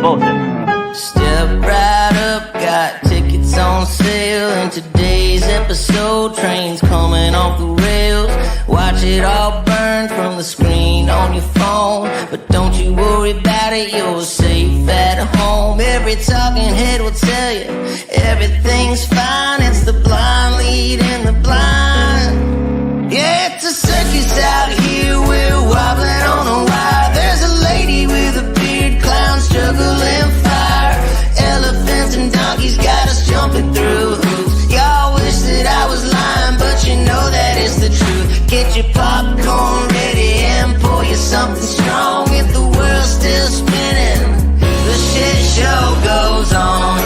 bullshit. Step right up, got tickets on sale. In today's episode, trains coming off the rails. Watch it all burn from the screen on your phone. But don't you worry about it, you're safe at home. Every talking head will tell you everything's fine. It's the blind leading the blind. Yeah, it's a circus out here, we're wobbling on a wire. There's a lady with a beard, clowns juggling fire. Elephants and donkeys got us jumping through hoops. Y'all wish that I was lying, but you know that it's the truth. Get your popcorn ready and pour you something strong. If the world's still spinning, the shit show goes on.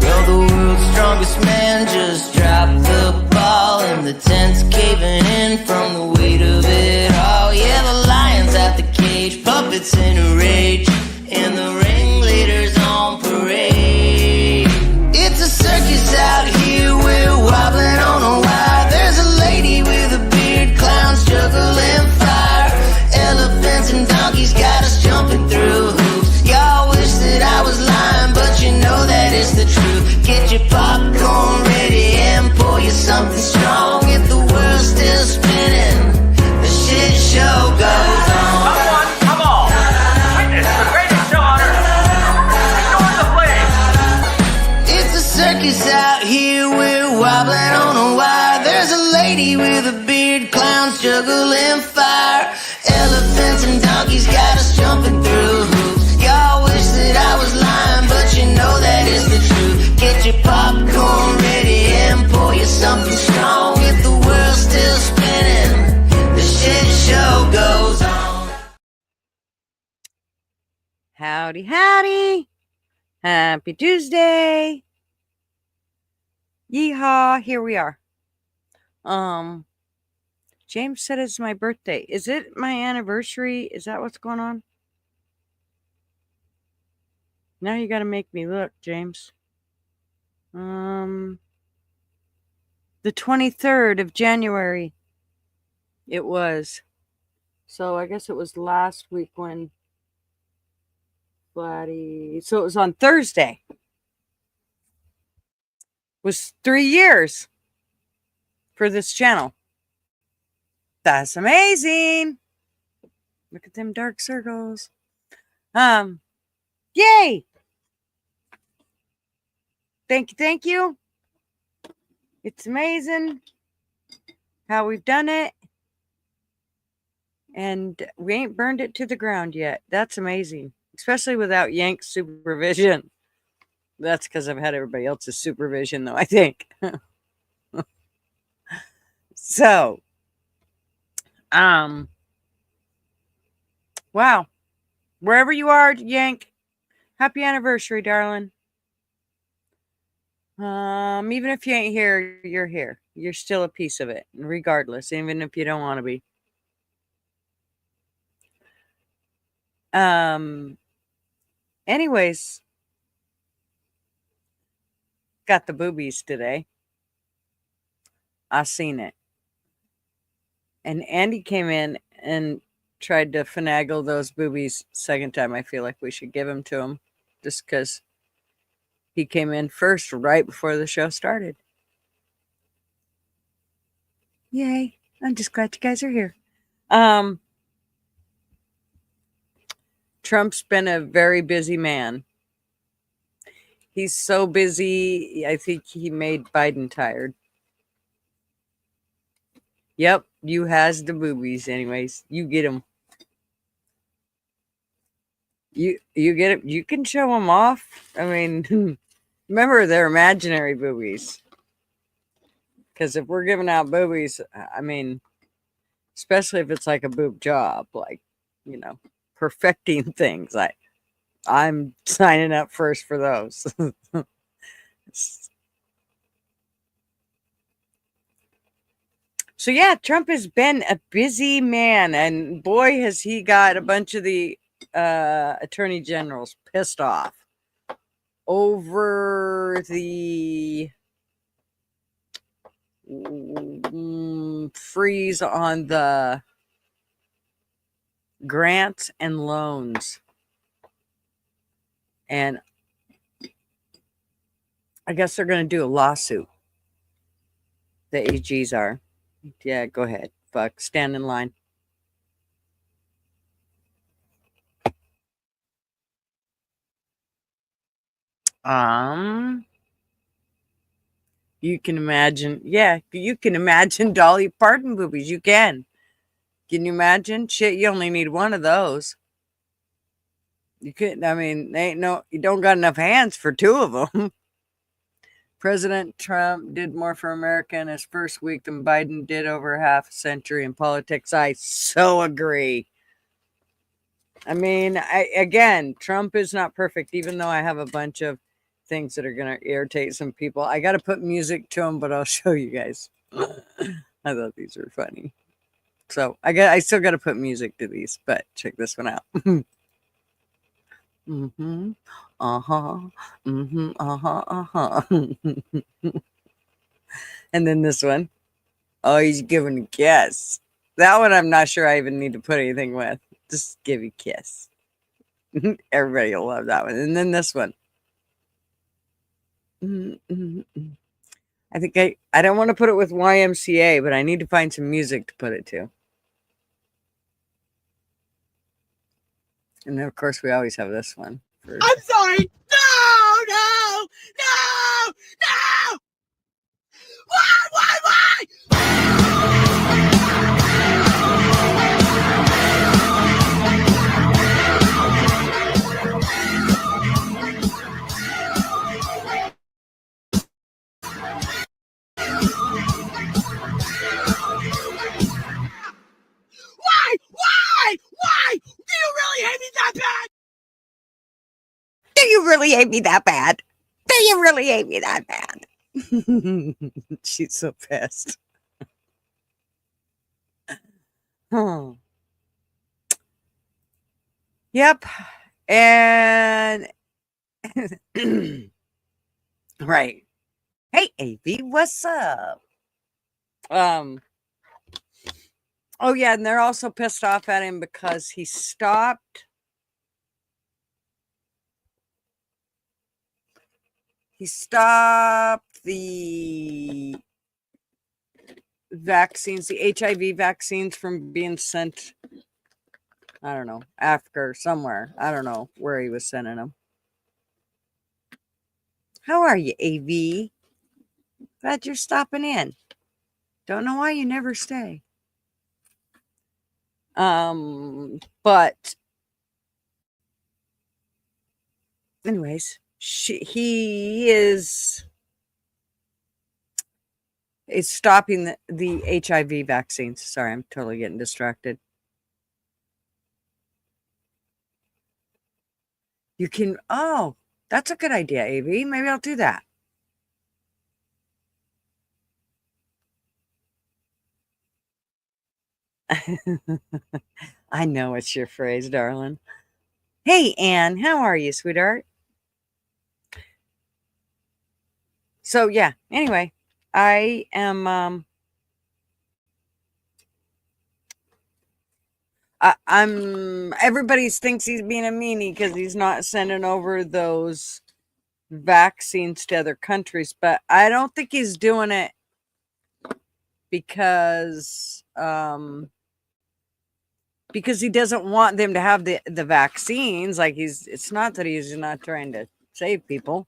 Well, the world's strongest man just dropped the ball, and the tent's caving in from the weight of it all. Yeah, the lion's at the cage, puppets in a rage, and the ringleader's on parade. It's a circus out here, we're wobbling on a wire. There's a lady with a beard, clowns juggling fire. Elephants and donkeys got us jumping through hoops. Y'all wish that I was lying, but you know that it's the truth. Get your popcorn ready and pour you something strong. If the world's still spinning, the shit show goes on. Come on! Witness the greatest show on earth! Ignore the flames! It's a circus out here, we're wobbling on a wire. There's a lady with a beard, clowns juggling fire. Elephants and donkeys got us jumping through hoops. Y'all wish that I was lying, but you know that it's the truth. Get your popcorn ready and pour you something strong. If the world's still spinning, the shit show goes on. Howdy, howdy. Happy Tuesday. Yeehaw, here we are. James said it's my birthday. Is it my anniversary? Is that what's going on? Now you got to make me look, James. The 23rd of January. It was. So I guess it was last week when Flatty. So it was on Thursday. It was 3 years for this channel. That's amazing. Look at them dark circles. Yay! Thank you. It's amazing how we've done it. And we ain't burned it to the ground yet. That's amazing. Especially without Yank's supervision. That's because I've had everybody else's supervision, though, I think. So, wow. Wherever you are, Yank, happy anniversary, darling. Even if you ain't here, you're here. You're still a piece of it, regardless, even if you don't want to be. Anyways, got the boobies today. I seen it. And Andy came in and tried to finagle those boobies second time. I feel like we should give them to him just because he came in first right before the show started. Yay. I'm just glad you guys are here. Trump's been a very busy man. He's so busy, I think he made Biden tired. Yep, you has the boobies anyways. You get them. You get it. You can show them off. I mean, remember, they're imaginary boobies. Because if we're giving out boobies, I mean, especially if it's like a boob job, like, you know, perfecting things. I'm signing up first for those. So yeah, Trump has been a busy man, and boy, has he got a bunch of the attorney generals pissed off over the freeze on the grants and loans. And I guess they're going to do a lawsuit. The AGs are. Yeah, go ahead. Fuck. Stand in line. You can imagine. Yeah, you can imagine Dolly Parton boobies. You can. Can you imagine? Shit, you only need one of those. You couldn't. I mean, they ain't no. You don't got enough hands for two of them. President Trump did more for America in his first week than Biden did over half a century in politics. I so agree. I mean, again, Trump is not perfect, even though I have a bunch of things that are going to irritate some people. I got to put music to them, but I'll show you guys. I thought these were funny. So I still got to put music to these, but check this one out. Mm-hmm. Uh-huh. Mm-hmm. Uh-huh. Uh-huh. And then this one. Oh, he's giving a kiss. That one I'm not sure I even need to put anything with. Just give you a kiss. Everybody will love that one. And then this one. I think I don't want to put it with YMCA, but I need to find some music to put it to. And then, of course, we always have this one. I'm sorry. No, no, no, no. Why? Why? Do you really hate me that bad? Do you really hate me that bad? Do you really hate me that bad? She's so pissed. Oh. Yep. And right. Hey, AV, what's up? Oh yeah, and they're also pissed off at him because he stopped the vaccines, the HIV vaccines from being sent, I don't know, Africa or somewhere. I don't know where he was sending them. How are you, AV? Glad you're stopping in. Don't know why you never stay. But anyways, he is stopping the HIV vaccines. Sorry, I'm totally getting distracted. You can, oh, that's a good idea, AV. Maybe I'll do that. I know it's your phrase, darling. Hey, Anne, how are you, sweetheart? So, yeah, anyway, I am, everybody thinks he's being a meanie because he's not sending over those vaccines to other countries, but I don't think he's doing it because he doesn't want them to have the vaccines. Like it's not that he's not trying to save people.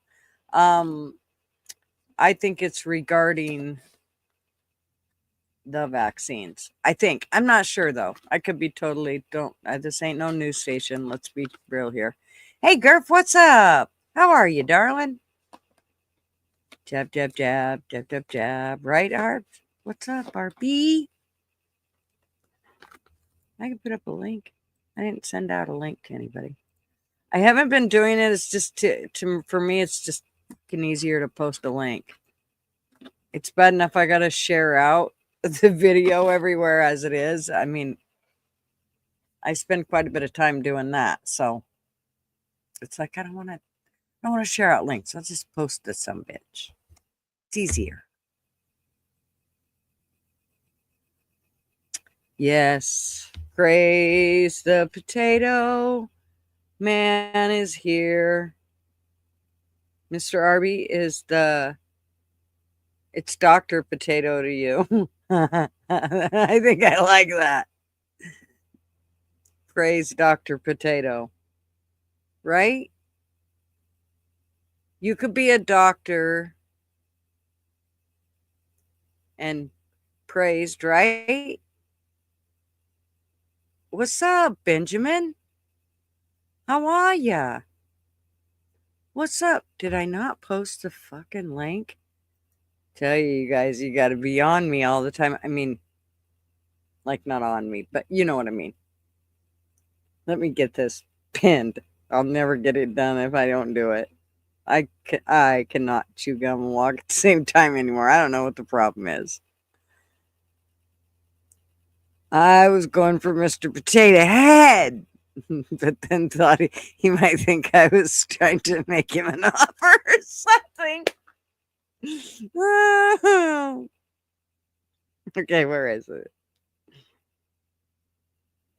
I think it's regarding the vaccines. I think. I'm not sure though. I could be totally this ain't no news station. Let's be real here. Hey Gurf, what's up? How are you, darling? Jab, jab, jab, jab, jab, jab. Right, Arp? What's up, RB? I can put up a link. I didn't send out a link to anybody. I haven't been doing it. It's just for me, it's just fucking easier to post a link. It's bad enough I gotta share out the video everywhere as it is. I mean, I spend quite a bit of time doing that, so it's like I don't want to share out links. I'll just post to some bitch. It's easier. Yes. Praise the potato man is here. Mr. Arby is it's Dr. Potato to you. I think I like that. Praise Dr. Potato. Right? You could be a doctor and praised, right? What's up, Benjamin? How are ya? What's up? Did I not post the fucking link? Tell you guys, you gotta be on me all the time. I mean, like not on me, but you know what I mean. Let me get this pinned. I'll never get it done if I don't do it. I cannot chew gum and walk at the same time anymore. I don't know what the problem is. I was going for Mr. Potato Head, but then thought he might think I was trying to make him an offer or something. Okay, where is it?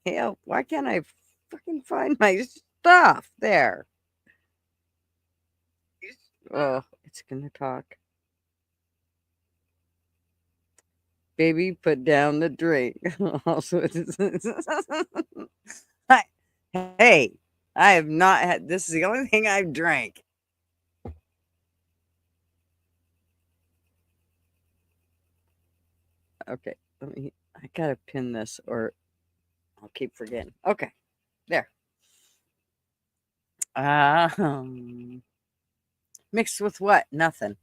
Hell, why can't I fucking find my stuff? There. Oh, it's gonna talk. Baby, put down the drink. Also, hey, I have not had. This is the only thing I've drank. Okay, I gotta pin this or I'll keep forgetting. Okay, there. Mixed with what? Nothing.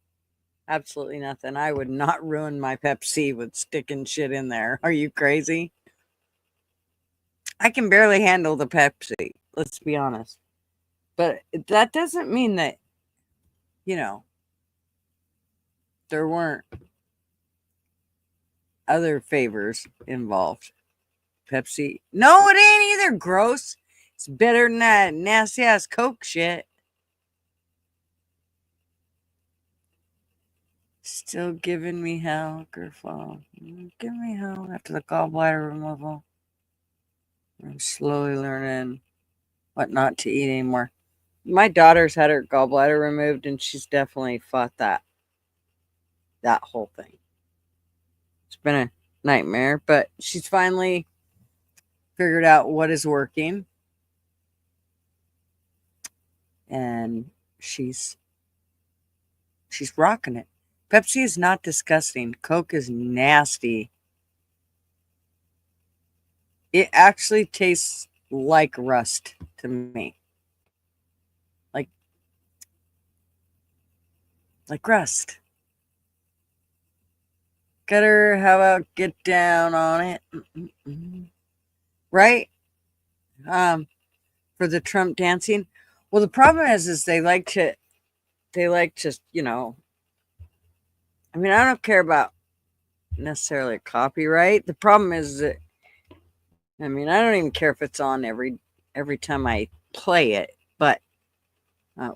Absolutely nothing. I would not ruin my Pepsi with sticking shit in there. Are you crazy? I can barely handle the Pepsi. Let's be honest. But that doesn't mean that, there weren't other favors involved. Pepsi. No, it ain't either. Gross. It's better than that nasty ass Coke shit. Still giving me hell, Gerfall. Give me hell after the gallbladder removal. I'm slowly learning what not to eat anymore. My daughter's had her gallbladder removed, and she's definitely fought that whole thing. It's been a nightmare, but she's finally figured out what is working, and she's rocking it. Pepsi is not disgusting. Coke is nasty. It actually tastes like rust to me. Like rust. Gutter, how about get down on it? Right? For the Trump dancing. Well, the problem is they like to, I mean, I don't care about necessarily copyright. The problem is that, I mean, I don't even care if it's on every time I play it, but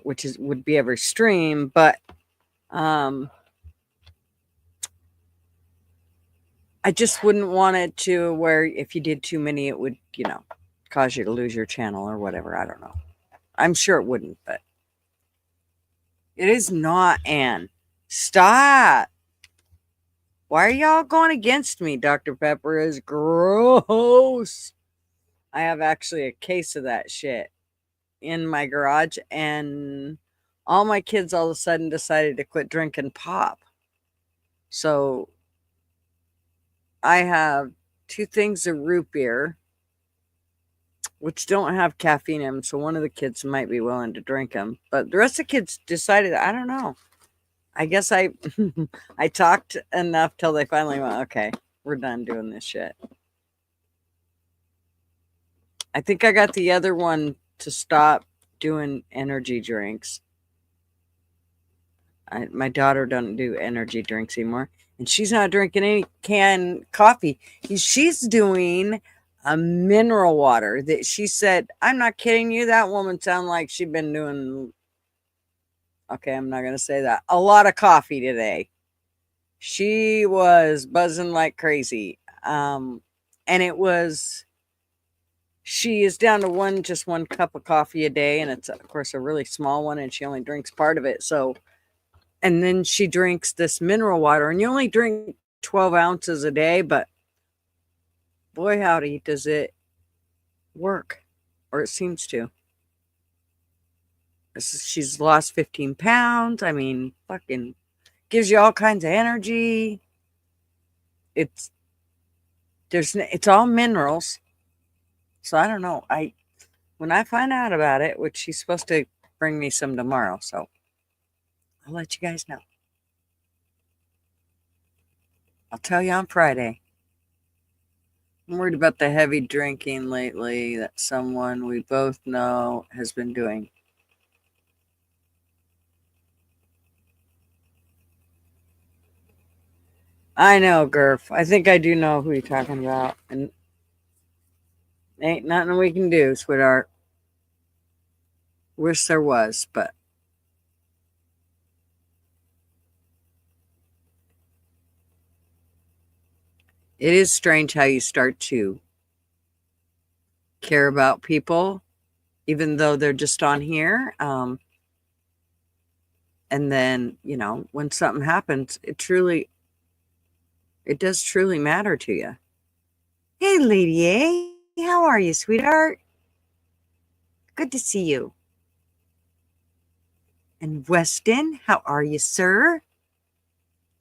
which would be every stream, but I just wouldn't want it to where if you did too many, it would, cause you to lose your channel or whatever. I don't know. I'm sure it wouldn't, but it is not, Anne. Stop. Why are y'all going against me? Dr. Pepper is gross. I have actually a case of that shit in my garage, and all my kids all of a sudden decided to quit drinking pop. So I have 2 things of root beer, which don't have caffeine in them, so one of the kids might be willing to drink them. But the rest of the kids decided, I don't know. I guess I talked enough till they finally went, okay, we're done doing this shit. I think I got the other one to stop doing energy drinks. My daughter doesn't do energy drinks anymore, and she's not drinking any canned coffee. She's doing a mineral water that she said, I'm not kidding you, that woman sounded like she'd been doing, okay, I'm not going to say that, a lot of coffee today. She was buzzing like crazy. And it was she is down to just one cup of coffee a day, and it's of course a really small one, and she only drinks part of it. So, and then she drinks this mineral water, and you only drink 12 ounces a day, but boy howdy does it work, or it seems to. She's lost 15 pounds. I mean, fucking gives you all kinds of energy. It's all minerals. So I don't know. When I find out about it, which she's supposed to bring me some tomorrow, so I'll let you guys know. I'll tell you on Friday. I'm worried about the heavy drinking lately that someone we both know has been doing. I know, Gurf. I think I do know who you're talking about. And ain't nothing we can do, sweetheart. Wish there was, but it is strange how you start to care about people, even though they're just on here. And then, when something happens, it does truly matter to you. Hey, Lady A, how are you, sweetheart? Good to see you. And Weston, how are you, sir?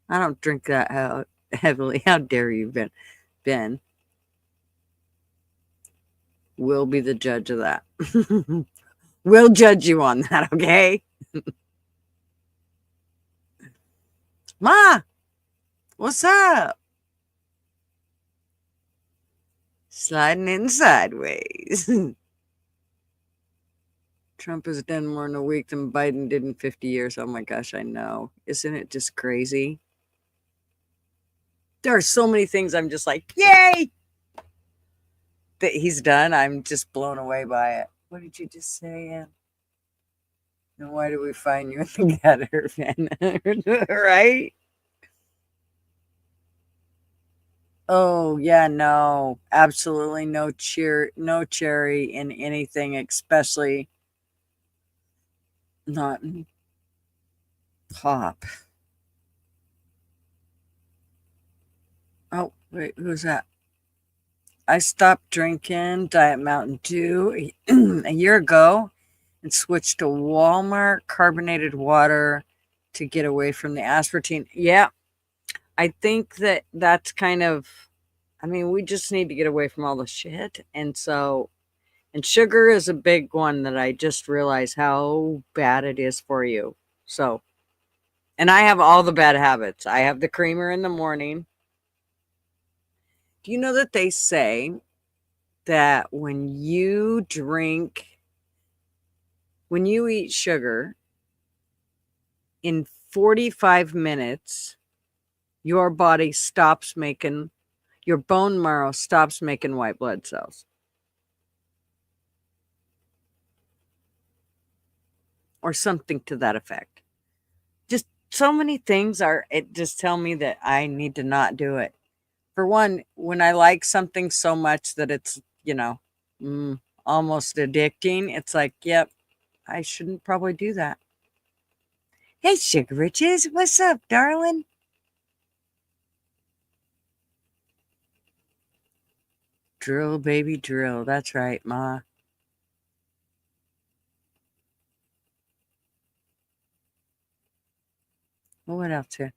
I don't drink that heavily. How dare you, Ben? We'll be the judge of that. We'll judge you on that, okay? Ma, what's up? Sliding in sideways. Trump has done more in a week than Biden did in 50 years. Oh my gosh, I know. Isn't it just crazy? There are so many things I'm just like, yay! That he's done. I'm just blown away by it. What did you just say, Ann? And why do we find you in the gutter, Ben? Right? Oh, yeah, no. Absolutely no cherry in anything, especially not pop. Oh, wait, who's that? I stopped drinking Diet Mountain Dew a year ago and switched to Walmart carbonated water to get away from the aspartame. Yeah, I think that's kind of, we just need to get away from all the shit. And sugar is a big one that I just realized how bad it is for you. So, and I have all the bad habits. I have the creamer in the morning. Do you know that they say that when you eat sugar, in 45 minutes, your bone marrow stops making white blood cells? Or something to that effect. Just so many things it just tell me that I need to not do it. For one, when I like something so much that it's, almost addicting, it's like, yep, I shouldn't probably do that. Hey, Sugar Riches, what's up, darling? Drill, baby, drill. That's right, Ma. What else here?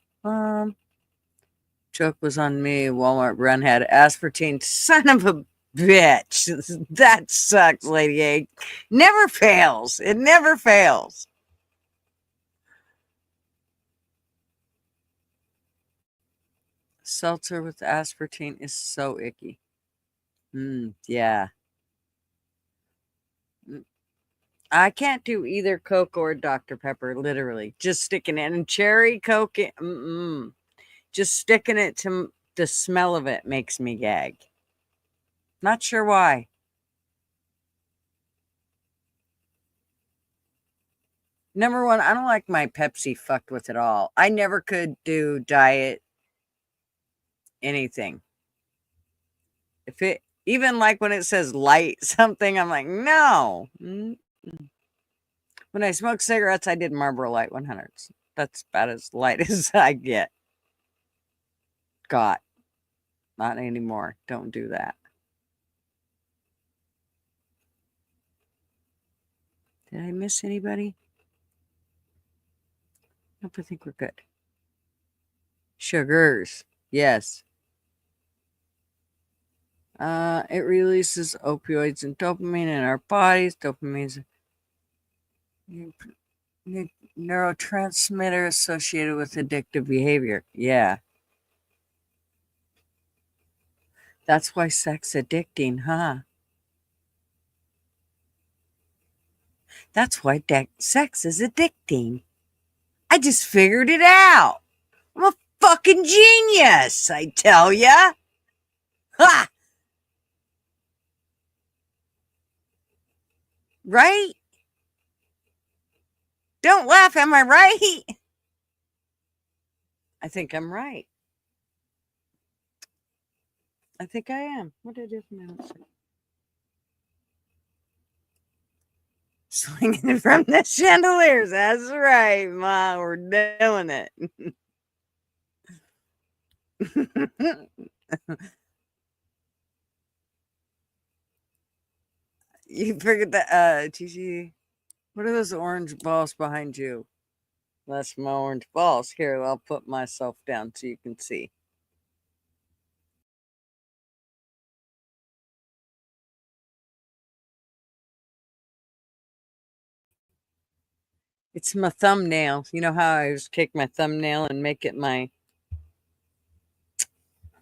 Joke was on me. Walmart run had aspartame. Son of a bitch. That sucks, Lady A. Never fails. It never fails. Seltzer with aspartame is so icky. Yeah. I can't do either Coke or Dr. Pepper, literally. Just sticking it in cherry Coke. Just sticking it to the smell of it makes me gag. Not sure why. Number one, I don't like my Pepsi fucked with at all. I never could do diet anything. If it Even like when it says light something, I'm like, no. Mm-mm. When I smoke cigarettes, I did Marlboro Light 100s. That's about as light as I get. Got. Not anymore. Don't do that. Did I miss anybody? Nope, I think we're good. Sugars. Yes. It releases opioids and dopamine in our bodies. Dopamine is a neurotransmitter associated with addictive behavior. Yeah. That's why sex addicting, huh? That's why sex is addicting. I just figured it out. I'm a fucking genius, I tell ya. Ha! Right? Don't laugh, am I right? I think I'm right. I think I am. What did I do for my notes? Swinging from the chandeliers. That's right, Ma. We're doing it. You figured that, TG. What are those orange balls behind you? That's my orange balls. Here, I'll put myself down so you can see. It's my thumbnail. You know how I just take my thumbnail and make it my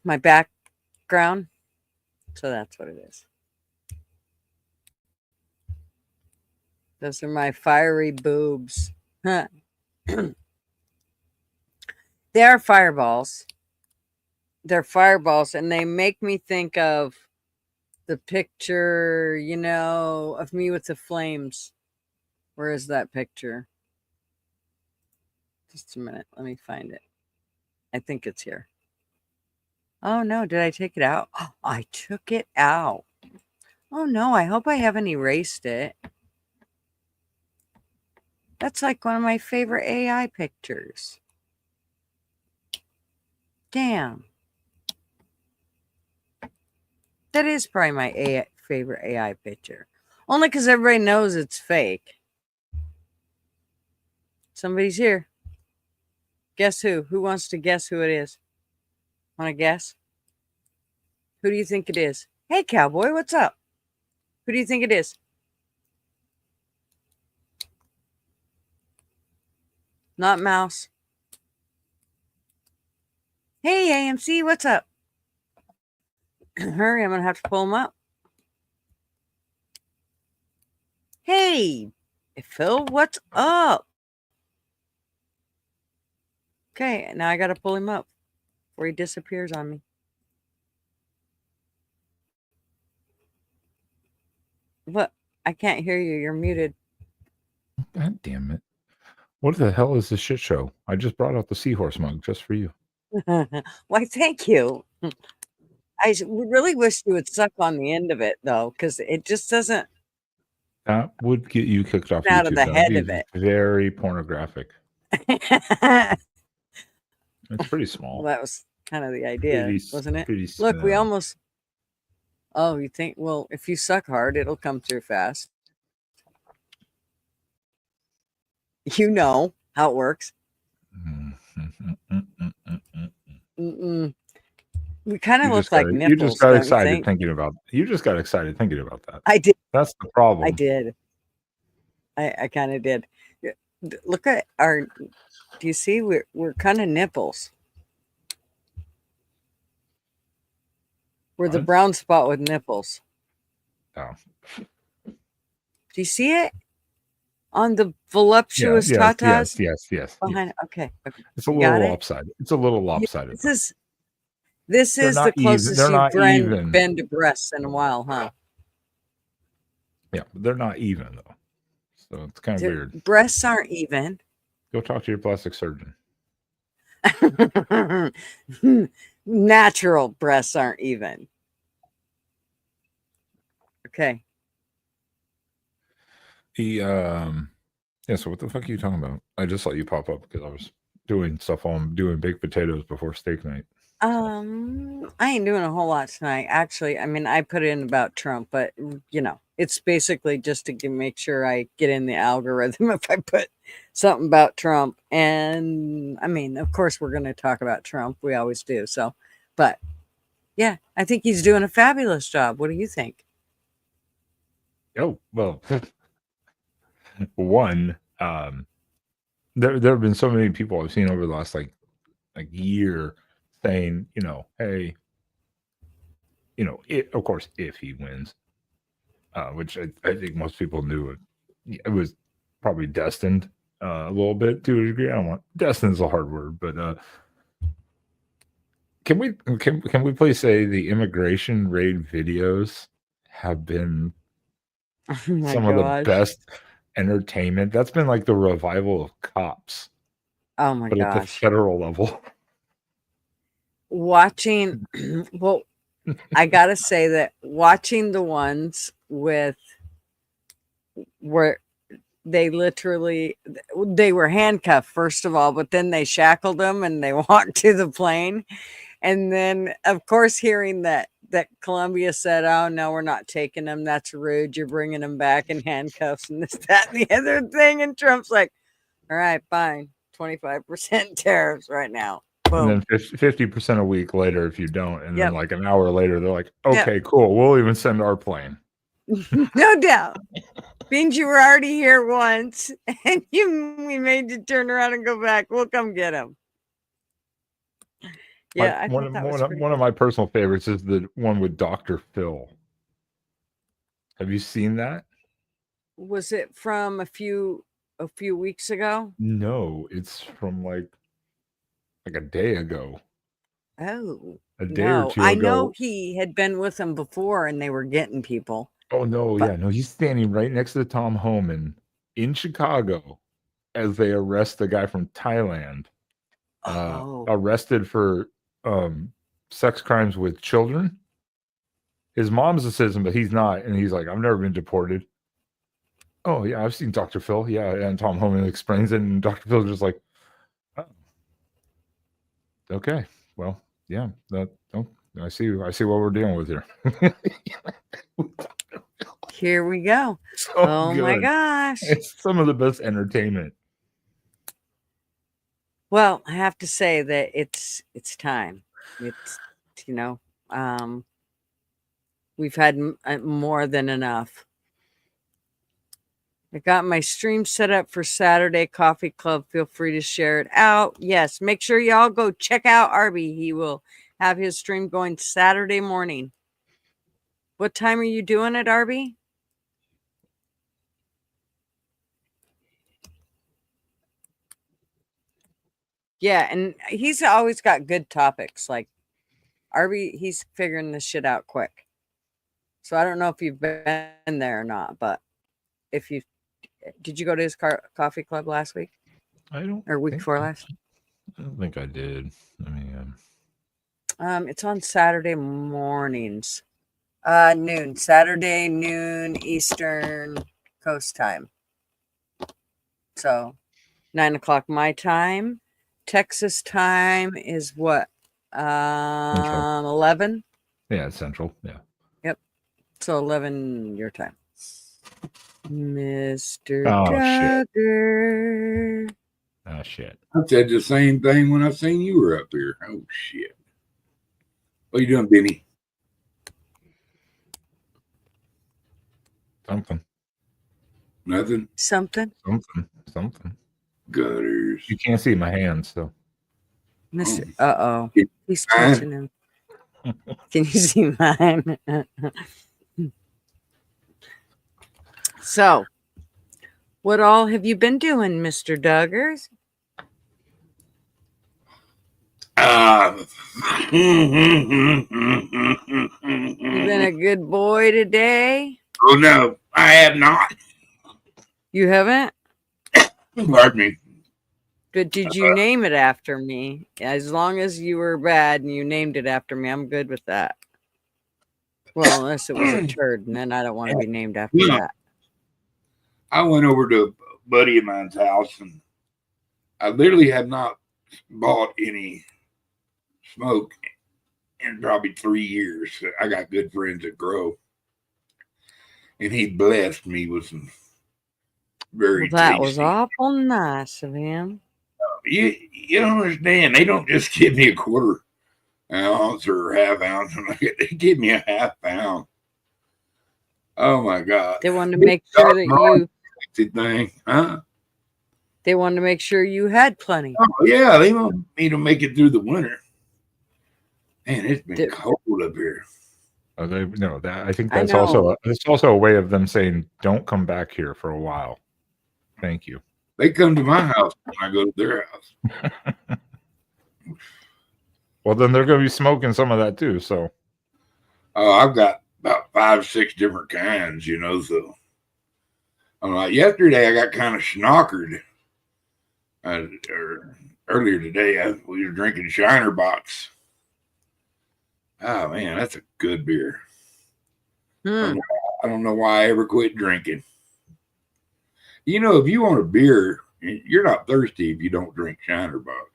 background? So that's what it is. Those are my fiery boobs. Huh. They are fireballs. They're fireballs, and they make me think of the picture, of me with the flames. Where is that picture? Just a minute. Let me find it. I think it's here. Oh, no. Did I take it out? Oh, I took it out. Oh, no. I hope I haven't erased it. That's like one of my favorite AI pictures. Damn. That is probably my favorite AI picture. Only because everybody knows it's fake. Somebody's here. Guess who? Who wants to guess who it is? Want to guess? Who do you think it is? Hey, cowboy, what's up? Who do you think it is? Not Mouse. Hey, AMC, what's up? Hurry, I'm going to have to pull him up. Hey, Phil, what's up? Okay, now I got to pull him up before he disappears on me. What? I can't hear you. You're muted. God damn it. What the hell is this shit show? I just brought out the seahorse mug just for you. Why, thank you. I really wish you would suck on the end of it, though, because it just doesn't. That would get you kicked off Out YouTube. of the That head would of be it. very pornographic. It's pretty small. Well, that was kind of the idea, Pretty wasn't it? pretty Look, we small. almost. Oh, you think? Well, if you suck hard, it'll come through fast. You know how it works. Mm-mm. We kind of look like nipples. You just got don't you excited think? thinking about. You just got excited thinking about that. I did. That's the problem. I did. I kind of did. Look at our. Do you see? We're kind of nipples. We're the What? brown spot with nipples. Oh. Do you see it on the voluptuous Yes. tatas Yes. behind? Okay. It's a You got little it? lopsided. It's a little lopsided. This They're is the not even- closest they're you've not even. been to breasts in a while, huh? Yeah, but they're not even though. So it's kind of weird. Breasts aren't even. Go talk to your plastic surgeon. Natural breasts aren't even. Okay. Yeah, so what the fuck are you talking about? I just saw you pop up because I was doing stuff on doing baked potatoes before steak night. I ain't doing a whole lot tonight. Actually, I mean, I put in about Trump, but it's basically just to make sure I get in the algorithm if I put something about Trump. And I mean, of course, we're going to talk about Trump. We always do. So, but yeah, I think he's doing a fabulous job. What do you think? Oh, well, one, there have been so many people I've seen over the last like year saying, hey, of course, if he wins, which I think most people knew it was probably destined a little bit to a degree. I don't want destined is a hard word, but can we please say the immigration raid videos have been Oh my some of the gosh. best entertainment? That's been like the revival of Cops, Oh my but at the gosh. federal level. Watching, well, I gotta say that watching the ones where they were handcuffed first of all, but then they shackled them and they walked to the plane, and then of course hearing that Columbia said, "Oh no, we're not taking them. That's rude. You're bringing them back in handcuffs and this, that, and the other thing." And Trump's like, "All right, fine, 25% tariffs right now." And Boom. then 50% a week later if you don't, and then Yep. like an hour later they're like, Yep. okay, cool, we'll even send our plane. No doubt. Means you were already here once, and we made you turn around and go back. We'll come get him. Yeah, I thought that was pretty One of good. my personal favorites is the one with Dr. Phil. Have you seen that? Was it from a few weeks ago? No, it's from like a day ago. Oh, A day or no. two I know ago. he had been with them before, and they were getting people. Oh no, But yeah, no, he's standing right next to Tom Homan in Chicago as they arrest the guy from Thailand. oh, Arrested for sex crimes with children. His mom's a citizen, but he's not, and he's like, I've never been deported. Oh yeah, I've seen Dr. Phil. Yeah, and Tom Homan explains it, and Dr. Phil's just like, oh, okay, well, yeah, I see what we're dealing with here. here we go. So Oh my good. gosh. It's some of the best entertainment. Well, I have to say that it's time. It's we've had more than enough. I got my stream set up for Saturday Coffee Club. Feel free to share it out. Yes, make sure y'all go check out Arby. He will have his stream going Saturday morning. What time are you doing it, Arby? Yeah, and he's always got good topics. Like Arby, he's figuring this shit out quick. So I don't know if you've been there or not, but if you did, you go to his coffee club last week? I don't. Or week before last? I don't think I did. I mean, it's on Saturday mornings, noon. Saturday noon Eastern Coast time. So 9:00 my time. Texas time is what? 11. Yeah, it's Central. Yeah. Yep. So 11 your time. Mr. Shit. Duggar. Oh shit. I said the same thing when I seen you were up here. Oh shit. What you doing, Benny? Something. Nothing. Something. Gutters. You can't see my hands, so. Mr. Oh. He's touching him. Can you see mine? So, what all have you been doing, Mr. Duggars? You been a good boy today? Oh no, I have not. You haven't? Pardon me. But did you name it after me? As long as you were bad and you named it after me, I'm good with that. Well, unless it was a turd, and then I don't want to be named after Yeah. that. I went over to a buddy of mine's house, and I literally had not bought any smoke in probably 3 years. I got good friends that grow, and he blessed me with some very Well, that was tasty. awful nice of him. You don't understand. They don't just give me a quarter ounce or half ounce. They give me a half pound. Oh my God! They wanted to make sure that you. Thing, huh? They wanted to make sure you had plenty. Oh yeah, they want me to make it through the winter. Man, it's been Did- cold up here. They no that I think I that's also know. it's also a way of them saying don't come back here for a while. Thank you. They come to my house when I go to their house. Well, then they're going to be smoking some of that too. So Oh, I've got about 5, 6 different kinds, you know. So, yesterday I got kind of schnockered. Or earlier today, we were drinking Shiner Box. Oh man, that's a good beer. Hmm. I don't know why I ever quit drinking. You know, if you want a beer, you're not thirsty if you don't drink Shiner Box.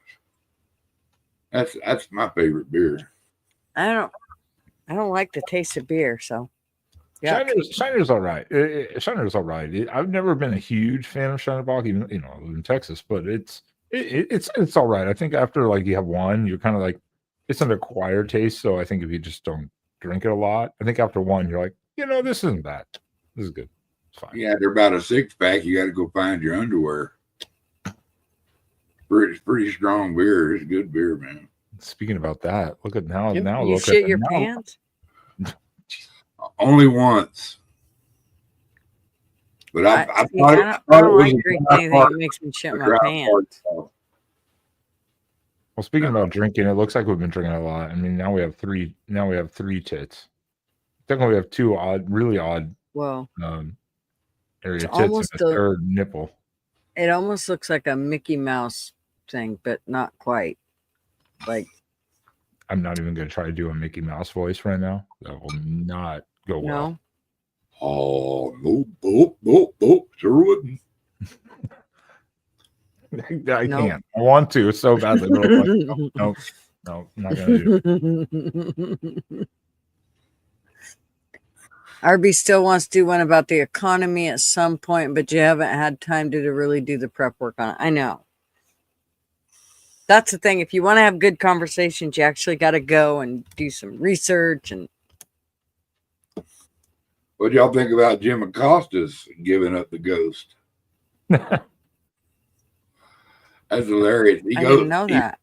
That's my favorite beer. I don't like the taste of beer, so yeah. Shiner's all right. Shiner's all right. I've never been a huge fan of Shiner Bock, even in Texas, but it's all right. I think after like you have one, you're kind of like it's an acquired taste. So I think if you just don't drink it a lot, I think after one, you're like, this isn't bad. This is good. It's fine. Yeah, they're about a 6-pack. You got to go find your underwear. Pretty strong beer. It's good beer, man. Speaking about that, look at now. You, Now you look shit at your now. pants. Only once. But I See, thought I it don't was like a drinking dry anything fart. that makes me shit A my dry pants. fart, so. Well, speaking about drinking, it looks like we've been drinking a lot. I mean, now we have three. Now we have 3 tits. Technically, we have 2 really odd Well, area It's tits and almost a a- third nipple. it almost looks like a Mickey Mouse thing, but not quite. Like, I'm not even going to try to do a Mickey Mouse voice right now. That will not go well. no. Oh, no, sure wouldn't. I Nope. can't. I want to so badly. But I'm like, no, I'm not going to do it. RB still wants to do one about the economy at some point, but you haven't had time to really do the prep work on it. I know. That's the thing. If you want to have good conversations, you actually got to go and do some research. And What y'all think about Jim Acosta's giving up the ghost? That's hilarious. He I goes, didn't know that.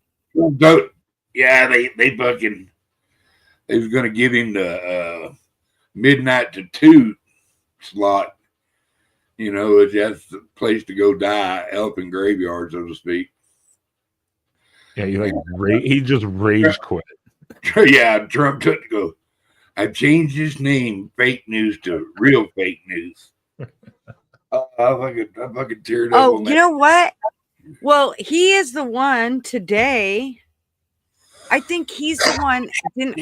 Yeah, they fucking. They was gonna give him the midnight to 2 slot. That's the place to go die, helping graveyard, so to speak. Yeah, he just rage quit. Yeah, Trump took to go. I've changed his name, fake news, to real fake news. I fucking teared up. Oh, on you that. know what? Well, he is the one today. I think he's the one.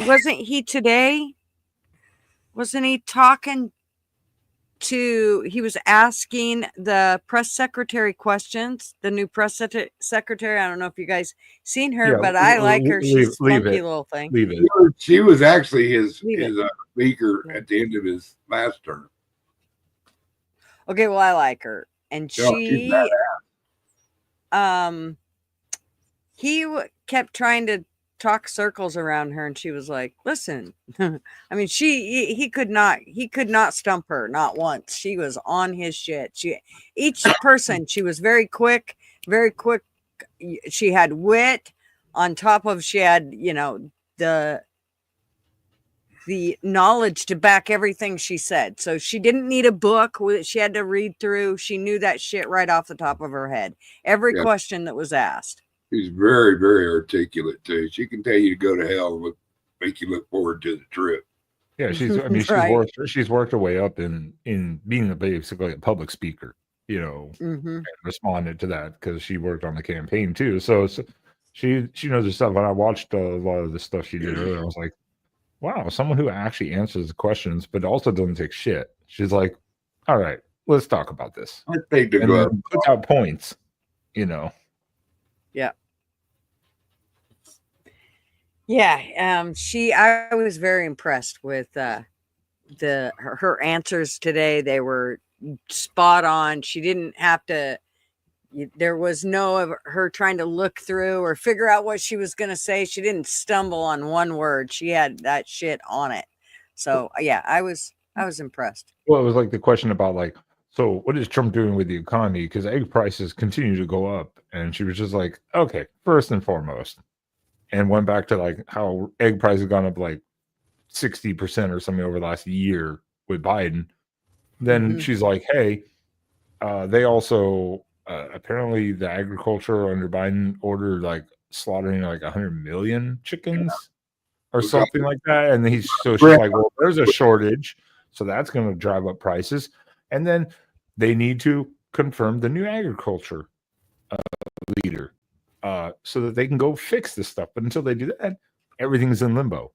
Wasn't he today? Wasn't he talking to? He was asking the press secretary questions. The new press secretary. I don't know if you guys seen her, Yeah, but I like her. She's a leave spunky it. little thing. Leave it. She was actually his Leave it. speaker Yeah. at the end of his last term. Okay, well, I like her, and Yeah, she's he kept trying to talk circles around her, and she was like, "Listen," I mean, he could not stump her, not once. She was on his shit. Each person, she was very quick. She had wit. On top of, she had the knowledge to back everything she said. So she didn't need a book she had to read through. She knew that shit right off the top of her head. Every Yeah. question that was asked. She's very, very articulate too. She can tell you to go to hell and make you look forward to the trip. Yeah, Right. she's worked her way up in being basically a public speaker, Mm-hmm. and responded to that because she worked on the campaign too. So she knows her stuff. When I watched a lot of the stuff she did earlier, I was like, wow, someone who actually answers the questions, but also doesn't take shit. She's like, all right, let's talk about this. I think to And go up. then puts out points, you know. Yeah. I was very impressed with her answers today. They were spot on. She didn't have to. There was no of her trying to look through or figure out what she was going to say. She didn't stumble on one word. She had that shit on it. So yeah, I was impressed. Well, it was like the question about like, so what is Trump doing with the economy? Because egg prices continue to go up. And she was just like, okay, first and foremost. And went back to like how egg prices have gone up like 60% or something over the last year with Biden. Then Mhm. she's like, hey, they also apparently the agriculture under Biden ordered like slaughtering like 100 million chickens or something like that. And she's like, well, there's a shortage, so that's going to drive up prices. And then they need to confirm the new agriculture leader so that they can go fix this stuff. But until they do that, everything's in limbo.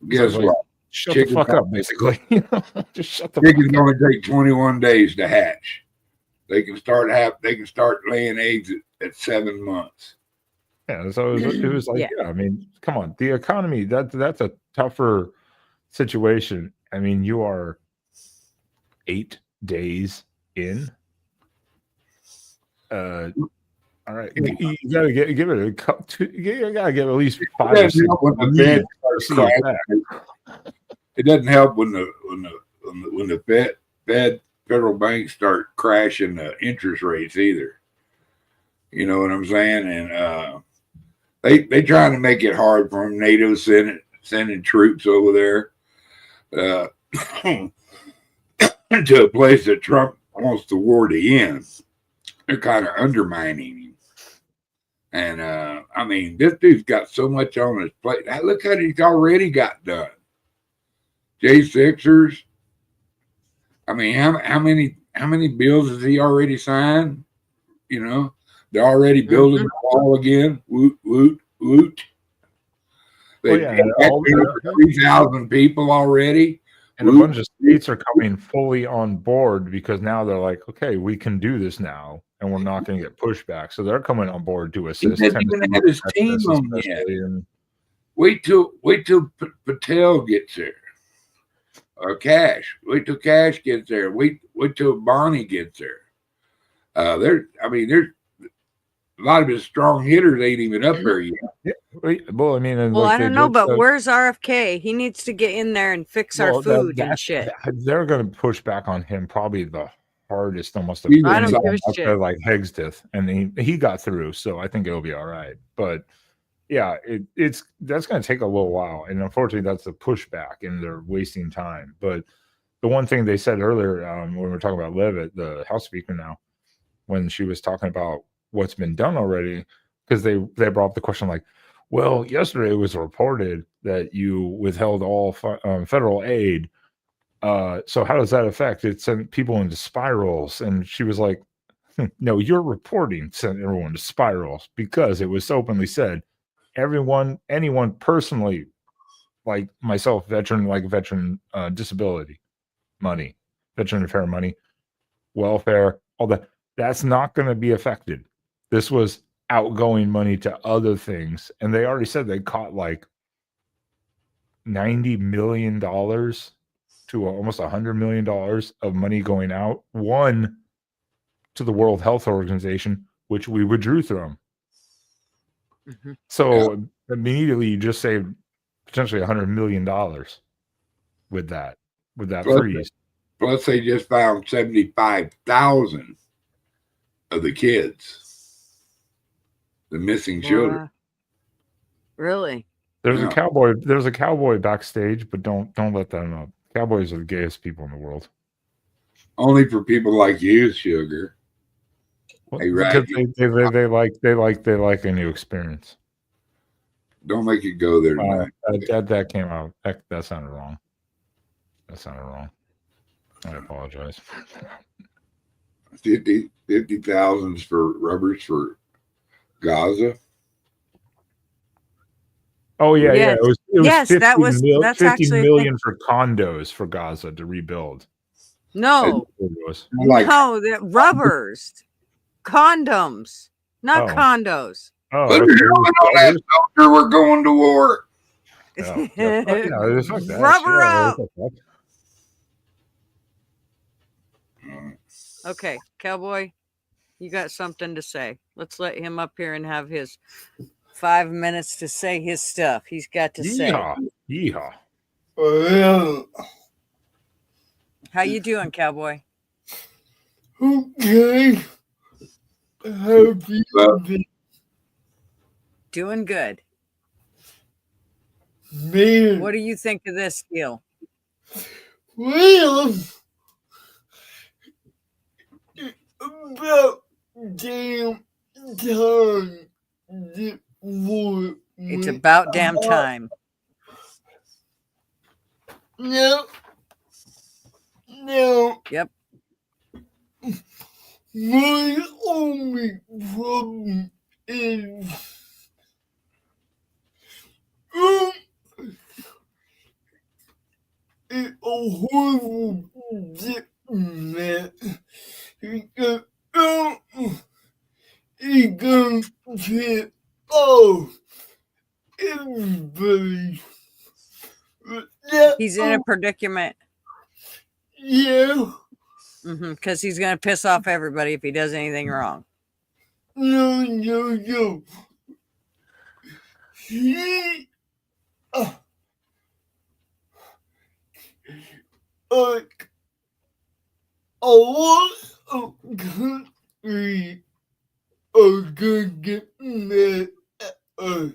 Guess like, what? Shut Chicken the fuck up, basically. Just shut the Chickens fuck up. only take 21 days to hatch. They can start laying eggs at 7 months. Yeah, so it was like, yeah, I mean, come on, the economy, that's a tougher situation. I mean, you are 8 days in. All right, you gotta give it a couple. You gotta give at least 5 or 6 years to see it back. It doesn't help when the federal banks start crashing the interest rates either. You know what I'm saying? And they trying to make it hard for them. NATO sending troops over there to a place that Trump wants the war to end. They're kind of undermining him. And I mean, this dude's got so much on his plate. Now, look how he's already got done. J6ers. I mean, how many bills has he already signed? You know, they're already building the wall again. Woot woot woot. They had 3,000 people already. And a bunch of states are coming fully on board because now they're like, okay, we can do this now, and we're not going to get pushback. So they're coming on board to assist. He doesn't even have his team on yet. Wait till Patel gets there. Or Cash. Wait till Cash gets there. Wait till Bonnie gets there. There's a lot of his strong hitters ain't even up there yet. Yeah. Well, I mean, well, I don't know, but where's RFK? He needs to get in there and fix our food and shit. They're going to push back on him probably the hardest, almost. I don't give a shit. Like Hegsteth, and he got through, so I think it'll be all right. But yeah, that's going to take a little while, and unfortunately, that's a pushback, and they're wasting time. But the one thing they said earlier when we were talking about Levitt, the House Speaker now, when she was talking about what's been done already, because they brought up the question like, well, yesterday it was reported that you withheld all federal aid. So how does that affect? It sent people into spirals. And she was like, no, your reporting sent everyone to spirals because it was openly said, anyone personally, like myself, veteran disability money, veteran affair money, welfare, all that, that's not going to be affected. This was outgoing money to other things, and they already said they caught like $90 million to almost $100 million of money going out. One to the World Health Organization, which we withdrew from. Mm-hmm. So immediately you just saved potentially $100 million with that freeze. Plus, they just found 75,000 of the kids. The missing children. Really? There's a cowboy backstage, but don't let them up. Cowboys are the gayest people in the world. Only for people like you, Sugar. Well, because they like a new experience. Don't make it go there tonight. That came out. That sounded wrong. I apologize. 50,000 for rubbers for Gaza. Oh yeah. It it was Yes, that was- that's 50 actually a thing. million for condos for Gaza to rebuild. No, It was. Like, no, the rubbers, condoms, not Oh. condos. Oh, put okay. a helmet on that soldier. We're going to war. Yeah, yeah, fuck yeah, it was like that. Rubber Yeah, out. what the fuck? Okay, cowboy, you got something to say. Let's let him up here and have his 5 minutes to say his stuff. He's got to say. Yeehaw. Yeehaw. Well, How you doing, cowboy? okay. Have you been, Doing good. man? What do you think of this deal? Well, about damn time that war It's went about damn time. No. No. Yep. My only problem is it's a horrible diplomat because he goes to everybody. He's in a predicament Yeah. because he's going to piss off everybody if he does anything wrong. No. He, like, a lot of countries are gonna get mad at us.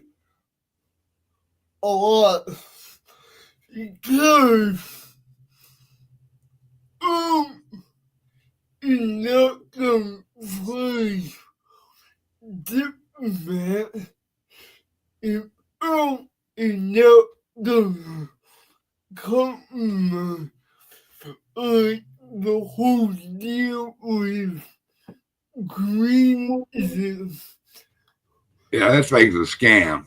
A lot. Because, you're not gonna play diplomat if you're not gonna compromise like the whole deal with Green. Yeah, that thing's a scam.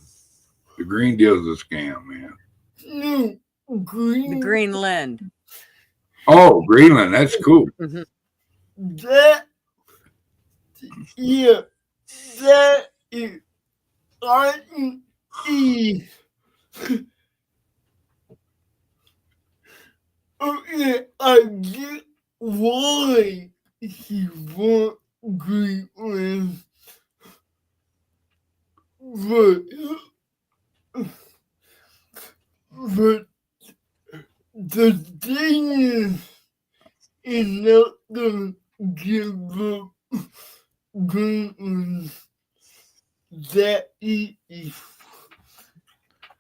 The Green Deal's a scam, man. No, The Green. Greenland. Oh, Greenland, that's cool. That, yeah, that is, okay, I get why he wants Greenland, but the thing is, he's not gonna give up Greenland that easy.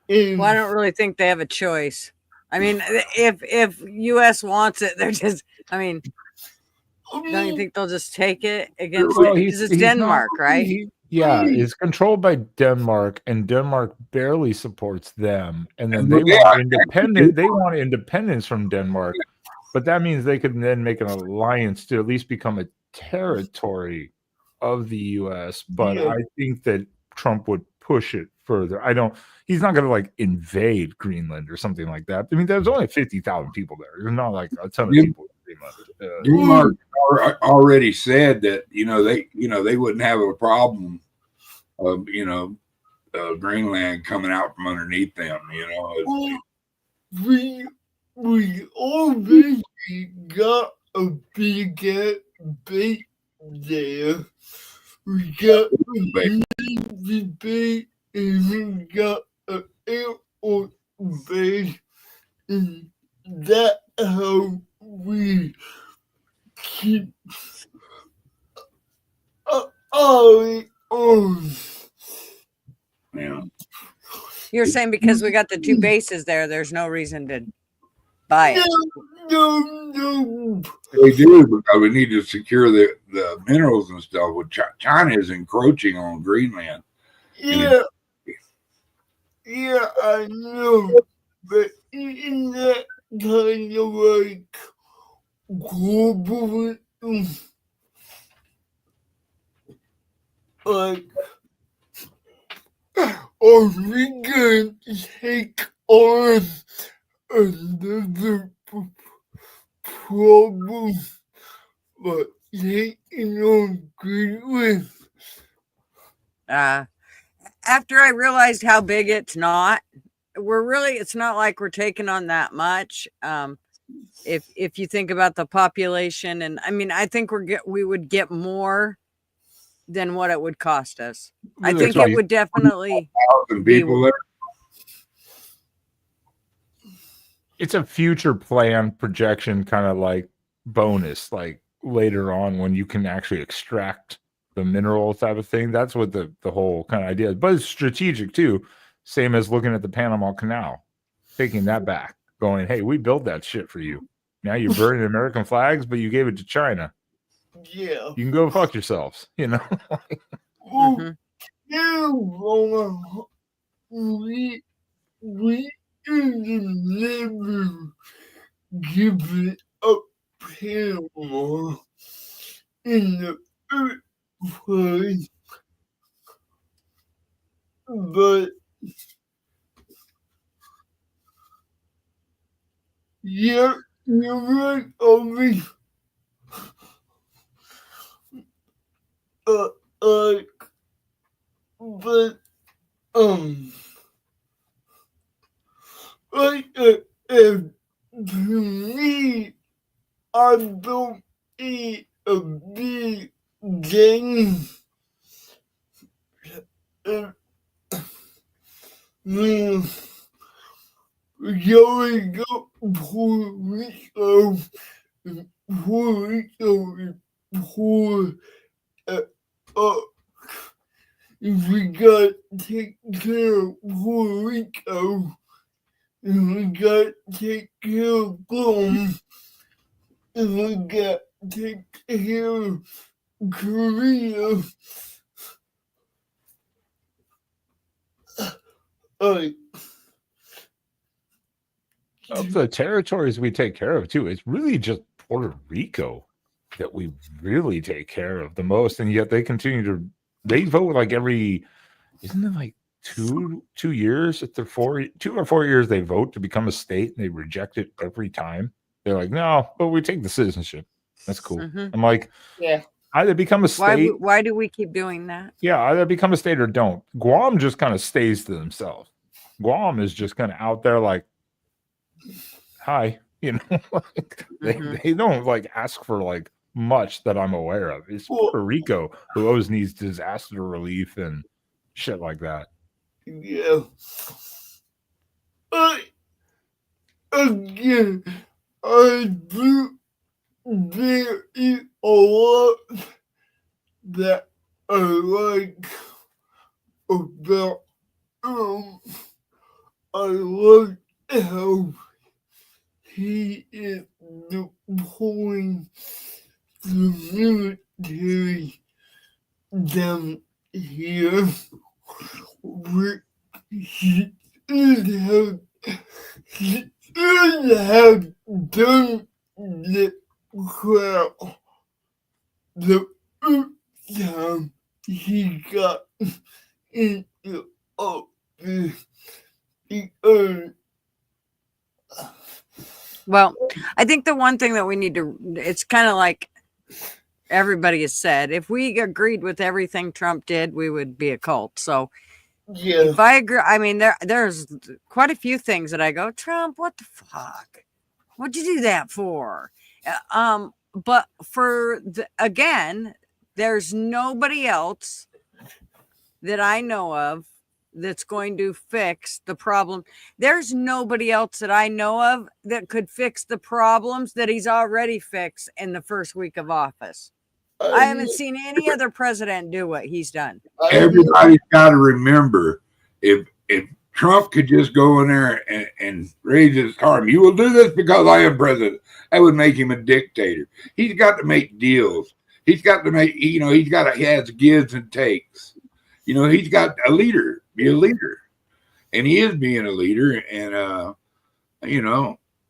Well, I don't really think they have a choice. I mean, if U.S. wants it, they're just. I mean, don't you think they'll just take it against? Well, Because it's he's Denmark, not- right? Yeah, it's controlled by Denmark, and Denmark barely supports them. And then they Yeah. want independent. They want independence from Denmark, but that means they could then make an alliance to at least become a territory of the U.S. But Yeah. I think that Trump would push it further. I don't. He's not going to like invade Greenland or something like that. I mean, there's only 50,000 people there. There's not like a ton of Yeah. people in Greenland. Denmark already said that they wouldn't have a problem of Greenland coming out from underneath them. Well, we already got a big ass base there. We got a Base. Navy base and we got an Air Force base, and that's how we keep our own. Yeah. You're saying because we got the two bases there, there's no reason to buy it. No. They do, because we need to secure the minerals and stuff. With China is encroaching on Greenland. Yeah, I know, but isn't that kind of like global? Like, are we going to take on another problem, but they don't agree with. After I realized how big it's not, it's not like we're taking on that much. If you think about the population, and I mean, I think we would get more than what it would cost us. I think it would definitely be. People there. It's a future plan projection kind of like bonus, like later on when you can actually extract the mineral type of thing. That's what the whole kind of idea is. But it's strategic too. Same as looking at the Panama Canal, taking that back, going, hey, we built that shit for you. Now you're burning American flags, but you gave it to China. Yeah. You can go fuck yourselves, you know? Mhm. We never give it up Panama in the first place, but yeah, you're right, Obi. But like to me, I don't eat a big game. Man, Joey got Puerto Rico is poor. If we got to take care of Puerto Rico, and we got to take care of Guam, and we got to take care of Korea. Of the territories we take care of too, it's really just Puerto Rico that we really take care of the most, and yet they continue to vote like every, isn't it like two years at the 2 or 4 years they vote to become a state, and they reject it every time. They're like, no, but we take the citizenship. That's cool. Mhm. I'm like, Yeah. either become a state. Why do we keep doing that? Yeah, either become a state or don't. Guam just kind of stays to themselves. Guam is just kind of out there like, hi, you know, like they don't like ask for like much that I'm aware of. It's Puerto Rico who always needs disaster relief and shit like that. Yeah. Again, I do there is a lot that I like about I like how he is deploying the military down here. He should have done the crap the first time he got into office because Well, I think the one thing that we need to, it's kind of like everybody has said, if we agreed with everything Trump did, we would be a cult. So yeah, if I agree, I mean, there's quite a few things that I go, Trump, what the fuck? What'd you do that for? But again, there's nobody else that I know of that's going to fix the problem. There's nobody else that I know of that could fix the problems that he's already fixed in the first week of office. I haven't seen any other president do what he's done. Everybody's got to remember, if Trump could just go in there and raise his arm, you will do this because I am president, that would make him a dictator. He's got to make deals. He's got to make, he has gives and takes. He's got be a leader. And he is being a leader. And,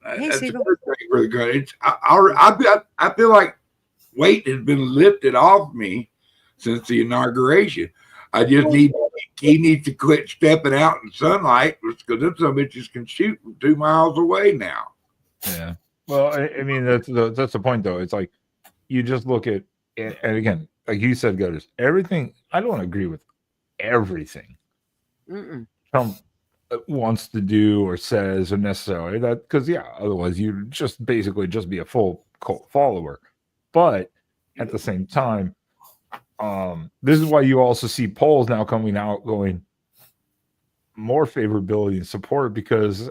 that's the first thing really good. I feel like weight has been lifted off me since the inauguration. I just need to he needs to quit stepping out in sunlight because them some bitches can shoot from 2 miles away now. Yeah. Well, I mean, that's the point, though. It's like you just look at, and again, like you said, Gutters, everything. I don't agree with everything Trump wants to do or says or necessarily that, because otherwise you just basically just be a full cult follower. But at the same time, this is why you also see polls now coming out going more favorability and support, because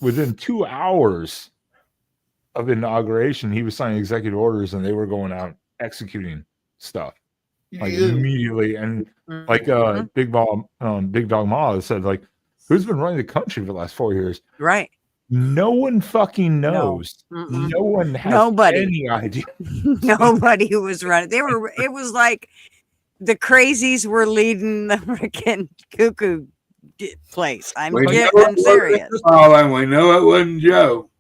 within 2 hours of inauguration, he was signing executive orders and they were going out executing stuff like immediately. And like Big Dog Ma said, like, who's been running the country for the last 4 years? Right. No one fucking knows. No one has any idea. Nobody who was running. It was like the crazies were leading the freaking cuckoo place. I'm serious. Oh, and we know it wasn't Joe.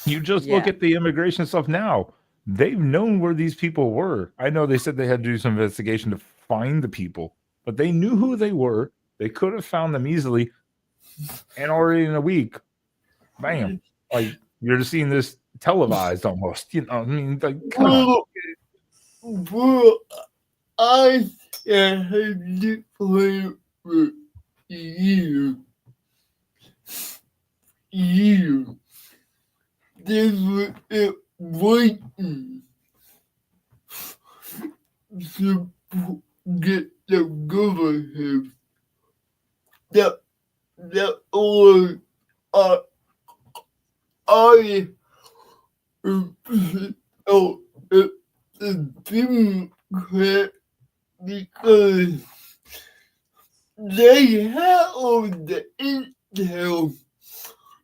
You just look at the immigration stuff now. They've known where these people were. I know they said they had to do some investigation to find the people, but they knew who they were. They could have found them easily. And already in a week, bam. Like, you're just seeing this televised almost. You know, I mean, like, come on. Bro, I had to play for years. This was it waiting to get the government. That was the Democrat, because they had all the intel,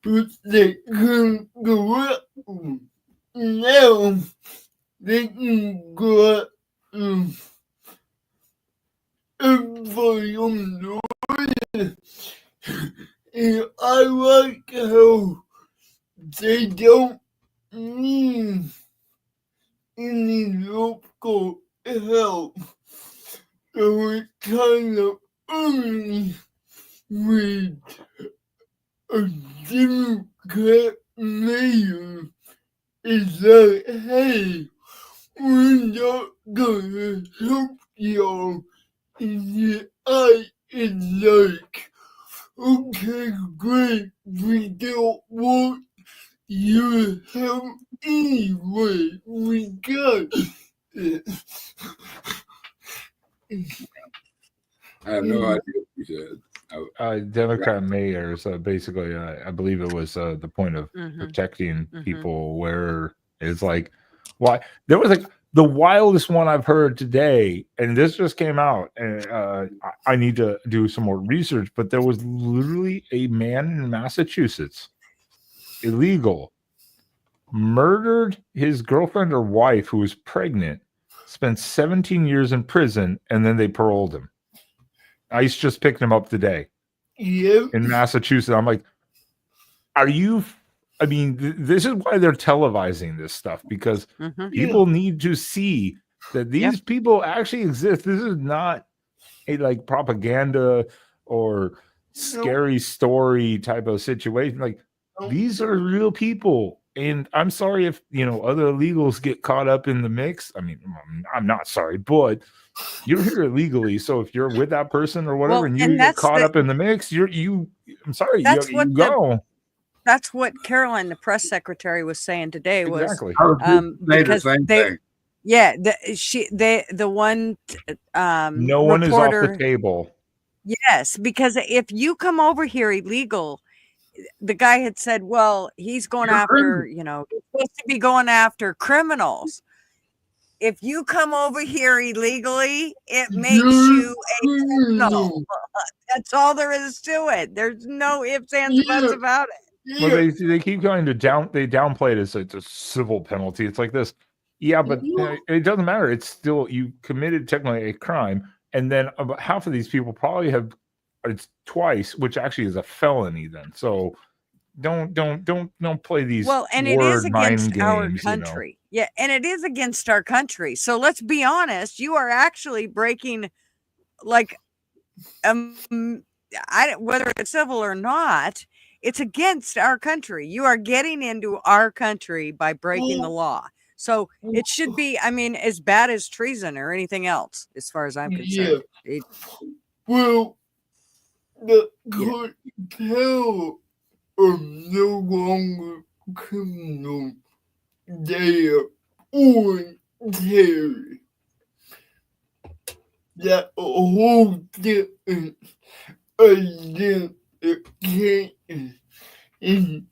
which they couldn't go up. Now they can go up everybody on the way. And I like how they don't need any local help. So it's kind of only with a Democrat mayor is like, hey, we're not gonna help y'all. And yet it's like, okay, great, we don't want your help anyway. We got it. I have no idea what you said. Democrat mayors, basically, I believe it was the point of protecting people, where it's like, why? There was like the wildest one I've heard today, and this just came out, and I need to do some more research, but there was literally a man in Massachusetts, illegal, murdered his girlfriend or wife who was pregnant, spent 17 years in prison, and then they paroled him. ICE just picked him up today in Massachusetts. I'm like, are you? I mean, this is why they're televising this stuff, because people need to see that these people actually exist. This is not a like propaganda or scary story type of situation. Like, these are real people. And I'm sorry if, other illegals get caught up in the mix. I mean, I'm not sorry, but you're here illegally. So if you're with that person or whatever, and you get caught up in the mix, I'm sorry, you go. That's what Caroline, the press secretary, was saying today. Was exactly because the one no one reporter, is off the table. Yes, because if you come over here illegal, the guy had said, well, he's going after, he's supposed to be going after criminals. If you come over here illegally, it makes you a criminal. That's all there is to it. There's no ifs, ands, buts about it. Well, they keep going to downplay it as it's a civil penalty. It's like this. Yeah, but it doesn't matter. It's still, you committed technically a crime. And then about half of these people probably have it's twice, which actually is a felony then. So don't play these. Well, and it is against our country. Yeah, and it is against our country. So let's be honest, you are actually breaking like whether it's civil or not, it's against our country. You are getting into our country by breaking the law. So it should be, I mean, as bad as treason or anything else, as far as I'm Yeah. concerned. Well, the Yeah. cartel are no longer criminal. They are on terror. That a whole different identification. And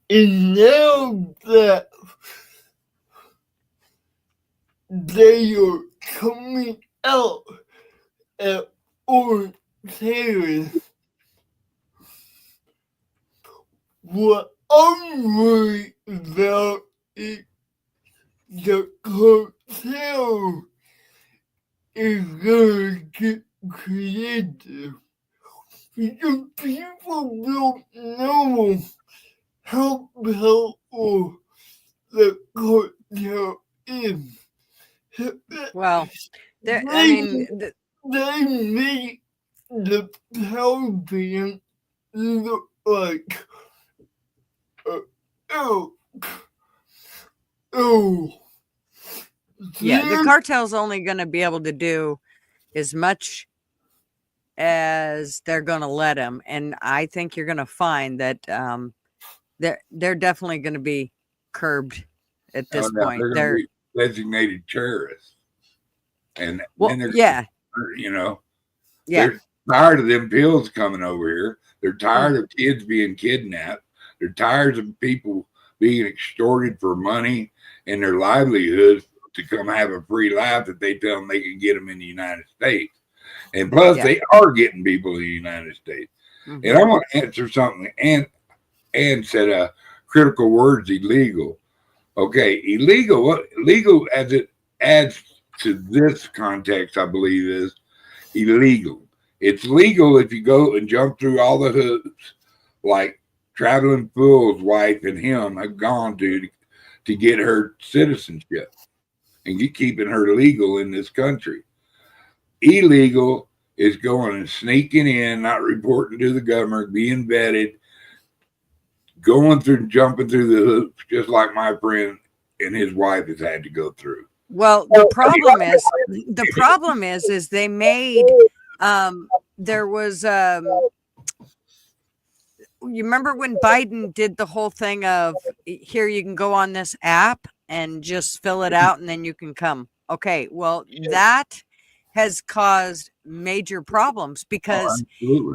now that they are coming out at on terrorists, what I'm worried about is the cartel is gonna get creative. Because people don't know how powerful the cartel is. Well, I They, mean, they make the power plant look like oh, yeah, the cartel's only going to be able to do as much as they're going to let them, and I think you're going to find that they're definitely going to be curbed at this point. They're going to be designated terrorists, and well, then they're yeah, they're tired of them pills coming over here. They're tired of kids being kidnapped. They're tired of people being extorted for money and their livelihoods to come have a free life that they tell them they can get them in the United States. And plus, they are getting people in the United States. And I want to answer something. And said critical words illegal. Okay, illegal. What legal as it adds to this context, I believe, is illegal. It's legal if you go and jump through all the hoops, like Traveling Fool's wife and him have gone to get her citizenship and keeping her legal in this country. Illegal is going and sneaking in, not reporting to the government, being vetted, jumping through the hoops, just like my friend and his wife has had to go through. Well, the problem is they made there was you remember when Biden did the whole thing of here you can go on this app and just fill it out and then you can come. Okay, well that has caused major problems because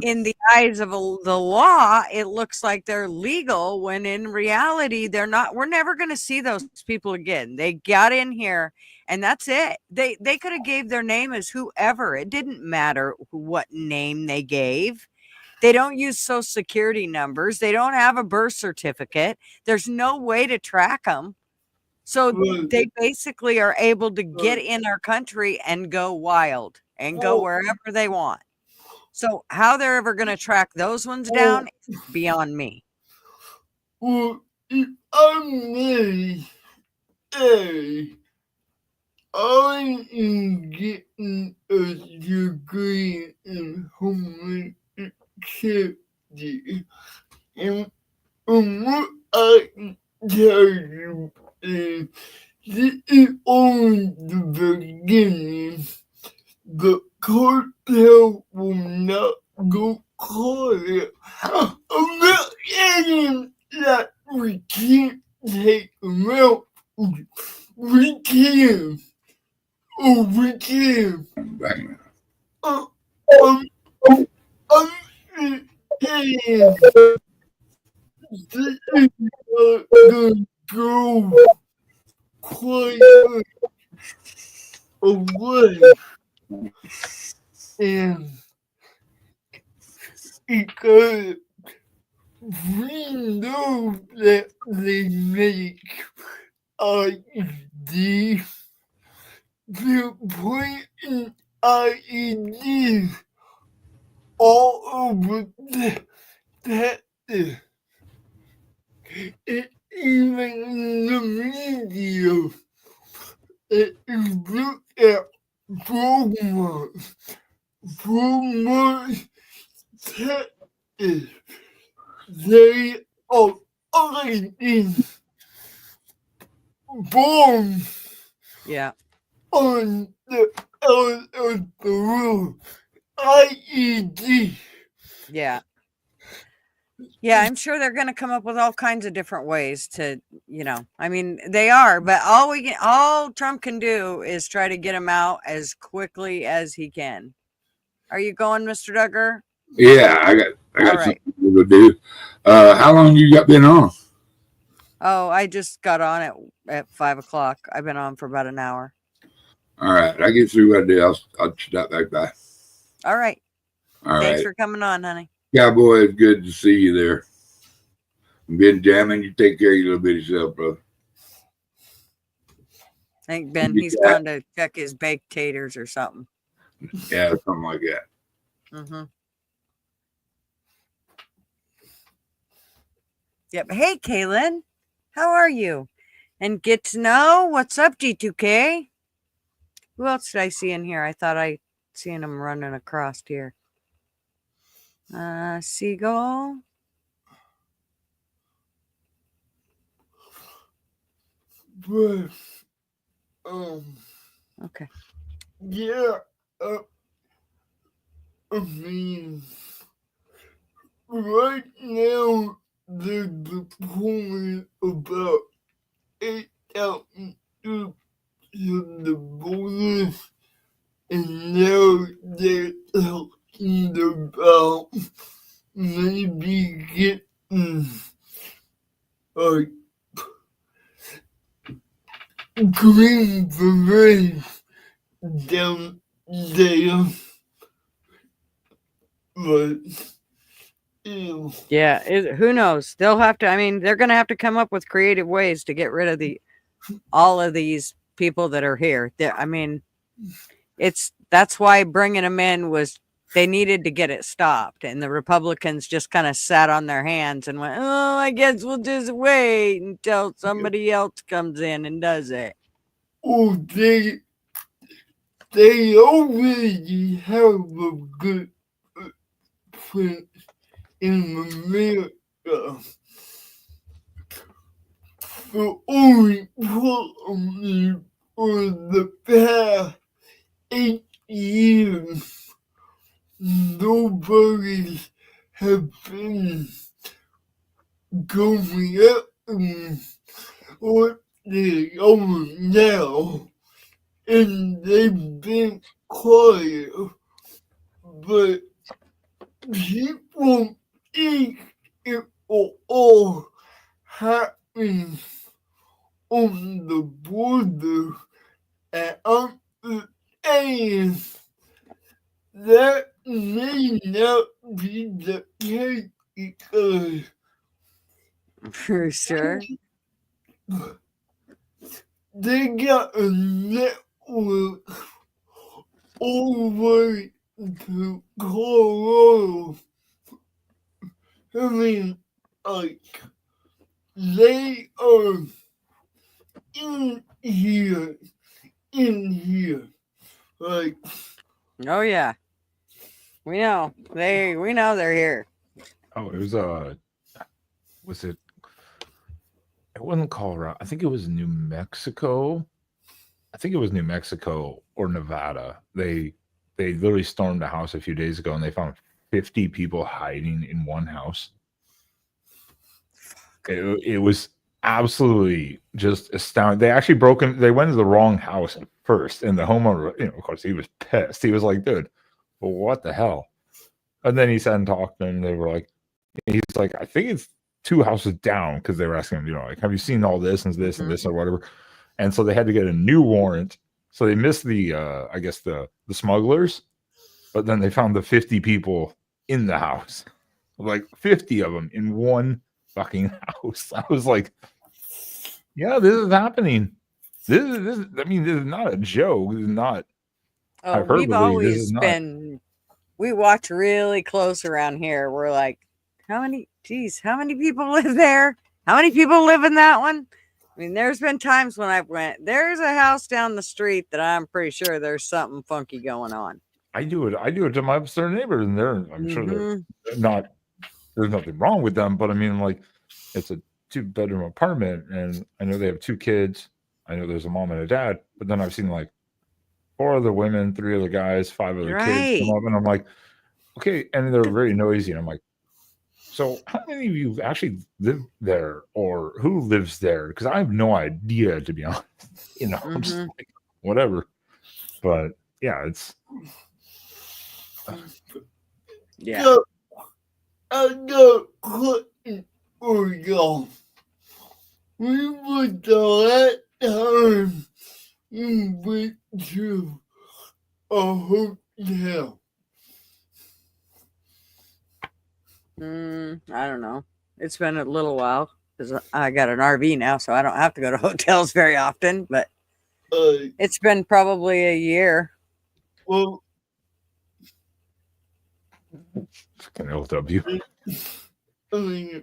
in the eyes of the law, it looks like they're legal when in reality they're not. We're never going to see those people again. They got in here and that's it. They could have gave their name as whoever. It didn't matter what name they gave. They don't use social security numbers. They don't have a birth certificate. There's no way to track them. So they basically are able to get in our country and go wild and go wherever they want. So how they're ever going to track those ones down is beyond me. Well, if I may say, I am getting a degree in Homeland Security. And what I can tell you is this is only the beginning. The cartel will not go quiet. I'm not saying that we can't take them out. We can. Oh, we can. I'm saying this is not going to go quite away. And because we know that they make IEDs, they're putting IEDs all over that. It even in the media, it is looked at programs from my Texas, they are already born Yeah. on the IED. Yeah. Yeah, I'm sure they're going to come up with all kinds of different ways to, I mean, they are, but all Trump can do is try to get him out as quickly as he can. Are you going, Mr. Duggar? Yeah, I got All right. something to do. How long you been on? Oh, I just got on at 5:00. I've been on for about an hour. All right, I get through what I do. I'll stop back by. All right. All Thanks right, for coming on, honey. Cowboy, it's good to see you there. Been jamming. You take care of your little bitty self, brother. I think Ben, he's gone to check his baked taters or something. Yeah, something like that. Mm-hmm. Yep. Hey, Kaylin, how are you? And get to know what's up, G2K. Who else did I see in here? I thought I seen him running across here. Seagull. But, Okay. yeah, I mean, right now, they're deploying about 8,000 troops to the border, and now they're talking about maybe getting, like, Green Berets down there. But, ew. Yeah. Who knows? They'll have to. I mean, they're going to have to come up with creative ways to get rid of all of these people that are here. I mean, that's why bringing them in they needed to get it stopped, and the Republicans just kind of sat on their hands and went, "Oh, I guess we'll just wait until somebody else comes in and does it." Oh, they already have a good footprint in America. The only problem is for the past 8 years, nobody has been going up what they're going now, and they've been quiet. But people think it will all happen on the border, and I'm saying that may not be the case because For sure. they got a network over to Colorado. I mean, like, they are in here. Like, Oh yeah, we know they're here. Oh, it was it? It wasn't Colorado. I think it was New Mexico. I think it was New Mexico or Nevada. They literally stormed a house a few days ago and they found 50 people hiding in one house. It was absolutely just astounding. They actually they went to the wrong house at first, and the homeowner, of course, he was pissed. He was like, dude, well, what the hell? And then he sat and talked to them, and they were like, he's like, I think it's 2 houses down, because they were asking him, like, have you seen all this and this and this or whatever? And so they had to get a new warrant. So they missed the I guess the smugglers, but then they found the 50 people in the house, like 50 of them in one fucking house. I was like, yeah, this is happening. This is I mean, this is not a joke. This is not hyperbole. We've always been, we watch really close around here. We're like, how many people live there? How many people live in that one? I mean, there's been times when I went, there's a house down the street that I'm pretty sure there's something funky going on. I do it to my upstairs neighbors, and I'm sure Mhm. they're not. There's nothing wrong with them, but I mean, like, it's a 2-bedroom apartment, and I know they have 2 kids. I know there's a mom and a dad, but then I've seen like 4 other women, 3 other guys, 5 other kids come Right. up, and I'm like, okay, and they're very noisy, and I'm like, so how many of you actually live there, or who lives there? Because I have no idea, to be honest. I'm just Mhm. like, whatever. But yeah, it's Yeah. So, I got a question for y'all. When was the last time you went to a hotel? I don't know. It's been a little while because I got an RV now, so I don't have to go to hotels very often. But it's been probably a year. Well, fucking LW. I mean,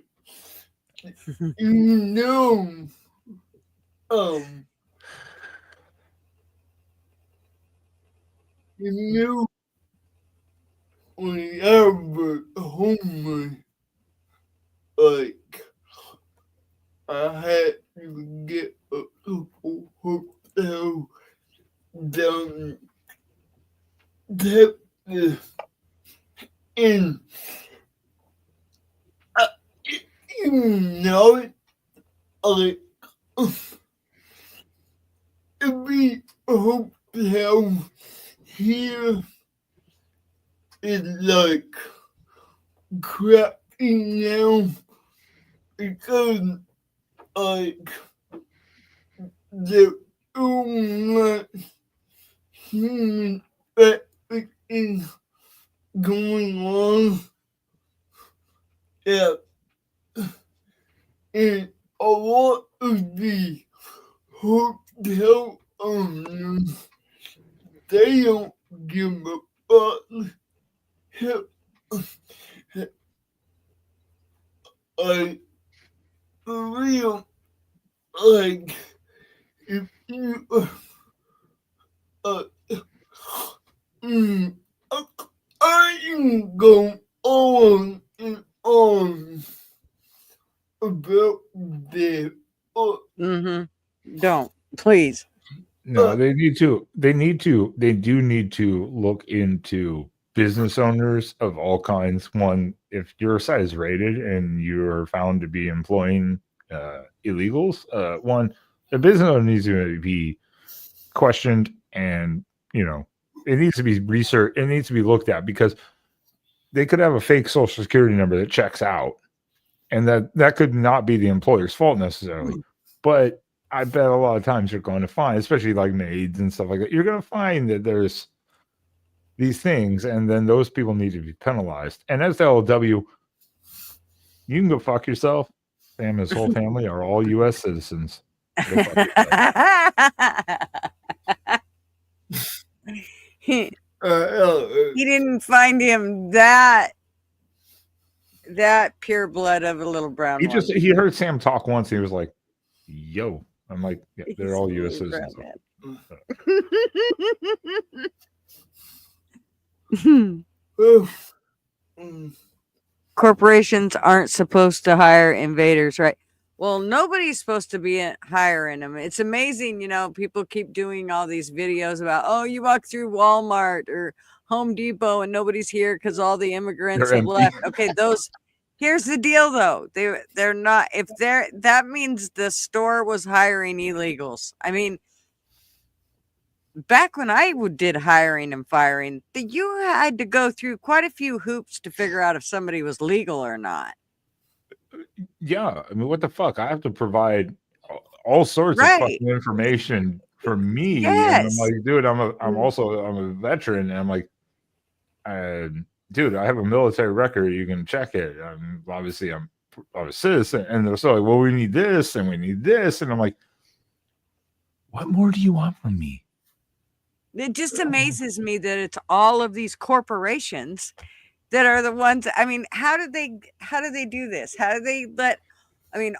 you know, um, when I was homeless, like, I had to get a couple hotels down Texas, and I, you know, like, every hotel here is like cracking down because like there's too much human trafficking going on. Yeah, and a lot of the hotel owners, they don't give a fuck. Like, for real, like, if you, uh, mm, I, I can go on and on about this, but, Don't please. No, they need to. They do need to look into business owners of all kinds. One, if your site is rated and you're found to be employing illegals, one, the business owner needs to be questioned, and it needs to be researched. It needs to be looked at, because they could have a fake social security number that checks out, and that could not be the employer's fault necessarily, but I bet a lot of times you're going to find, especially like maids and stuff like that, you're going to find that there's these things, and then those people need to be penalized. And as the LW, you can go fuck yourself. Sam and his whole family are all U.S. citizens. Go fuck yourself. he didn't find him that pure blood of a little brown He one. he heard Sam talk once. And he was like, "Yo," I'm like, yeah, they're He's all a U.S. little brown citizens. man. Corporations aren't supposed to hire invaders, right? Well, nobody's supposed to be hiring them. It's amazing, people keep doing all these videos about, oh, you walk through Walmart or Home Depot and nobody's here because all the immigrants They're have empty. left. Okay, here's the deal though. They're not, that means the store was hiring illegals. I mean, back when I did hiring and firing, you had to go through quite a few hoops to figure out if somebody was legal or not. Yeah, I mean, what the fuck? I have to provide all sorts of Right. fucking information for me, and I'm Yes. like, dude, I'm a veteran, and I'm like, dude, I have a military record. You can check it. Obviously, I'm a citizen, and they're so like, well, we need this and we need this, and I'm like, what more do you want from me? It just amazes me that it's all of these corporations that are the ones. I mean, how do they do this? How do they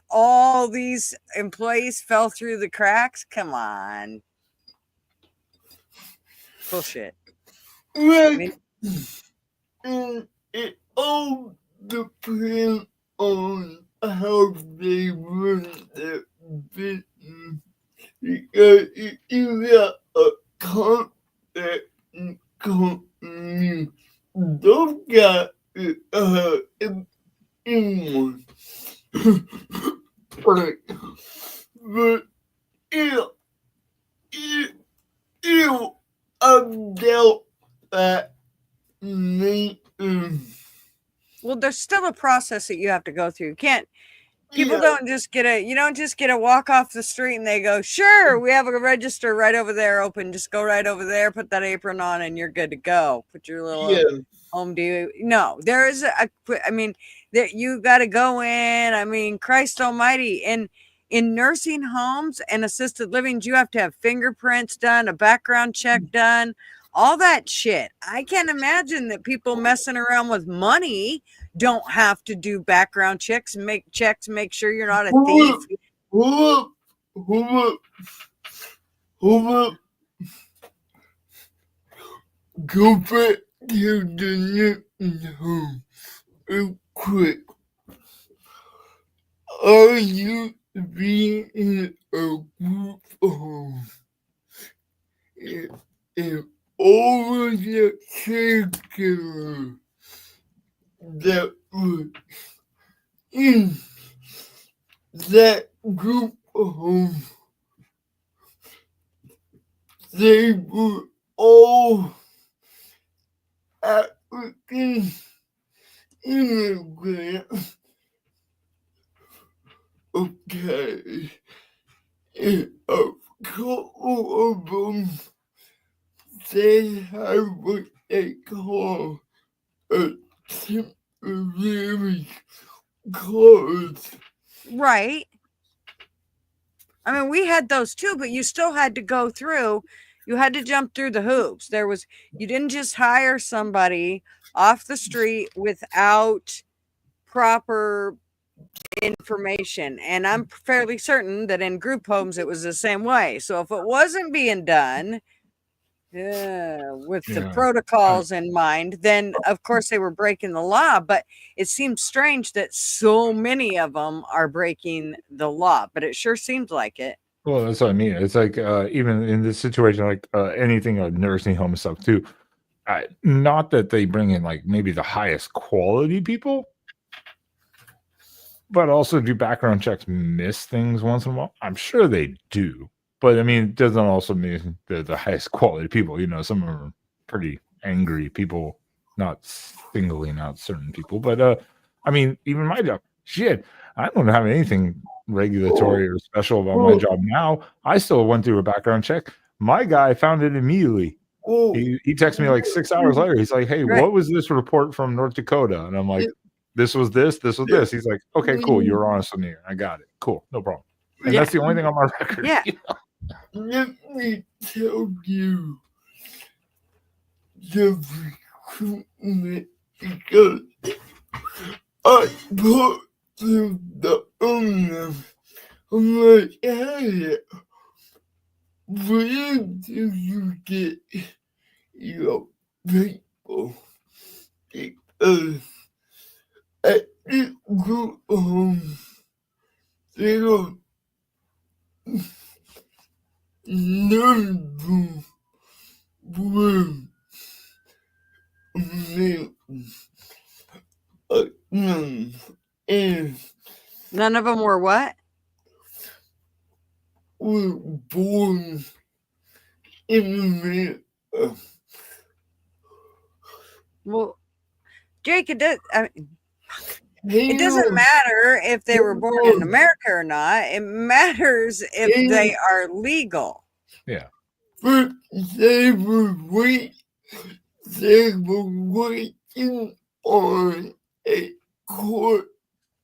all these employees fell through the cracks? Come on. Bullshit. Right. And it all depends on how they run their business. Because if you got a contract company, those guys anyone. But if I doubt that Well, there's still a process that you have to go through. You can't. People yeah, don't just get a. You don't just get a walk off the street and they go, "Sure, we have a register right over there open. Just go right over there, put that apron on, and you're good to go. Put your little yeah, home do." No, there is a. I mean, that you got to go in. I mean, Christ Almighty, and in nursing homes and assisted livings, you have to have fingerprints done, a background check done, all that shit. I can't imagine that people messing around with money don't have to do background checks, make sure you're not a thief. hold up. Go back to the nursing home real quick. Are you being in a group home? If all of the caregivers that were in that group home, they were all African immigrants. Okay. And a couple of them, they have what they call a temporary card. Right. I mean, we had those too, but you still had to go through. You had to jump through the hoops. You didn't just hire somebody off the street without proper information. And I'm fairly certain that in group homes, it was the same way. So if it wasn't being done with the protocols in mind, then of course they were breaking the law. But it seems strange that so many of them are breaking the law, but it sure seems like it. Well, that's what I mean. It's like even in this situation, like anything like nursing home stuff too. Not that they bring in like maybe the highest quality people, but also do background checks miss things once in a while? I'm sure they do. But I mean, it doesn't also mean they're the highest quality people. You know, some of them are pretty angry people, not singling out certain people. But I mean, even my job, shit, I don't have anything regulatory or special about my job now. I still went through a background check. My guy found it immediately. He texted me like 6 hours later. He's like, "Hey, what was this report from North Dakota?" And I'm like, "This was this, this was this." He's like, "Okay, cool. You were honest with me. I got it. Cool, no problem." And that's the only thing on my record. Yeah. You know? Let me tell you the recruitment, because I talked to the owner. I'm like, "Hey, where do you get your people?" Because at this group home, they don't none of them were male. And None of them were what? were born in America. Well, Jake, it doesn't They matter if they were born in America or not. It matters if they are legal. Yeah. But they were waiting on a court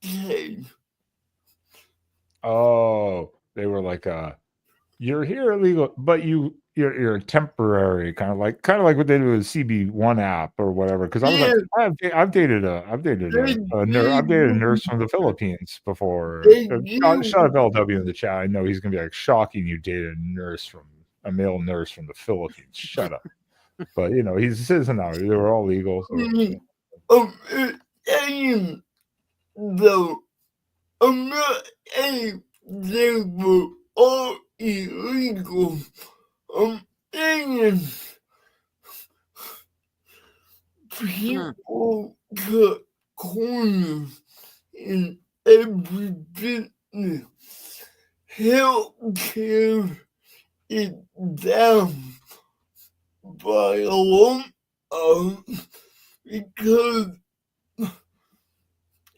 case. Oh, they were like, "You're here illegal, but you're temporary," kind of like what they do with CB1 app or whatever. Because I was like, I've dated a nurse from the Philippines before. Shout out LW in the chat. I know he's gonna be like, shocking you dated a male nurse from the Philippines. Shut up. But he's a citizen now. They were all legal. So saying though, I'm not saying they were all illegal. I'm saying people cut corners in every business. Healthcare is down by a lot because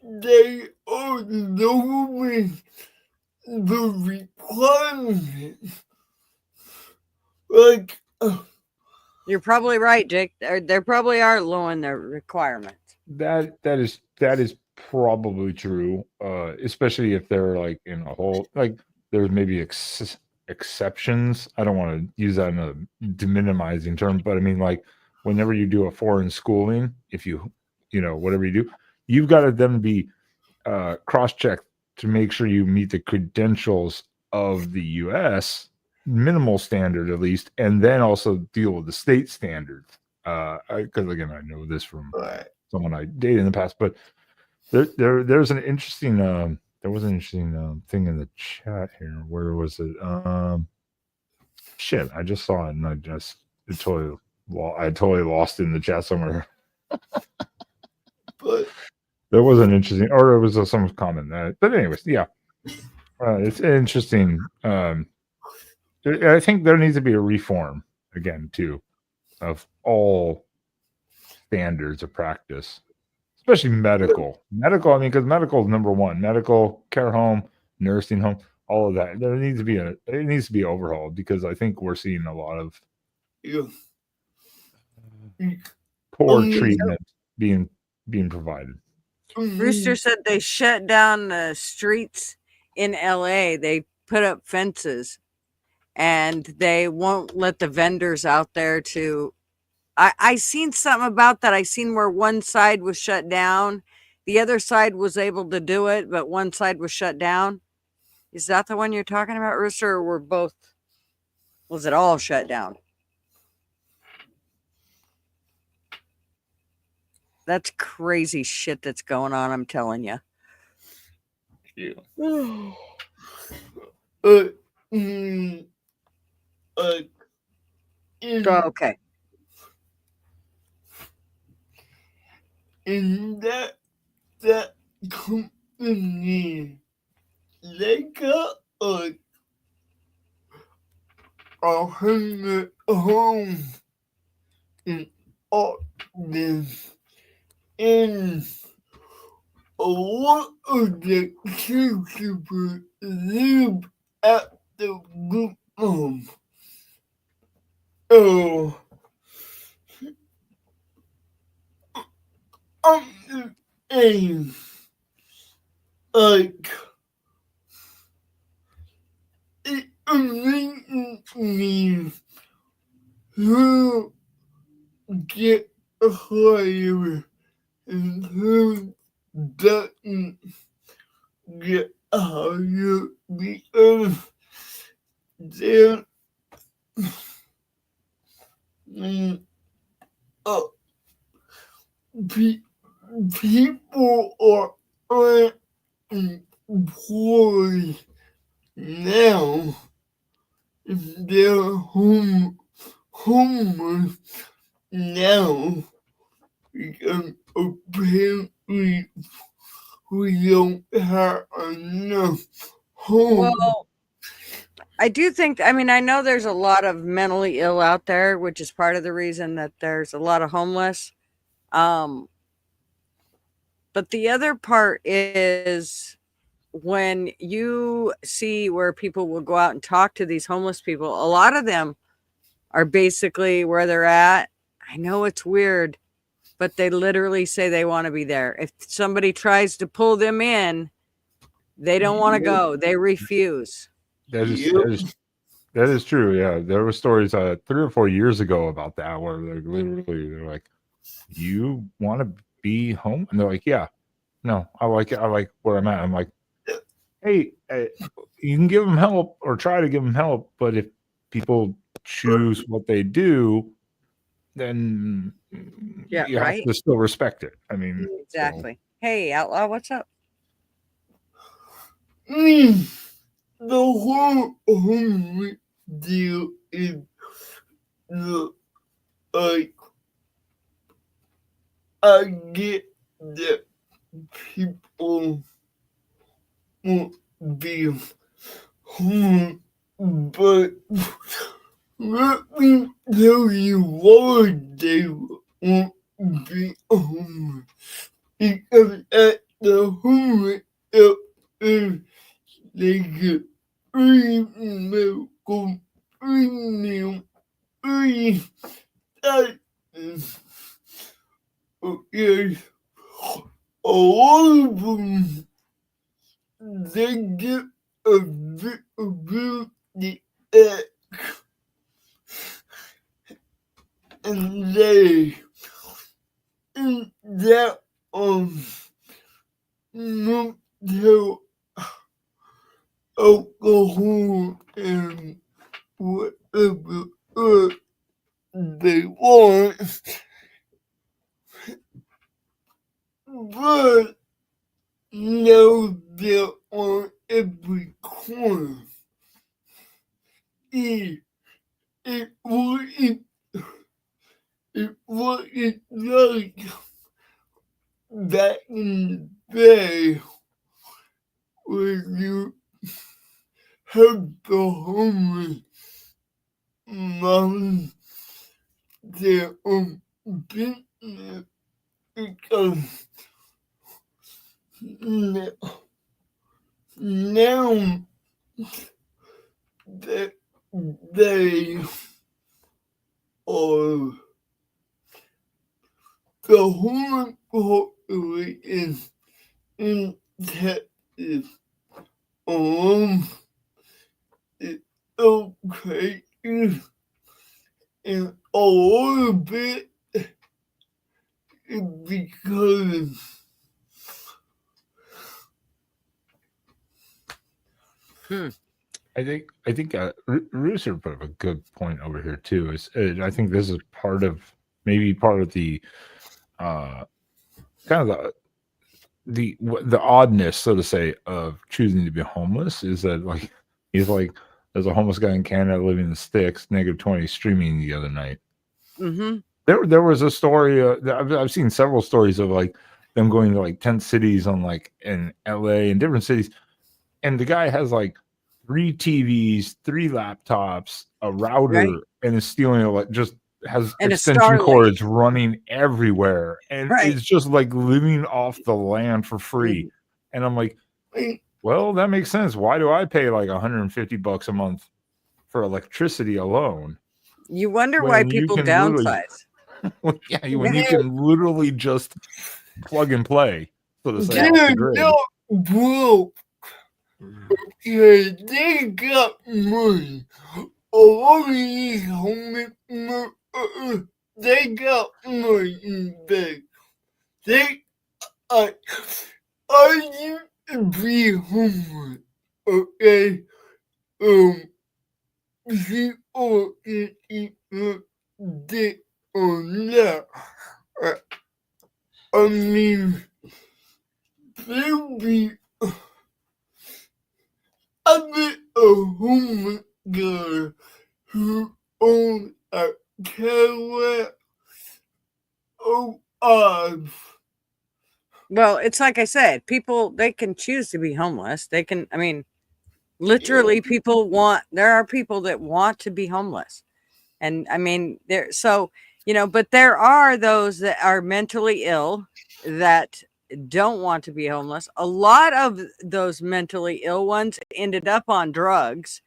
they are lowering the requirements. Like, You're probably right, Jake. They probably are lowering their requirements. that is probably true, especially if they're like in a whole like there's maybe exceptions. I don't want to use that in a deminimizing term, but I mean like whenever you do a foreign schooling, if whatever you do, you've got to then be cross-checked to make sure you meet the credentials of the U.S. minimal standard at least, and then also deal with the state standards. Because again, I know this from someone I dated in the past, but there's an interesting there was an interesting thing in the chat here. Where was it? Shit, I just saw it and I totally lost it in the chat somewhere. but There was an interesting, or it was some comment. But anyways, yeah, it's interesting. I think there needs to be a reform again too of all standards of practice, especially medical. Medical, I mean, because medical is number one. Medical, care home, nursing home, all of that. It needs to be overhauled because I think we're seeing a lot of poor treatment being provided. Rooster said they shut down the streets in LA. They put up fences and they won't let the vendors out there to. I seen something about that. I seen where one side was shut down. The other side was able to do it, but one side was shut down. Is that the one you're talking about, Rooster? Or were both? Was it all shut down? That's crazy shit that's going on. I'm telling you. Yeah. Okay. In that company, they got like 100 homes in Austin, and a lot of the caregivers live at the group home. Oh. I'm just saying, like, it amazes me who get hired and who doesn't get hired because they're people are unemployed now. They're homeless now because apparently we don't have enough homes. Well, I do think, I mean, I know there's a lot of mentally ill out there, which is part of the reason that there's a lot of homeless. But the other part is when you see where people will go out and talk to these homeless people, a lot of them are basically where they're at. I know it's weird, but they literally say they want to be there. If somebody tries to pull them in, they don't want to go. They refuse. That is true. Yeah, there were stories 3 or 4 years ago about that where they're like, "You want to be home?" And they're like, "Yeah, no, I like it. I like where I'm at." I'm like, "Hey, you can give them help or try to give them help, but if people choose what they do, then Yeah, you have right? to still respect it. I mean, so- Exactly. Hey, Outlaw, what's up? The whole homeless deal is the, like, I get that people won't be homeless, but let me tell you why they won't be homeless. Because at the homeless shelter, they get free medical, free meal, free taxes. Okay, a lot of them, they get a disability act, and they, in that, mental alcohol and whatever they want, but now they're on every corner. It wasn't like back in the day when you had the homeless mom their own business, because now that they are the homeless population in Texas is so crazy, and a lot of it is because I think Rooster put up a good point over here too. I think this is part of the kind of the oddness, so to say, of choosing to be homeless is that like he's like there's a homeless guy in Canada living in the sticks, -20 streaming the other night. Mm-hmm. There was a story. I've seen several stories of like them going to like 10 cities on like in LA and different cities, and the guy has like 3 TVs, 3 laptops, a router, Right. and is stealing like just has And a extension Starlink. cords running everywhere, and Right. is just like living off the land for free. And I'm like, well, that makes sense. Why do I pay like $150 a month for electricity alone? You wonder why When you people can literally- downsize. When you can literally just plug and play, so to say, off the they're grid. not broke. Okay, they got money. A lot of these homeless, they got money in the bank. I used to be homeless. Okay, people can even dick on that. I mean, there'll be. I met a homeless girl who owned a Cadillac. Oh, Well, it's like I said, people, they can choose to be homeless. They can, I mean, literally there are people that want to be homeless. And I mean, so, but there are those that are mentally ill that don't want to be homeless. A lot of those mentally ill ones ended up on drugs.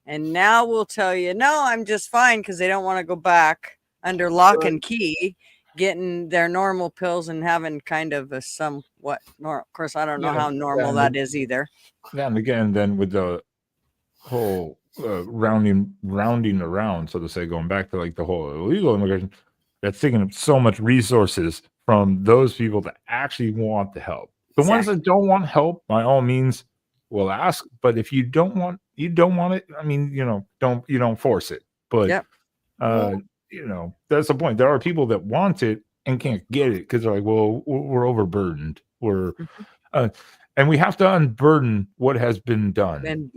And now we'll tell you, no, I'm just fine, because they don't want to go back under lock and key, getting their normal pills and having kind of a somewhat normal. Of course, I don't know how normal that is either. Yeah, and again, then with the whole rounding around, so to say, going back to like the whole illegal immigration, that's taking up so much resources from those people that actually want the help. The ones that don't want help, by all means, will ask. But if you don't want it, I mean, don't force it. But that's the point. There are people that want it and can't get it because they're like, well, we're overburdened. And we have to unburden what has been done. And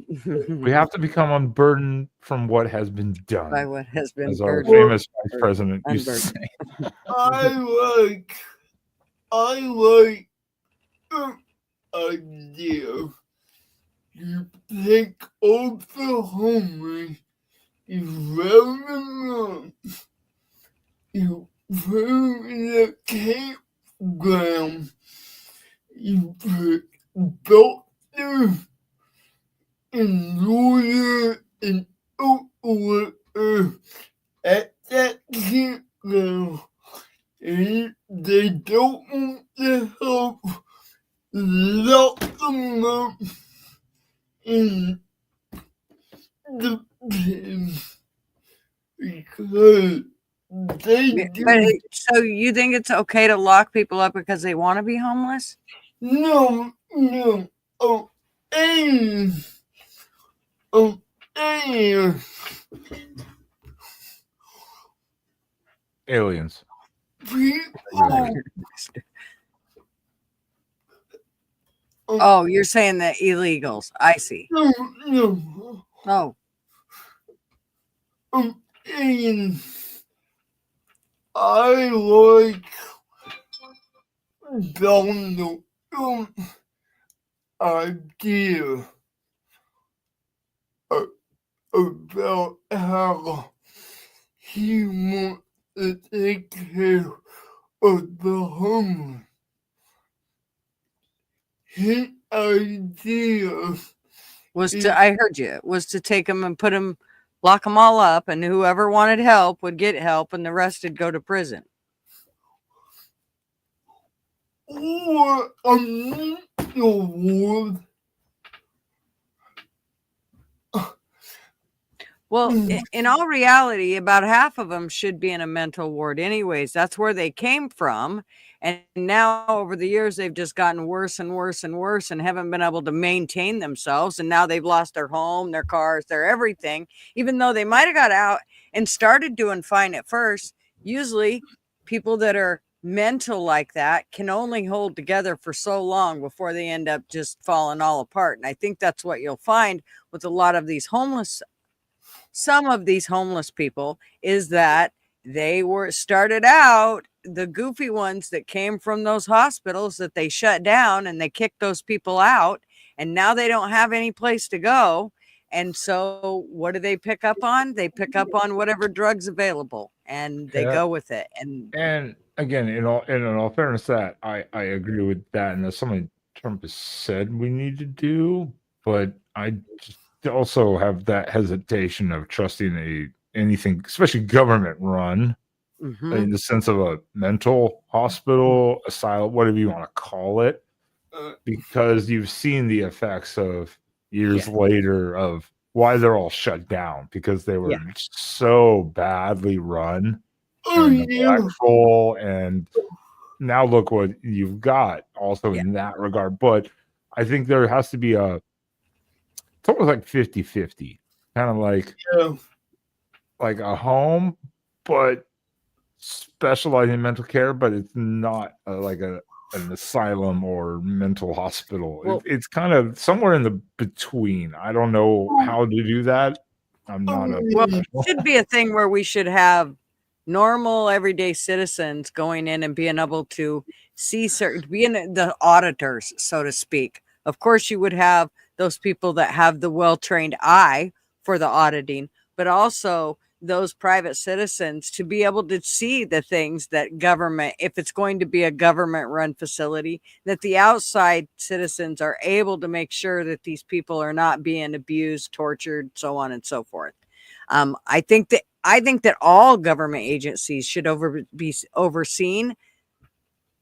We have to become unburdened from what has been done. by what has been As our burdened. famous vice president used to Unburdened. say. I like the idea. You take off the homeless, you round them up, you put them in the campground, you put doctors and lawyers and workers at that campground. And they don't want the help, lock them up in the pen because they But do. so you think it's okay to lock people up because they want to be homeless? No. Aliens. People. Oh, you're saying the illegals. I see. No. Oh, And I like Donald Trump's idea about how he wants to take care of the homeless. His idea I heard you, was to take them and lock them all up, and whoever wanted help would get help, and the rest would go to prison. or a mental ward. Well, in all reality, about half of them should be in a mental ward anyways. That's where they came from. And now over the years, they've just gotten worse and worse and worse and haven't been able to maintain themselves. And now they've lost their home, their cars, their everything, even though they might have got out and started doing fine at first. Usually people that are mental like that can only hold together for so long before they end up just falling all apart. And I think that's what you'll find with a lot of these some of these homeless people, is that they started out, the goofy ones that came from those hospitals that they shut down, and they kicked those people out, and now they don't have any place to go. And so what do they pick up on? They pick up on whatever drugs available, and they go with it. And again, in all fairness, that I agree with that, and that's something Trump has said we need to do, but I just also have that hesitation of trusting anything, especially government run, in the sense of a mental hospital, asylum, whatever you want to call it, because you've seen the effects of years later of why they're all shut down, because they were so badly run. And now look what you've got also in that regard. But I think there has to be it's almost like 50-50, kind of like a home, but specializing in mental care, but it's not like an asylum or mental hospital. Well, it's kind of somewhere in the between. I don't know how to do that. I'm not it should be a thing where we should have normal everyday citizens going in and being able to see being the auditors, so to speak. Of course, you would have those people that have the well-trained eye for the auditing, but also those private citizens to be able to see the things that government, if it's going to be a government run facility, that the outside citizens are able to make sure that these people are not being abused, tortured, so on and so forth. I think that all government agencies should be overseen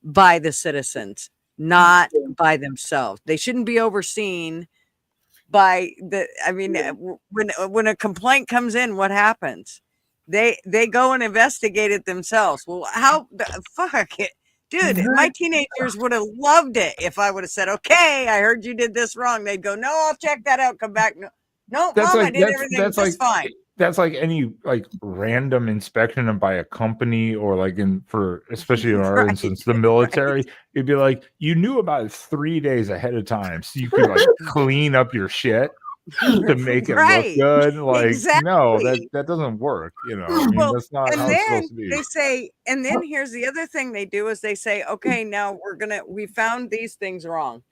by the citizens, not by themselves. They shouldn't be overseen by when a complaint comes in, what happens? They go and investigate it themselves. Well, how fuck it, dude? My teenagers would have loved it if I would have said, "Okay, I heard you did this wrong." They'd go, "No, I'll check that out. Come back." No, Mom, I did everything just fine. that's like any like random inspection by a company or like especially in our Right, instance, the military, it'd be like you knew about it 3 days ahead of time so you could like clean up your shit to make it look Right. good. Like, no, Exactly. that doesn't work. I mean, Well, that's not and how it's then supposed to be. they say, and then here's the other thing they do is they say, okay, now we found these things wrong,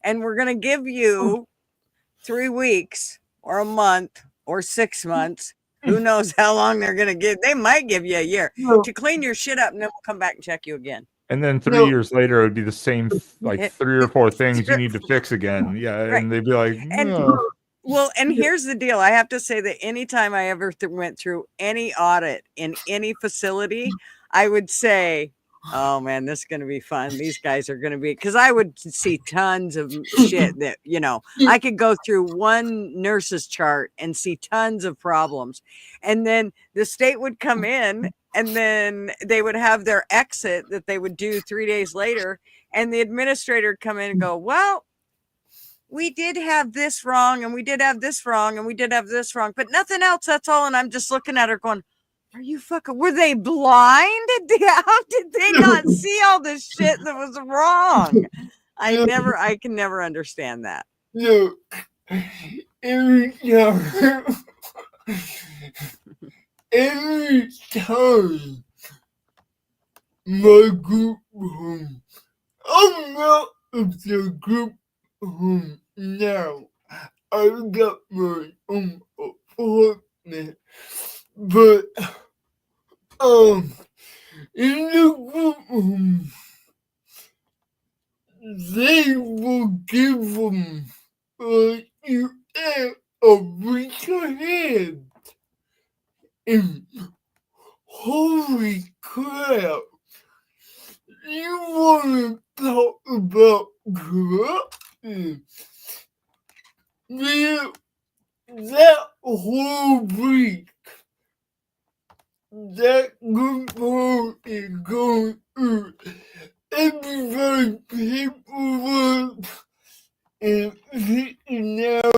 and we're gonna give you 3 weeks or a month or 6 months. Who knows how long they're gonna give? They might give you a year No, to clean your shit up, and then we'll come back and check you again. And then 3 No. years later, it would be the same, like 3 or 4 things you need to fix again. Yeah, Right. and they'd be like, And "No." well, and here's the deal. I have to say that anytime I ever went through any audit in any facility, I would say, oh man, this is going to be fun. These guys are going to be, because I would see tons of shit that, I could go through one nurse's chart and see tons of problems. And then the state would come in and then they would have their exit that they would do 3 days later. And the administrator would come in and go, well, we did have this wrong and we did have this wrong and we did have this wrong, but nothing else. That's all. And I'm just looking at her going, are you fucking, were they blind? How did they not see all this shit that was wrong? I can never understand that. Look, every time, every time my group home, I'm not of the group home now. I've got my own apartment, but in the group home, they will give them you a week ahead. And holy crap, you want to talk about corruption? That whole week, that group home is going through everybody's paperwork and figuring out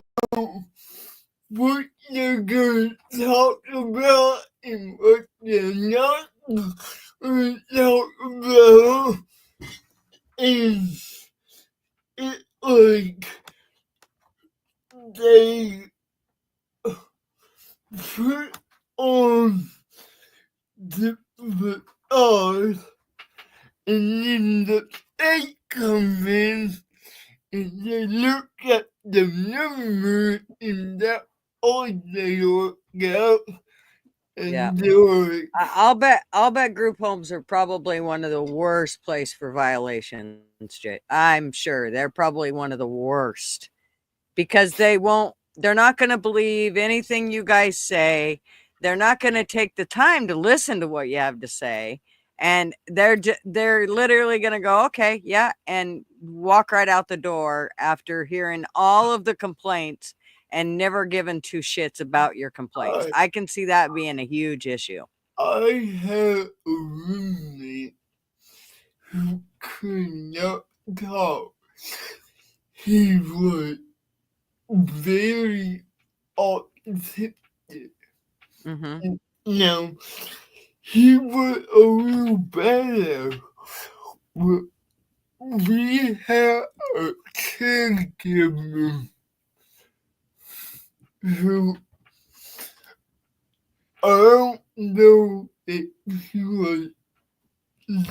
what they're going to talk about and what they're not going to talk about. And it's like they put on the facade and then the state comes in and they look at the numbers and that's all they look at. And Yeah. they're like, I'll bet group homes are probably one of the worst place for violations, Jay. I'm sure they're probably one of the worst because they're not going to believe anything you guys say. They're not going to take the time to listen to what you have to say. And they're literally going to go, okay, yeah, and walk right out the door after hearing all of the complaints and never given 2 shits about your complaints. I can see that being a huge issue. I had a roommate who could not talk. He was very autistic. Mm-hmm. Now, he was a little better, but we had a caregiver who I don't know if he was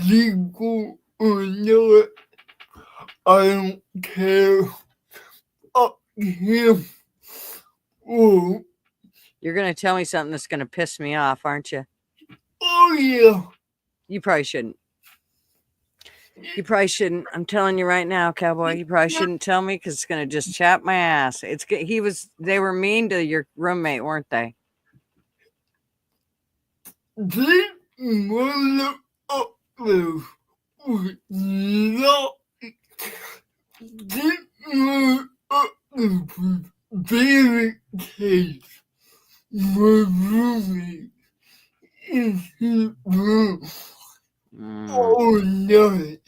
legal or not. I don't care. Up him. Oh, You're going to tell me something that's going to piss me off, aren't you? oh yeah. You probably shouldn't. You probably shouldn't. I'm telling you right now, cowboy. You probably shouldn't tell me because it's gonna just chap my ass. They were mean to your roommate, weren't they? This motherfucker was not. This motherfucker was very case. My roommate in his room all night.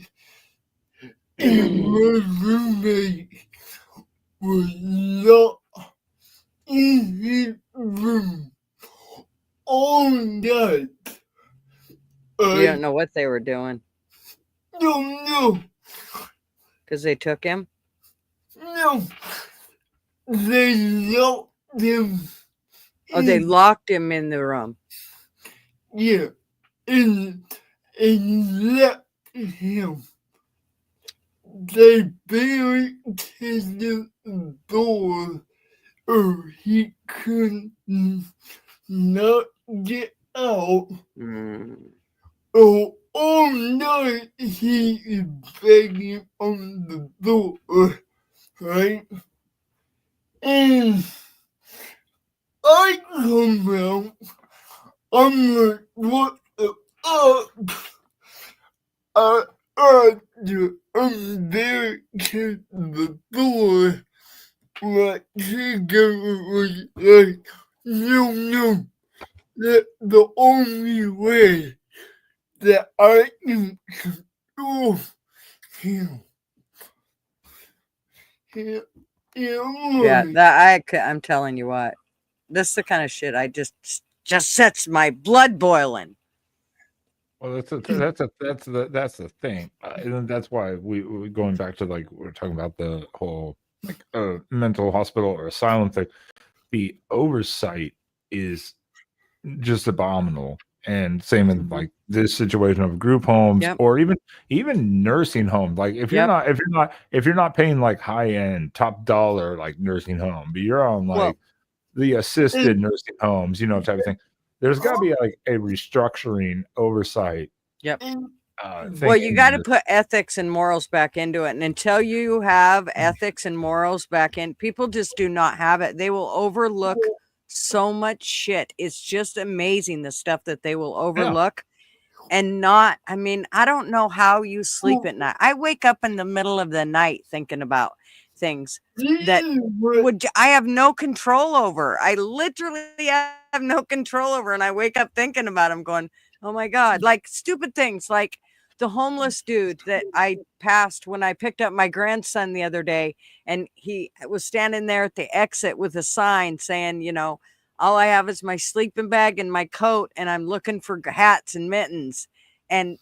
And my roommate was not in his room all night. You don't know what they were doing No, because they took him. no. They locked him. Oh, they in- locked him in the room. Yeah, and left him. They barricaded the door, or he could not get out. Mm. Oh, all night he is begging on the door, right? And I come out. I'm like, what the fuck? Unbarricade the door. But she was like, no, that's the only way that I can control him. Yeah, I'm telling you what, this is the kind of shit I just sets my blood boiling. Well, that's the thing, and then that's why we going back to, like, we're talking about the whole, like, mental hospital or asylum thing. The oversight is just abominable, and same in like this situation of group homes. Yep. Or even nursing homes. Like, if you're not paying like high end top dollar like nursing home, but you're on like the assisted nursing homes, type of thing. There's got to be like a restructuring oversight. Yep. And Well, you got to put ethics and morals back into it. And until you have ethics and morals back in, people just do not have it. They will overlook so much shit. It's just amazing the stuff that they will overlook and not. I mean, I don't know how you sleep at night. I wake up in the middle of the night thinking about things that I have no control over. I literally have no control over, and I wake up thinking about them going, oh my God, like stupid things like the homeless dude that I passed when I picked up my grandson the other day, and he was standing there at the exit with a sign saying, all I have is my sleeping bag and my coat, and I'm looking for hats and mittens. And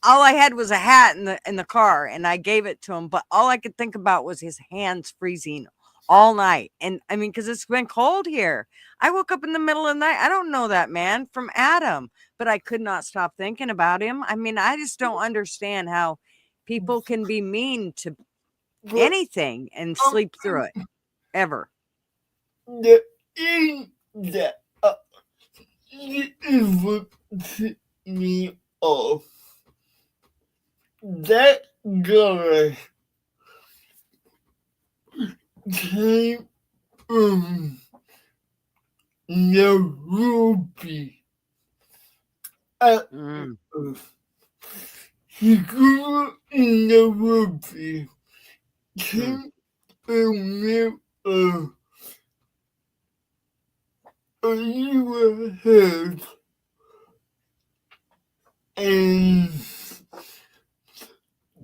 all I had was a hat in the car, and I gave it to him. But all I could think about was his hands freezing all night. And I mean, because it's been cold here. I woke up in the middle of the night. I don't know that man from Adam, but I could not stop thinking about him. I mean, I just don't understand how people can be mean to anything and sleep through it ever. The thing that it would piss me off, that guy came from Nairobi. He grew up in Nairobi, came from a year ahead, and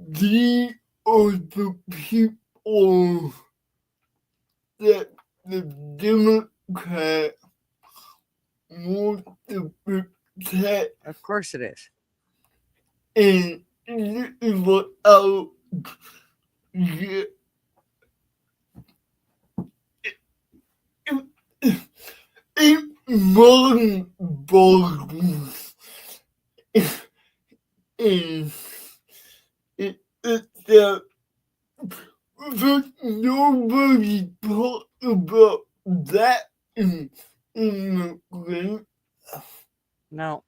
these are the people that the Democrat want to protect. Of course it is. And this is what I'll get. It mind boggles. And it's that nobody talks about that in the grant. No,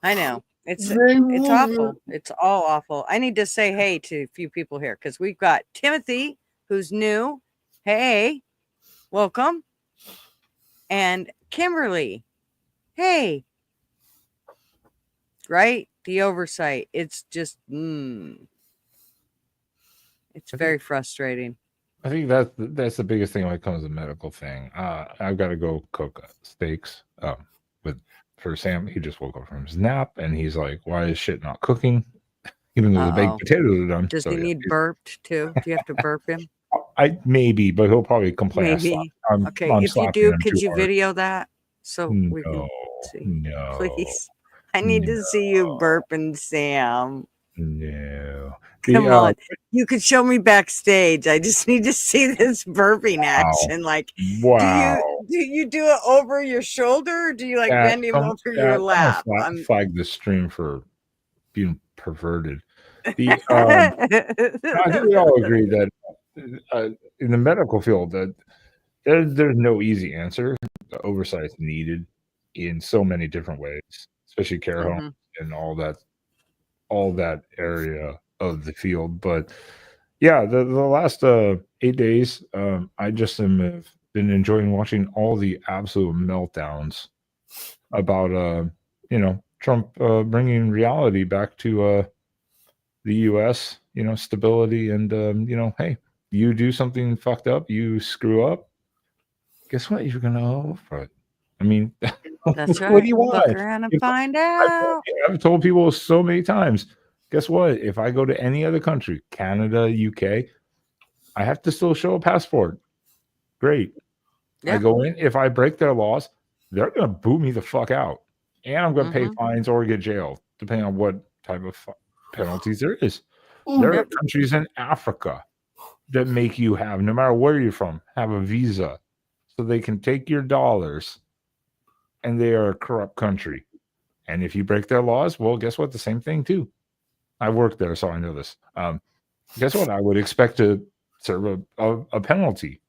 I know. It's awful. It's all awful. I need to say hey to a few people here because we've got Timothy, who's new. Hey, welcome. And Kimberly. Hey. Right? The oversight. It's just, it's very frustrating. I think that's the biggest thing when it comes to the medical thing. I've got to go cook steaks for Sam. He just woke up from his nap and he's like, why is shit not cooking? Even though the baked potatoes are done. Does he need burped too? Do you have to burp him? maybe, but he'll probably complain. Maybe. Okay, I'm if you slapping do, him could too you hard. video that so we can No, see? no, Please. I need to see you burping, Sam. no. Come on. You could show me backstage. I just need to see this burping action. Like, Wow. do you do it over your shoulder or do you like bend him over your lap? Flag the stream for being perverted. I think we all agree that in the medical field that there's no easy answer. The oversight is needed in so many different ways, especially care homes and all that area of the field. But yeah, the last 8 days, I just have been enjoying watching all the absolute meltdowns about Trump bringing reality back to the U.S. Stability and hey, you do something fucked up, you screw up, guess what? You're gonna owe for it. I mean, That's right. what do you want? Look around and find out. I've told people so many times. Guess what? If I go to any other country, Canada, UK, I have to still show a passport. Great. Yeah. I go in. If I break their laws, they're gonna boot me the fuck out, and I'm gonna pay fines or get jailed, depending on what type of penalties there is. There are countries in Africa that make you have, no matter where you're from, have a visa so they can take your dollars, and they are a corrupt country. And if you break their laws, well, guess what? The same thing too. I worked there, so I know this. Guess what? I would expect to serve a penalty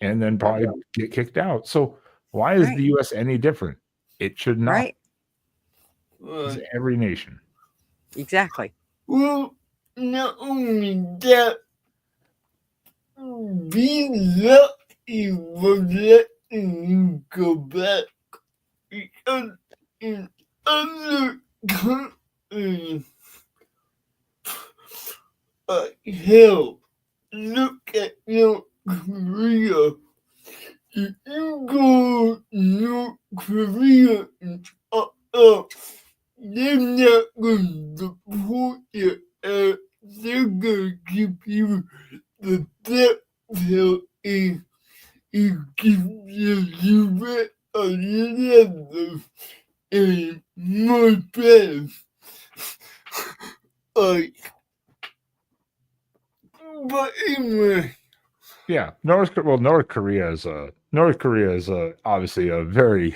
and then probably get kicked out. So why is the U.S. any different? It should not. Right. It's every nation. Exactly. Well, not only that, be lucky for letting you go back. Because in other countries, hell, look at North Korea. If you go to North Korea and they're not going to deport you. They're going to give you the death penalty and give you a letter and more bad. But anyway. Yeah, North Korea is obviously a very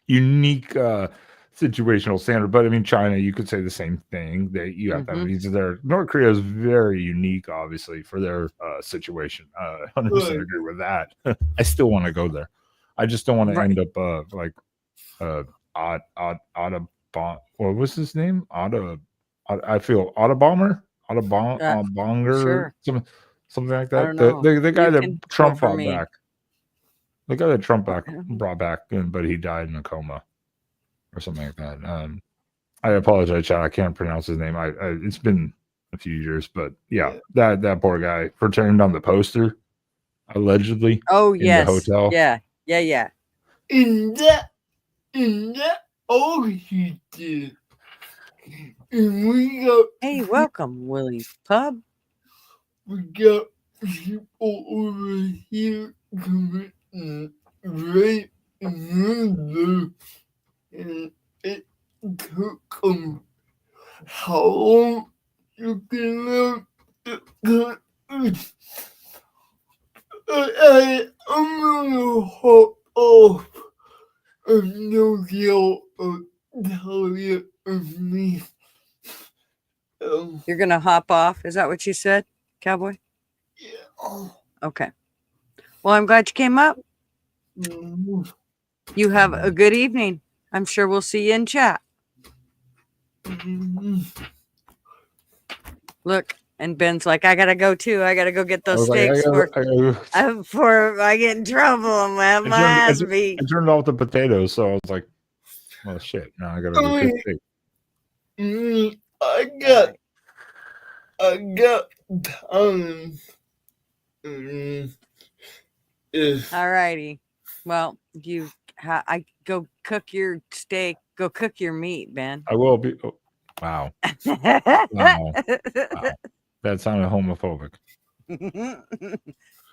unique situational standard. But I mean, China, you could say the same thing, that you have to have visas there. North Korea is very unique, obviously, for their situation. 100% agree with that. I still want to go there. I just don't want to end up like Otto what was his name? I feel Autobomber, Sure. something like that. I don't know. The guy You that can Trump for brought me. back. The guy that Trump brought back, but he died in a coma or something like that. I apologize, Chad. I can't pronounce his name. It's been a few years, but yeah, that poor guy for turning down the poster, allegedly. Oh, in yes. the hotel. Yeah. In that, all he did. And we got Hey, welcome, Willie's Pub. people over here committing rape and murder, and it took them how long you can live. I'm gonna hop off and no deal tell you of me. You're going to hop off. Is that what you said, Cowboy? Yeah. Okay. Well, I'm glad you came up. You have a good evening. I'm sure we'll see you in chat. Look, and Ben's like, I gotta go too. I gotta go get those steaks before I get in trouble. I'm gonna have my ass beat. I turned off the potatoes, so I was like, "Well, shit! Now I gotta go cook steak." I got time. All righty. Well, I go cook your steak. Go cook your meat, Ben. I will be. Oh, wow. Wow. That sounded homophobic.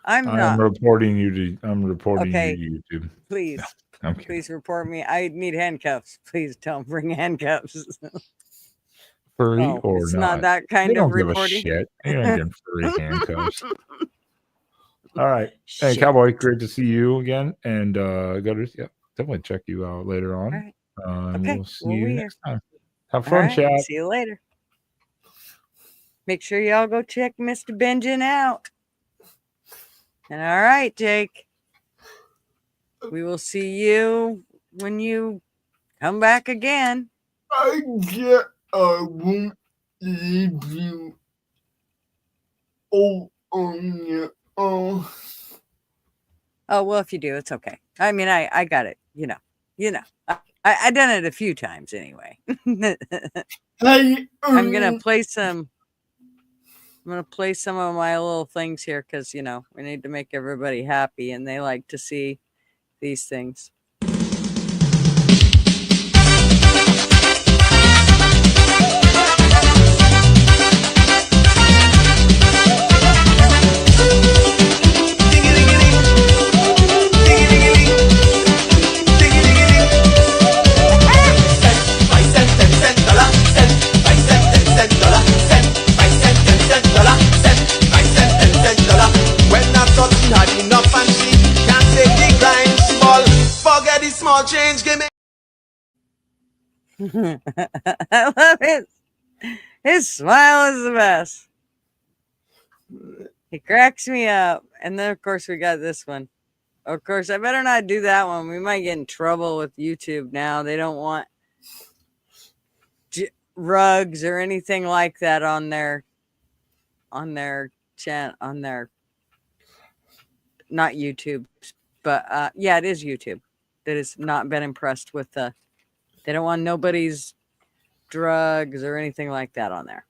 I'm I'm not. reporting you to. I'm reporting Okay. you to YouTube. Please, I'm kidding. please report me. I need handcuffs. Please don't bring handcuffs. Furry Oh, or it's not? not that They kind of don't give a reporting. shit. You're not getting furry handcuffs. All right. Hey, Shit. Cowboy, great to see you again. And Gutters, yeah, definitely check you out later on. All right. And Okay, we'll see we'll you be next time. Have All fun, right. chat. See you later. Make sure y'all go check Mr. Benjamin out. And all right, Jake. We will see you when you come back again. I won't leave you all on your own. Oh, well, if you do, it's okay. I mean, I got it. You know. I done it a few times anyway. Hey, I'm gonna play some of my little things here because we need to make everybody happy and they like to see these things. Small change, give me. I love it. His smile is the best. He cracks me up. And then, of course, we got this one. Of course, I better not do that one. We might get in trouble with YouTube now. They don't want rugs or anything like that on their channel, not YouTube, but yeah, it is YouTube. That has not been impressed with they don't want nobody's drugs or anything like that on there.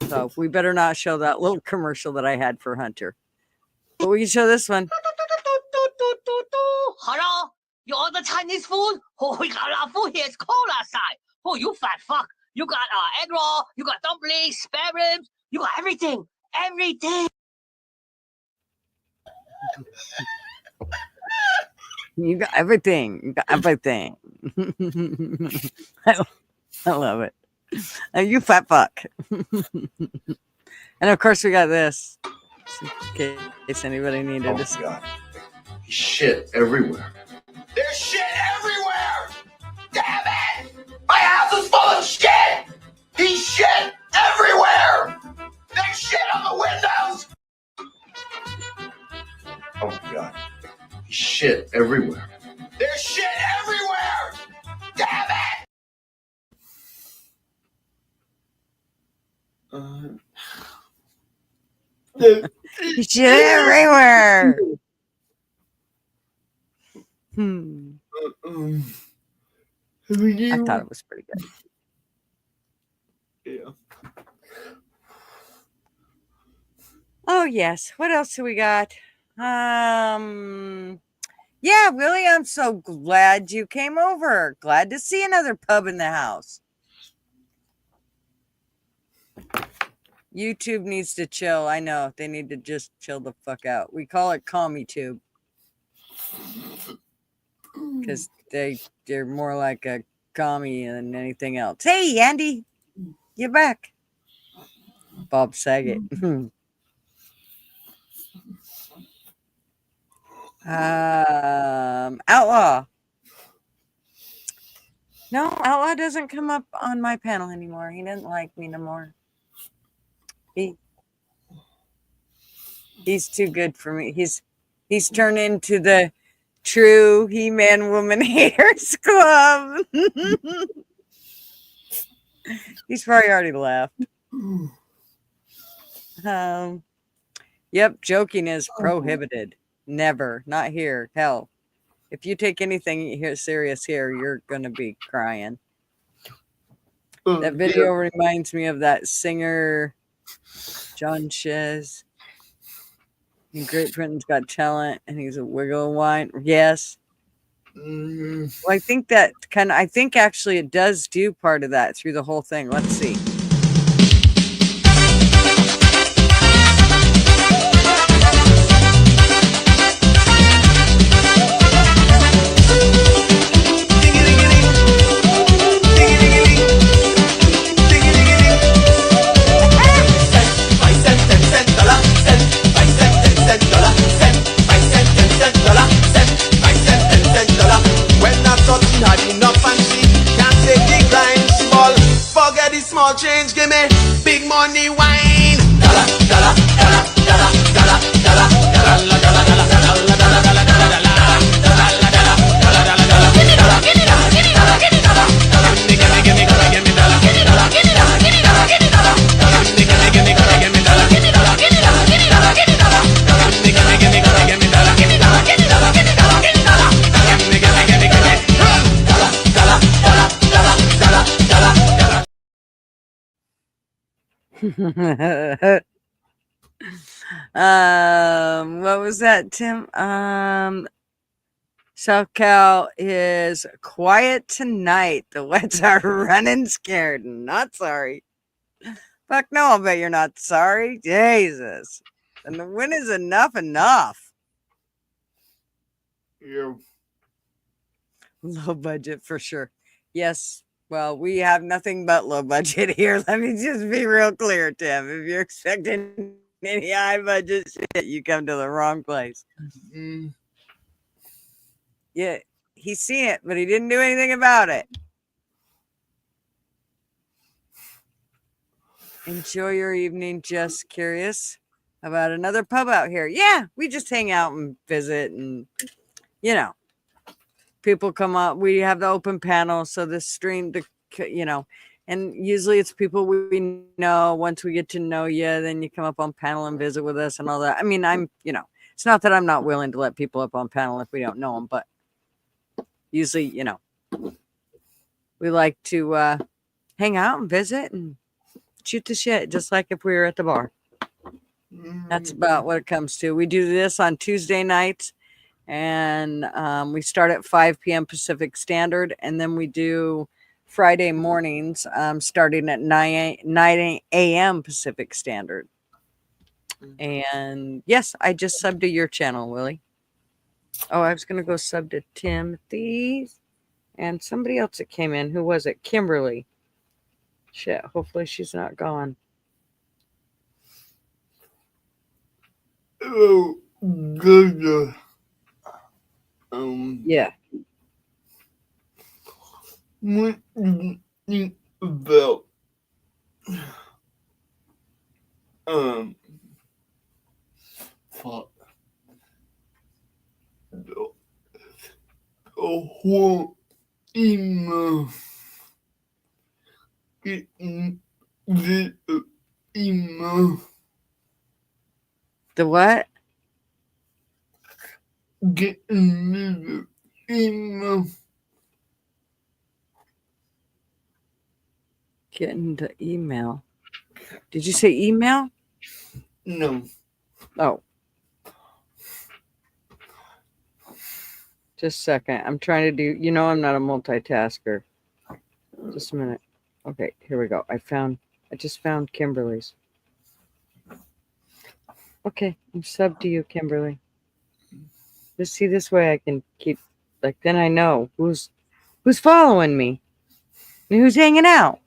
So we better not show that little commercial that I had for Hunter. But we can show this one. Hello? You order Chinese food? Oh, we got a lot of food here. It's cold outside. Oh, you fat fuck. You got egg roll, you got dumplings, spare ribs, you got everything. Everything. You got everything. You got everything. I love it. You fat fuck. And of course we got this. In case anybody needed to see. God. Shit everywhere. There's shit everywhere! Damn it! My house is full of shit! He's shit everywhere! There's shit on the windows! Oh my God. Shit everywhere. There's shit everywhere! Damn it! Shit everywhere. I thought it was pretty good. Yeah. Oh yes. What else do we got? Yeah, Willie, I'm so glad you came over. Glad to see another pub in the house. YouTube needs to chill. I know. They need to just chill the fuck out. We call it CommieTube. Because they're more like a commie than anything else. Hey, Andy. You're back. Bob Saget. Outlaw. No, Outlaw doesn't come up on my panel anymore. He doesn't like me no more. He's too good for me. He's turned into the true He-Man Woman Haters Club. He's probably already left. Yep, joking is prohibited. Never. Not here. Hell, if you take anything here serious here, you're gonna be crying. That video reminds me of that singer John Shez. In Great Britain's Got Talent, and he's a wiggle wine. Yes. Well, I think actually it does do part of that through the whole thing. Let's see. small change, give me big money wine. Dollar, dollar, dollar, dollar, dollar, dollar, dollar, dollar, dollar, dollar, dollar, dollar, dollar, dollar, dollar. What was that, Tim? South Cal is quiet tonight. The Wets are running scared. Not sorry. Fuck no, I'll bet you're not sorry. Jesus. And the win is enough. Yeah. Low budget for sure. Yes. Well, we have nothing but low budget here. Let me just be real clear, Tim. If you're expecting any high budget shit, you come to the wrong place. Mm. Yeah, he's seen it, but he didn't do anything about it. Enjoy your evening. Just curious about another pub out here. Yeah, we just hang out and visit, and you know, people come up. We have the open panel, so the stream, and usually it's people we know. Once we get to know you, then you come up on panel and visit with us and all that. I mean, it's not that I'm not willing to let people up on panel if we don't know them, but usually, we like to hang out and visit and shoot the shit, just like if we were at the bar. That's about what it comes to. We do this on Tuesday nights, and we start at 5 p.m. Pacific Standard, and then we do Friday mornings starting at 9 a.m. Pacific Standard. And yes, I just subbed to your channel, Willie. Oh, I was going to go sub to Timothy's and somebody else that came in. Who was it? Kimberly. Shit, hopefully she's not gone. Oh, good. Yeah. What do you think about fuck the whole email getting the email The what? getting the email Getting the email. Did you say email? no Oh. Just a second. I'm trying to do, I'm not a multitasker. Just a minute. Okay, here we go. I just found Kimberly's. Okay, I'm subbed to you, Kimberly. Just see, this way I can keep, then I know who's following me and who's hanging out.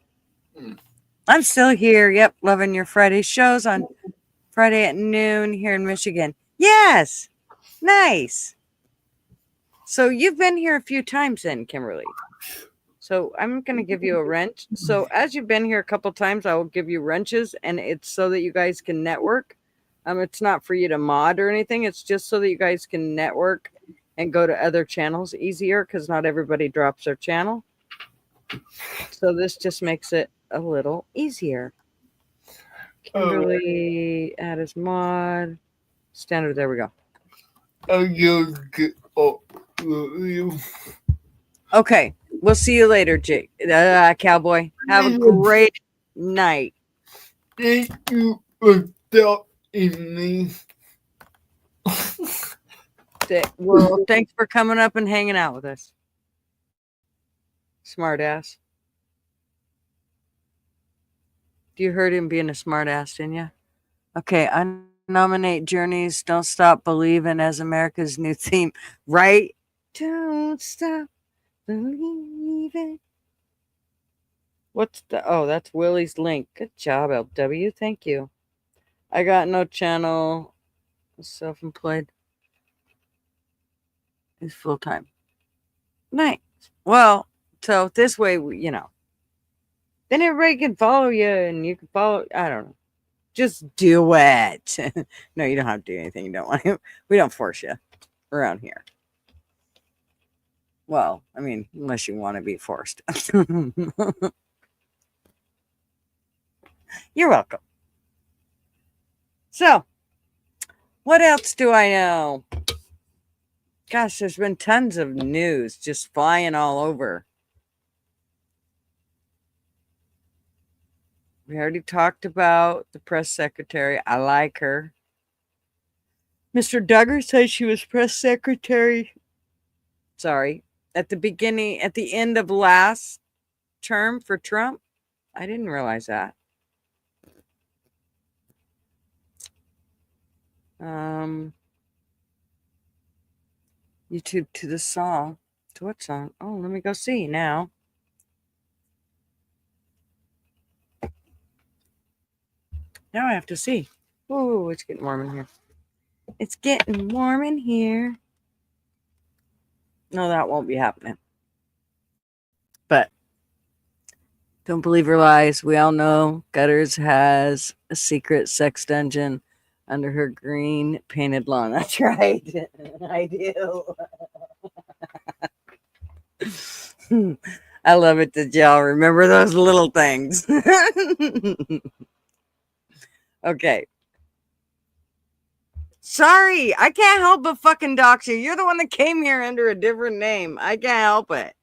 I'm still here. Yep, loving your Friday shows on Friday at noon here in Michigan. Yes, nice. So you've been here a few times then, Kimberly. So I'm going to give you a wrench. So as you've been here a couple times, I will give you wrenches, and it's so that you guys can network. It's not for you to mod or anything. It's just so that you guys can network and go to other channels easier, because not everybody drops their channel. So this just makes it a little easier. Kimberly, add as mod. Standard, there we go. I just get up with you. Okay, we'll see you later, Jake. Cowboy. Have a great night. Thank you for talking me. Well, thanks for coming up and hanging out with us. Smart ass. You heard him being a smart ass, didn't you? Okay, I nominate Journeys Don't Stop Believing as America's new theme. Right? Don't stop believing. That's Willie's link. Good job, LW. Thank you. I got no channel. Self-employed. It's full-time. Nice. Well, so this way, Then everybody can follow you and you can follow. I don't know. Just do it. No, you don't have to do anything you don't want to. We don't force you around here. Well, I mean, unless you want to be forced. You're welcome. So, what else do I know? Gosh, there's been tons of news just flying all over. We already talked about the press secretary. I like her. Mr. Duggar said she was press secretary. Sorry. At the end of last term for Trump. I didn't realize that. YouTube to the song. To what song? Oh, let me go see now. Now I have to see. Oh, it's getting warm in here. It's getting warm in here. No, that won't be happening. But don't believe her lies. We all know Gutters has a secret sex dungeon under her green painted lawn. That's right. I do. I love it that y'all remember those little things. Okay. Sorry, I can't help but fucking dox you. You're the one that came here under a different name. I can't help it.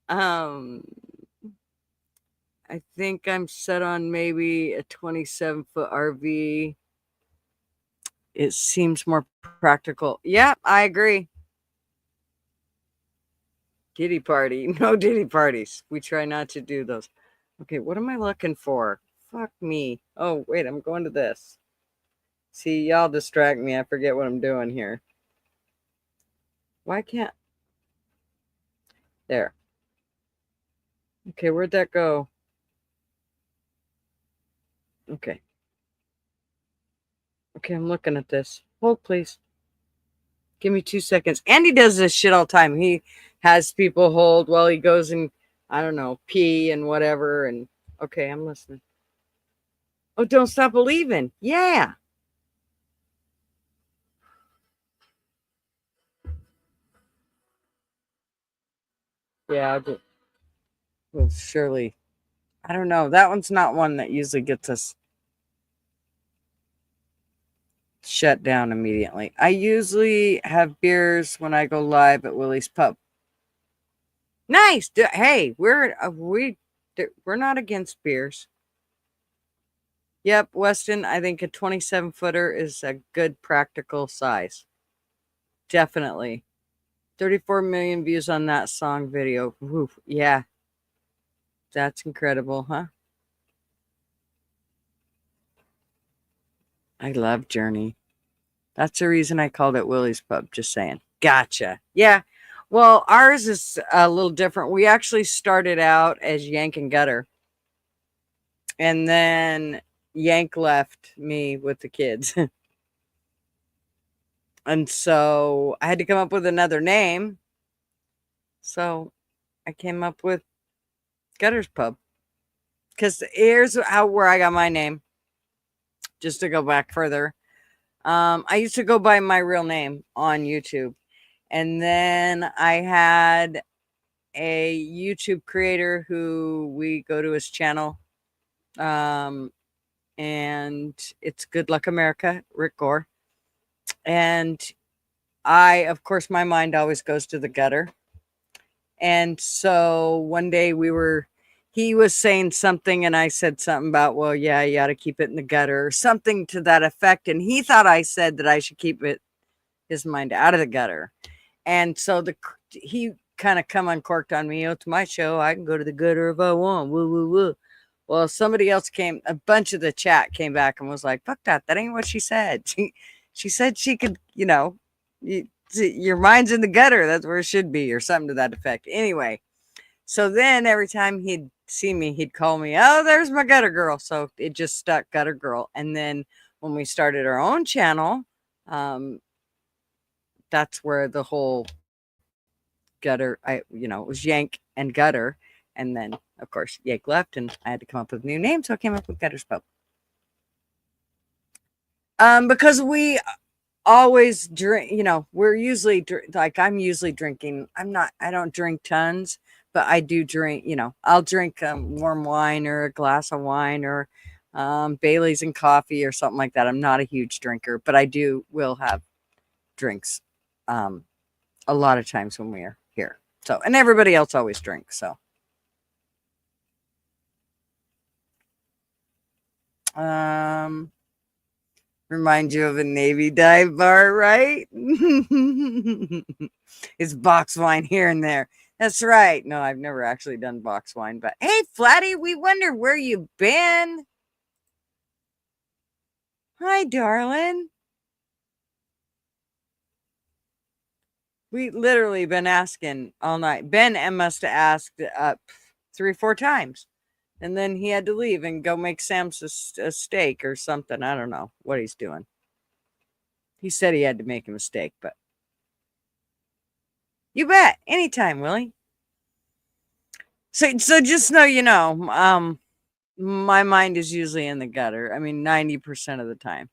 I think I'm set on maybe a 27-foot RV. It seems more practical. Yeah, I agree. Diddy party. No diddy parties. We try not to do those. Okay, what am I looking for? Fuck me. Oh, wait, I'm going to this. See, y'all distract me. I forget what I'm doing here. Why can't... There. Okay, where'd that go? Okay. Okay, I'm looking at this. Hold, please. Give me 2 seconds. Andy does this shit all the time. He has people hold while he goes and, I don't know, pee and whatever. And okay, I'm listening. Oh, don't stop believing. Yeah. Yeah, well, surely. I don't know. That one's not one that usually gets us shut down immediately. I usually have beers when I go live at Willie's Pub. Nice. Hey, we're not against beers. Yep, Weston, I think a 27-footer is a good practical size. Definitely. 34 million views on that song video. Oof, yeah. That's incredible, huh? I love Journey. That's the reason I called it Willie's Pub. Just saying. Gotcha. Yeah. Well, ours is a little different. We actually started out as Yank and Gutter. And then Yank left me with the kids. And so I had to come up with another name. So I came up with Gutter's Pub. Because here's where I got my name. Just to go back further. I used to go by my real name on YouTube. And then I had a YouTube creator who we go to his channel. And it's Good Luck America, Rick Gore. And of course, my mind always goes to the gutter. And so one day he was saying something and I said something about, well, yeah, you got to keep it in the gutter or something to that effect. And he thought I said that I should keep his mind out of the gutter. And so he kind of come uncorked on me. Oh, it's my show. I can go to the gutter if I want. Woo, woo, woo. Well, somebody else a bunch of the chat came back and was like, fuck that. That ain't what she said. She said she could, your mind's in the gutter. That's where it should be, or something to that effect. Anyway, so then every time he'd see me, he'd call me, oh, there's my gutter girl. So it just stuck Gutter Girl. And then when we started our own channel, that's where the whole Gutter, it was Yank and Gutter. And then, of course, Yank left, and I had to come up with a new name, so I came up with Gutter's Pub. Because we always drink, we're usually like, I'm usually drinking. I don't drink tons, but I do drink, I'll drink warm wine or a glass of wine or Bailey's and coffee or something like that. I'm not a huge drinker, but I will have drinks a lot of times when we're here. So, and everybody else always drinks. So, remind you of a Navy dive bar, right? It's box wine here and there. That's right. No, I've never actually done box wine, but hey, Flatty, we wonder where you've been. Hi, darling. We literally been asking all night. Ben must have asked 3 or 4 times. And then he had to leave and go make Sam's a steak or something. I don't know what he's doing. He said he had to make a mistake, but you bet. Anytime, Willie. So just know, my mind is usually in the gutter. I mean, 90% of the time.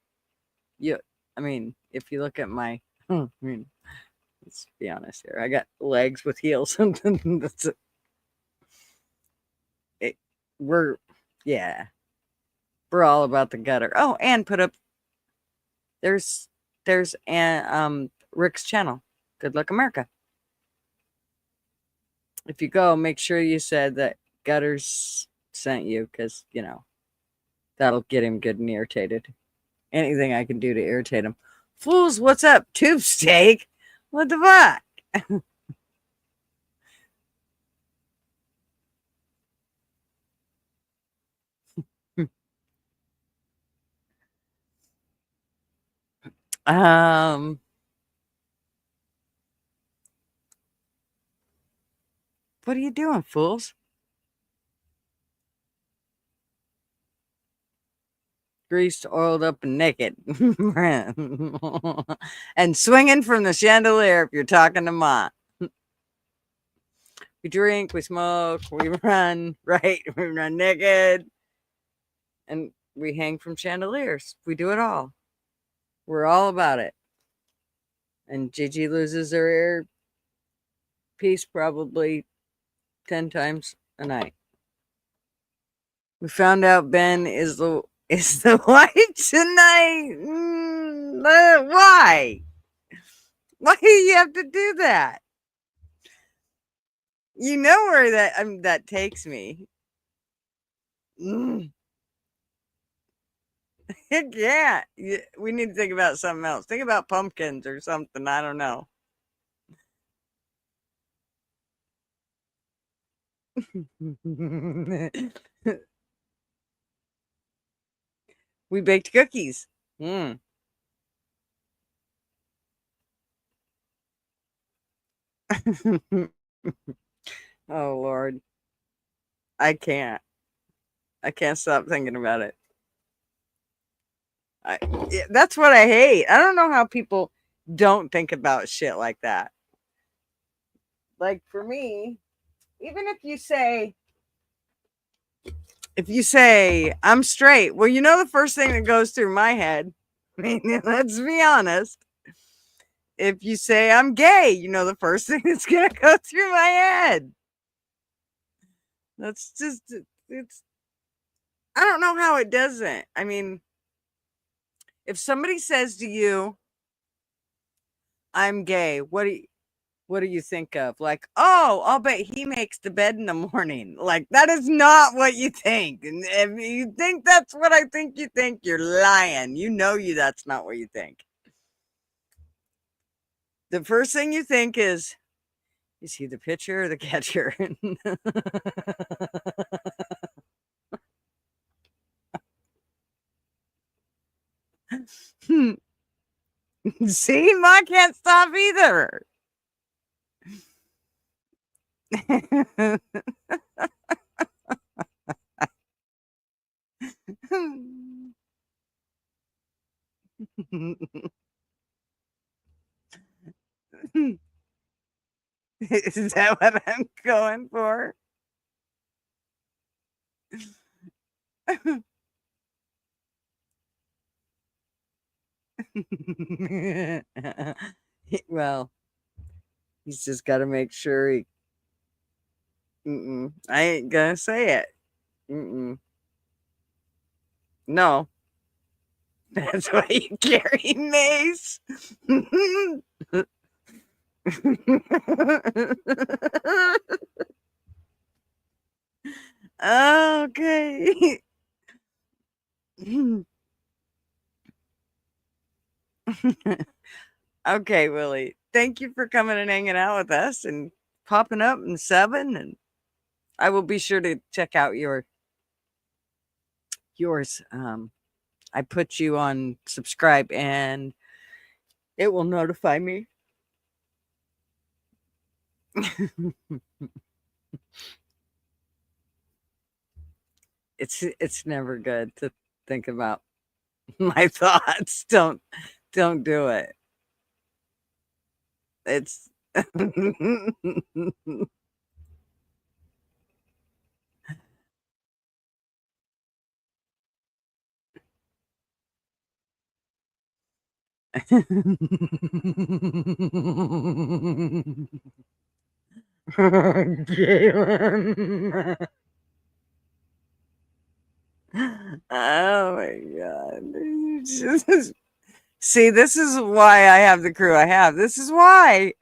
If you look at my, let's be honest here. I got legs with heels. That's it. We're all about the gutter. Oh, and put up. There's Rick's channel. Good Luck America. If you go, make sure you said that Gutters sent you, because that'll get him good and irritated. Anything I can do to irritate him. Fools, what's up? Tube steak? What the fuck? What are you doing, fools? Greased, oiled up, and naked. And swinging from the chandelier if you're talking to Ma. We drink, we smoke, we run, right? We run naked. And we hang from chandeliers. We do it all. We're all about it. And Gigi loses her earpiece probably 10 times a night. We found out Ben is the wife tonight. Why? Why do you have to do that? You know where that takes me. Yeah, we need to think about something else. Think about pumpkins or something. I don't know. We baked cookies. Oh, Lord. I can't stop thinking about it. That's what I hate. I don't know how people don't think about shit like that. Like, for me, even if you say I'm straight, well, the first thing that goes through my head, I mean, let's be honest. If you say I'm gay, the first thing that's going to go through my head. That's just, I don't know how it doesn't. I mean, if somebody says to you, I'm gay, what do you think of? Like, oh, I'll bet he makes the bed in the morning. Like, that is not what you think. And if you think that's what I think you think, you're lying. That's not what you think. The first thing you think is he the pitcher or the catcher? See, Ma can't stop either. Is that what I'm going for? Well, he's just got to make sure he. I ain't gonna say it. No, that's why you carry mace. Okay. Okay, Willie. Thank you for coming and hanging out with us and popping up and subbing. And I will be sure to check out yours. I put you on subscribe and it will notify me. It's never good to think about my thoughts. Don't do it. It's Galen. Oh my god. See, this is why I have the crew I have. This is why.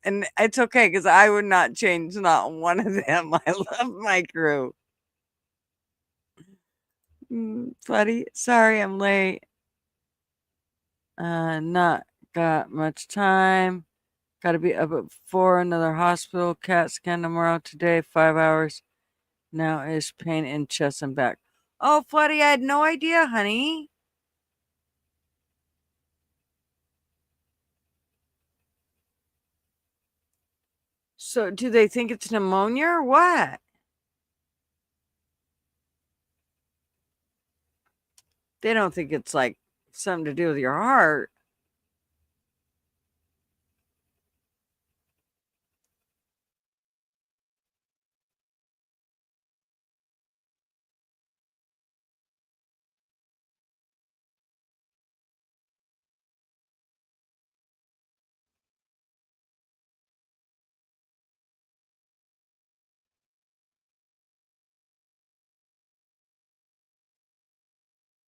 And it's okay because I would not change not one of them. I love my crew. Buddy, sorry I'm late. Not got much time. Gotta be up at 4, another hospital. CAT scan tomorrow. Today, 5 hours. Now is pain in chest and back. Oh, Floody, I had no idea, honey. So do they think it's pneumonia or what? They don't think it's like something to do with your heart.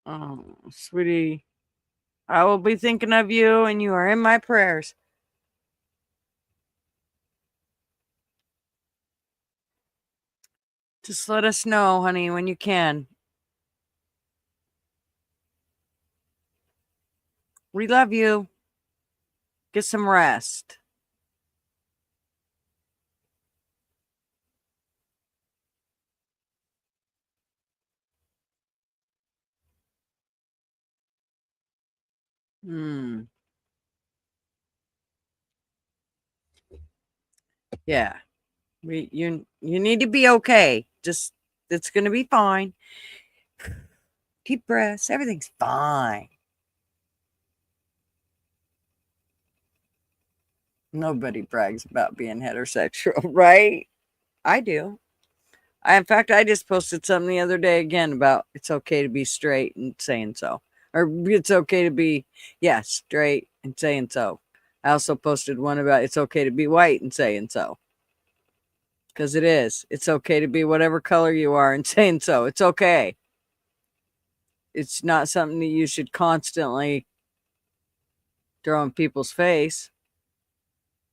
Oh, sweetie, I will be thinking of you and you are in my prayers. Just let us know, honey, when you can. We love you. Get some rest. Yeah. You need to be okay. Just it's gonna be fine. Deep breaths. Everything's fine. Nobody brags about being heterosexual, right? I do. In fact, I just posted something the other day again about it's okay to be straight and saying so. Or it's okay to be, straight and saying so. I also posted one about it's okay to be white and saying so. Because it is. It's okay to be whatever color you are and saying so. It's okay. It's not something that you should constantly throw in people's face.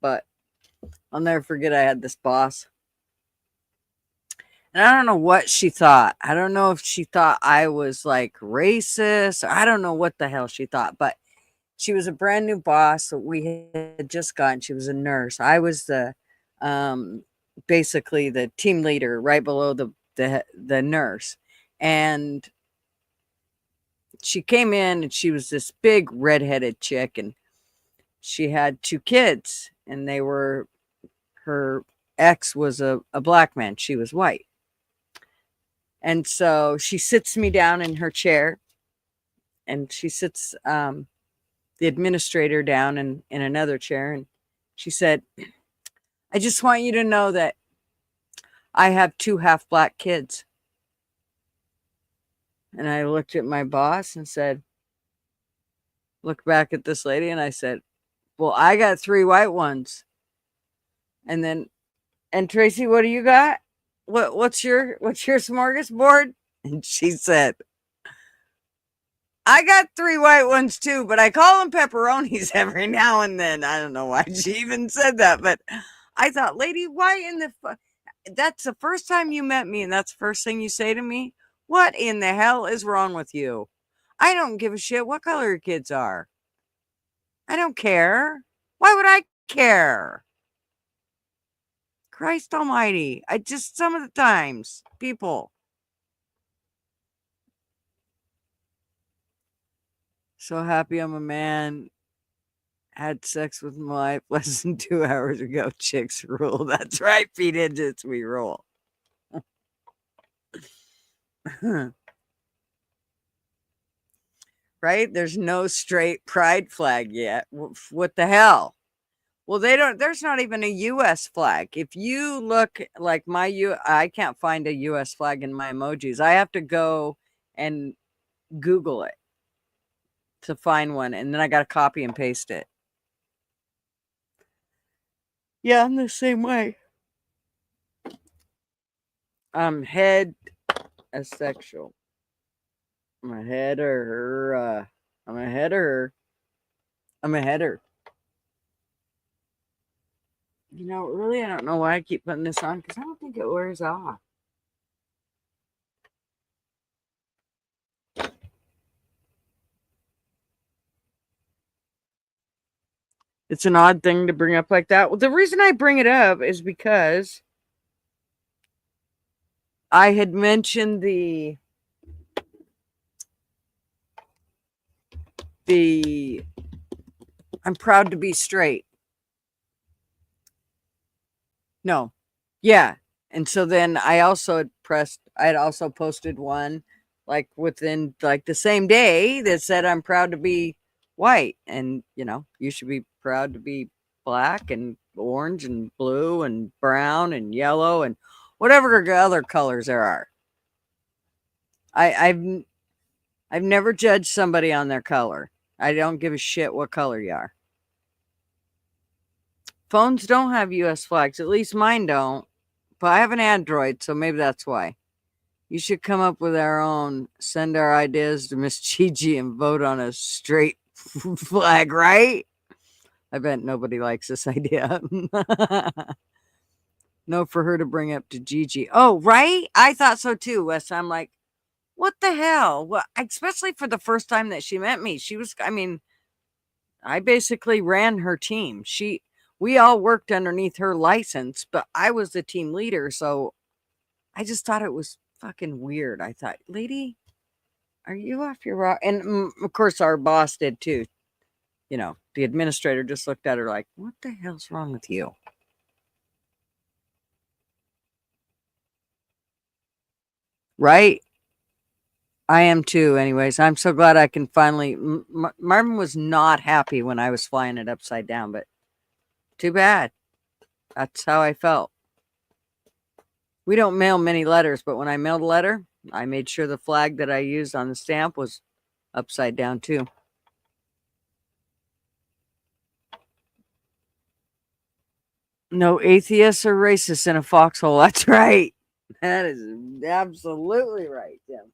But I'll never forget I had this boss. And I don't know what she thought. I don't know if she thought I was like racist. I don't know what the hell she thought. But she was a brand new boss that we had just gotten. She was a nurse. I was the basically the team leader right below the nurse. And she came in and she was this big redheaded chick and she had 2 kids and her ex was a black man. She was white. And so she sits me down in her chair and she sits the administrator down in another chair. And She said, I just want you to know that I have 2 half black kids. And I looked at my boss and said, look back at this lady, and I said, well, I got 3 white ones. And then, and Tracy, what do you got? What's your smorgasbord? And she said, I got 3 white ones too, but I call them pepperonis every now and then. I don't know why she even said that, but I thought, lady, why in the that's the first time you met me, and that's the first thing you say to me? What in the hell is wrong with you? I don't give a shit what color your kids are. I don't care. Why would I care? Christ almighty. I just, some of the times, people. So happy I'm a man. Had sex with my wife less than 2 hours ago. Chicks rule. That's right, Pete Digits, we roll. Right? There's no straight pride flag yet. What the hell? Well, there's not even a U.S. flag. If you look like I can't find a U.S. flag in my emojis. I have to go and Google it to find one, and then I got to copy and paste it. Yeah, I'm the same way. I'm heterosexual. I'm a header. I'm a header. I'm a header. You know, really, I don't know why I keep putting this on, because I don't think it wears off. It's an odd thing to bring up like that. Well, the reason I bring it up is because I had mentioned the I'm proud to be straight. No. Yeah. And so then I had also posted one like within like the same day that said I'm proud to be white, and you know, you should be proud to be black and orange and blue and brown and yellow and whatever other colors there are. I've never judged somebody on their color. I don't give a shit what color you are. Phones don't have US flags. At least mine don't. But I have an Android, so maybe that's why. You should come up with our own. Send our ideas to Miss Gigi and vote on a straight flag, right? I bet nobody likes this idea. No, for her to bring up to Gigi. Oh, right? I thought so too, Wes. I'm like, what the hell? Well, especially for the first time that she met me. I basically ran her team. We all worked underneath her license, but I was the team leader, so I just thought it was fucking weird. I thought, lady, are you off your rock? And of course, our boss did too. You know, the administrator just looked at her like, what the hell's wrong with you? Right? I am too. Anyways, I'm so glad I can finally. Marvin was not happy when I was flying it upside down, but too bad. That's how I felt. We don't mail many letters, but when I mailed a letter, I made sure the flag that I used on the stamp was upside down too. No atheists or racists in a foxhole. That's right. That is absolutely right, Tim.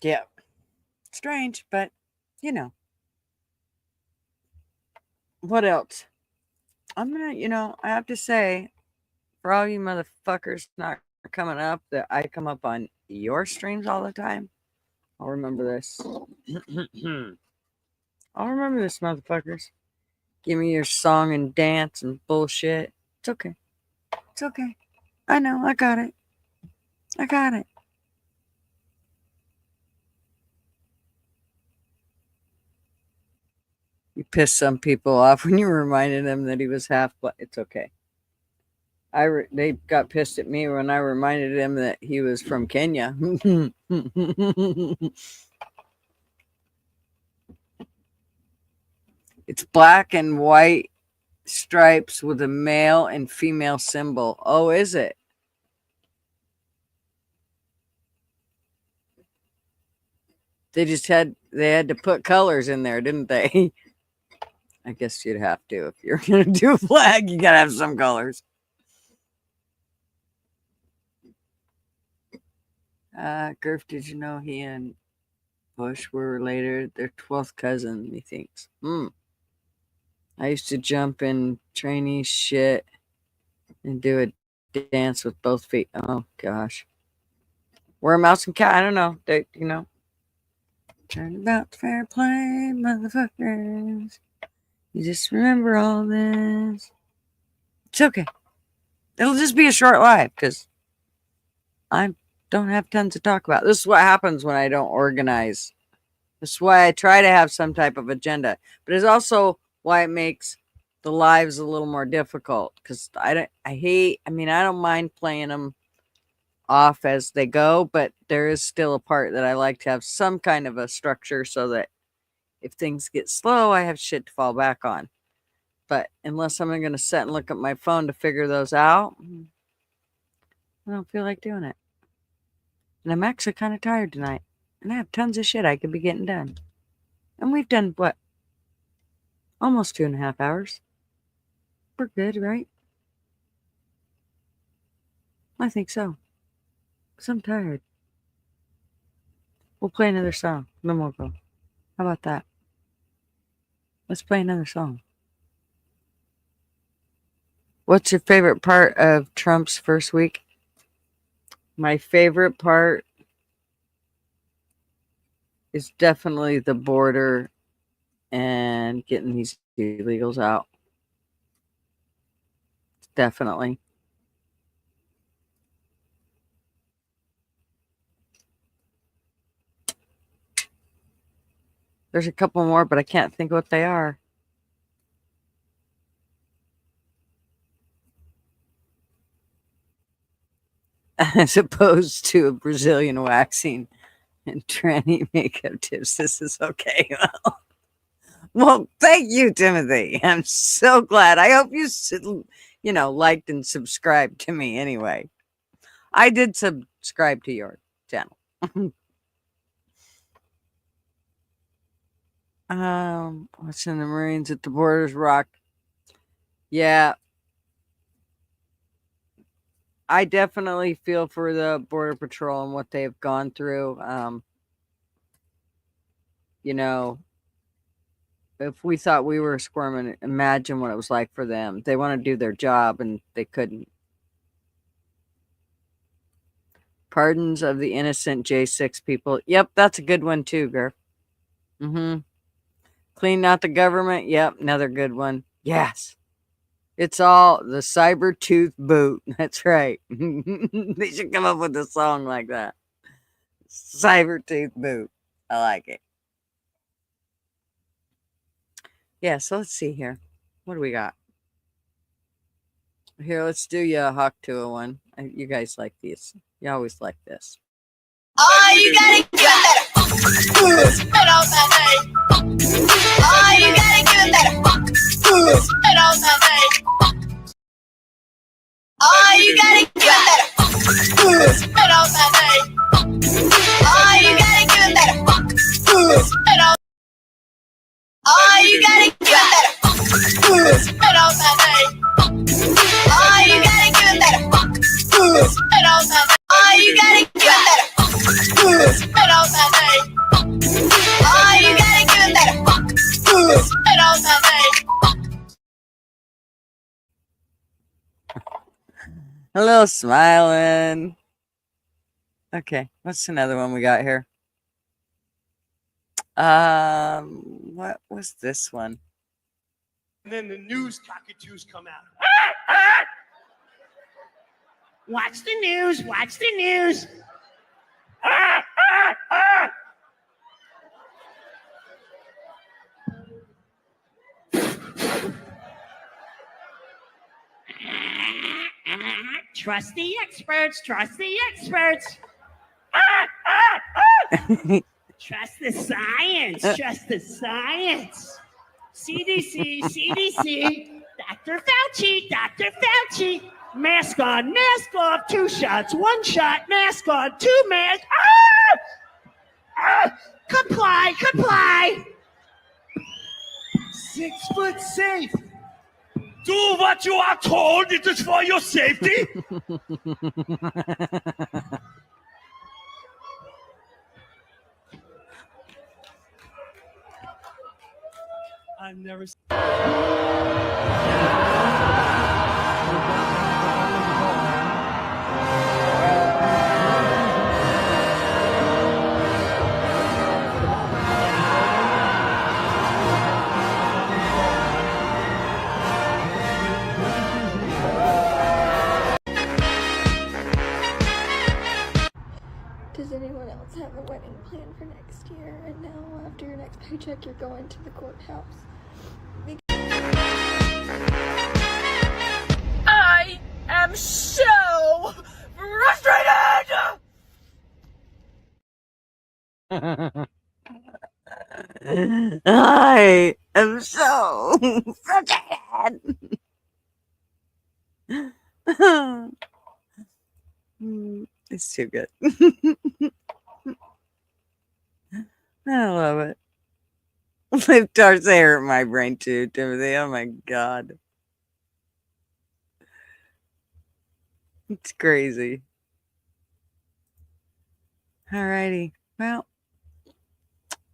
Yeah. Strange, but you know. What else? I'm gonna, I have to say, for all you motherfuckers not coming up, that I come up on your streams all the time. I'll remember this. I'll remember this, motherfuckers. Give me your song and dance and bullshit. It's okay. It's okay. I know. I got it. I got it. You piss some people off when you reminded them that he was half black. It's okay. They got pissed at me when I reminded him that he was from Kenya. It's black and white stripes with a male and female symbol. Oh, is it? They had to put colors in there, didn't they? I guess you'd have to. If you're going to do a flag, you got to have some colors. Gerf, did you know he and Bush were related? They're 12th cousin, he thinks. I used to jump in trainee shit and do a dance with both feet. Oh, gosh. We're a mouse and cat. I don't know. Turn about fair play, motherfuckers. You just remember all this. It's okay. It'll just be a short live because I don't have tons to talk about. This is what happens when I don't organize. This is why I try to have some type of agenda. But it's also why it makes the lives a little more difficult because I don't mind playing them off as they go, but there is still a part that I like to have some kind of a structure so that if things get slow, I have shit to fall back on. But unless I'm going to sit and look at my phone to figure those out, I don't feel like doing it. And I'm actually kind of tired tonight. And I have tons of shit I could be getting done. And we've done, what? Almost 2.5 hours. We're good, right? I think so. Because I'm tired. We'll play another song. Then we'll go. How about that? Let's play another song. What's your favorite part of Trump's first week? My favorite part is definitely the border and getting these illegals out. Definitely. There's a couple more, but I can't think what they are. As opposed to a Brazilian waxing and tranny makeup tips. This is okay. Well, thank you, Timothy. I'm so glad. I hope you, liked and subscribed to me anyway. I did subscribe to your channel. Watching the Marines at the borders rock. Yeah. I definitely feel for the Border Patrol and what they've gone through. If we thought we were squirming, imagine what it was like for them. They want to do their job and they couldn't. Pardons of the innocent J6 people. Yep, that's a good one too, girl. Clean out the government. Yep, another good one. Yes. It's all the cyber tooth boot. That's right. They should come up with a song like that. Cyber tooth boot. I like it. Yeah, so let's see here. What do we got? Here, let's do ya Hawk 201. You guys like these. You always like this. Oh, you gotta give it better. Spit on that name. Oh, you gotta give it better. Spit on that name. Oh, you gotta give it better. Spit on that name. Oh, you gotta give it better. Spit on. Oh, you gotta give it better. Spit on that name. Oh, you gotta give it better. Spit on that name. Oh, you gotta give it better. Spit on that name. Oh, you gotta give it better. Spit on that name. Hello, smiling. Okay, what's another one we got here? What was this one? And then the news cockatoos come out. Watch the news. Watch the news. Trust the experts. Trust the experts. Trust the science. Trust the science. CDC, CDC. Dr. Fauci, Dr. Fauci. Mask on, mask off. 2 shots, 1 shot. Mask on, 2 masks. Comply, comply. 6 foot safe. Do what you are told. It is for your safety. I've never. Does anyone else have a wedding plan for next year? And now, after your next paycheck, you're going to the courthouse. I am so frustrated! I am so frustrated. It's too good. I love it. Live Darth Air in my brain too, Timothy. Oh my god. It's crazy. Alrighty. Well,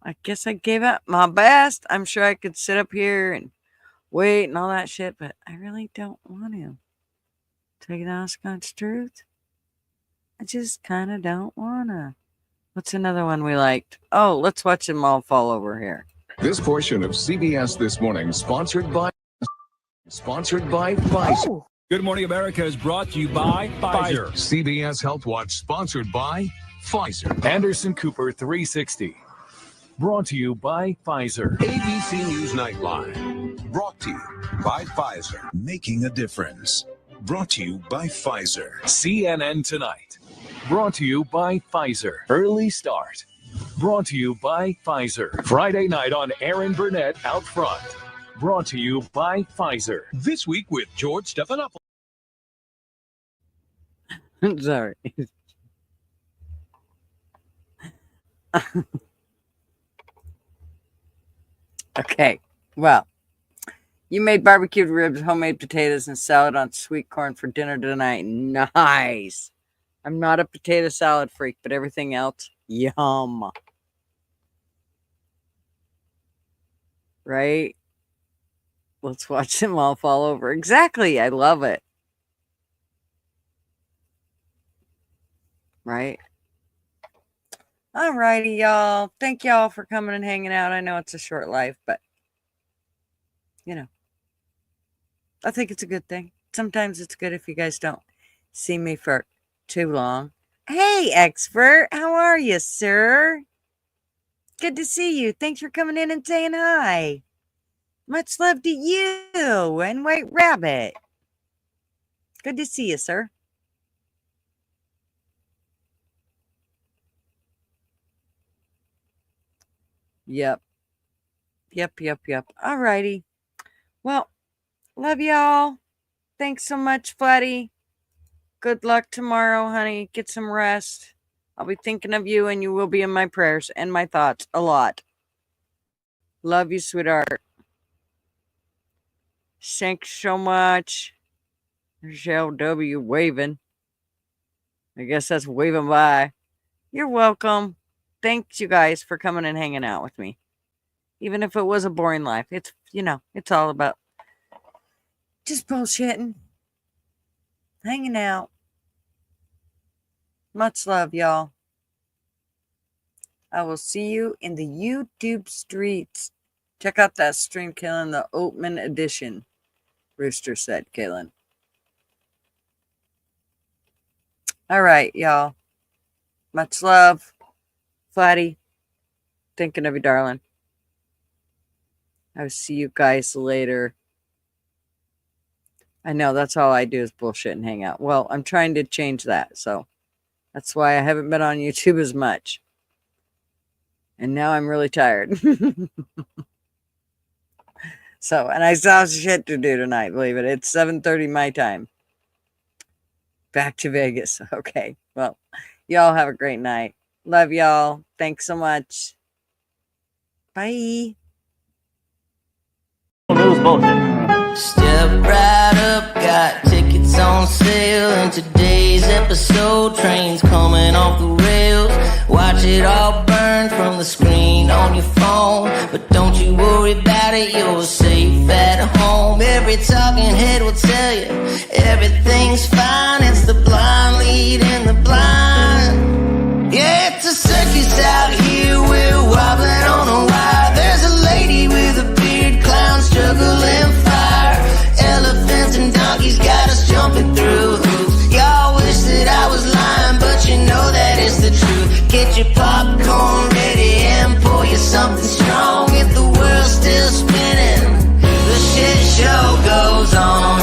I guess I gave up my best. I'm sure I could sit up here and wait and all that shit, but I really don't want to. Take the honest God's truth. I just kind of don't want to. What's another one we liked? Oh, let's watch them all fall over here. This portion of CBS This Morning sponsored by Pfizer. Oh. Good Morning America is brought to you by Pfizer. CBS Health Watch sponsored by Pfizer. Anderson Cooper 360. Brought to you by Pfizer. ABC News Nightline. Brought to you by Pfizer. Making a difference. Brought to you by Pfizer. CNN Tonight. Brought to you by Pfizer. Early Start. Brought to you by Pfizer. Friday night on Aaron Burnett Out Front. Brought to you by Pfizer. This week with George Stephanopoulos. Sorry. Okay. Well, you made barbecued ribs, homemade potatoes, and salad on sweet corn for dinner tonight. Nice. I'm not a potato salad freak, but everything else, yum. Right? Let's watch them all fall over. Exactly. I love it. Right? All righty, y'all. Thank y'all for coming and hanging out. I know it's a short life, but, you know, I think it's a good thing. Sometimes it's good if you guys don't see me for too long. Hey, expert. How are you, sir? Good to see you. Thanks for coming in and saying hi. Much love to you and White Rabbit. Good to see you, sir. Yep. All righty. Well, love y'all. Thanks so much, Flatty. Good luck tomorrow, honey. Get some rest. I'll be thinking of you, and you will be in my prayers and my thoughts a lot. Love you, sweetheart. Thanks so much. Michelle W. waving. I guess that's waving by. You're welcome. Thanks, you guys, for coming and hanging out with me. Even if it was a boring life, it's, you know, it's all about just bullshitting, hanging out. Much love, y'all. I will see you in the YouTube streets. Check out that stream, Kaylin, the Oatman edition. Rooster said, Kaylin. All right, y'all. Much love. Flatty. Thinking of you, darling. I will see you guys later. I know that's all I do is bullshit and hang out. Well, I'm trying to change that, so that's why I haven't been on YouTube as much. And now I'm really tired. So, and I still have shit to do tonight, believe it. It's 7:30 my time. Back to Vegas. Okay. Well, y'all have a great night. Love y'all. Thanks so much. Bye. News bullshit. Step right up, got tickets on sale. In today's episode, trains coming off the rails. Watch it all burn from the screen on your phone. But don't you worry about it, you're safe at home. Every talking head will tell you everything's fine. It's the blind leading the blind. Yeah, it's a circus out here, we're wobbling on a wire. There's a lady with a beard, clowns juggling fire. Elephants and donkeys got us jumping through hoops. Y'all wish that I was lying, but you know that it's the truth. Get your popcorn ready and pour you something strong. If the world's still spinning, the shit show goes on.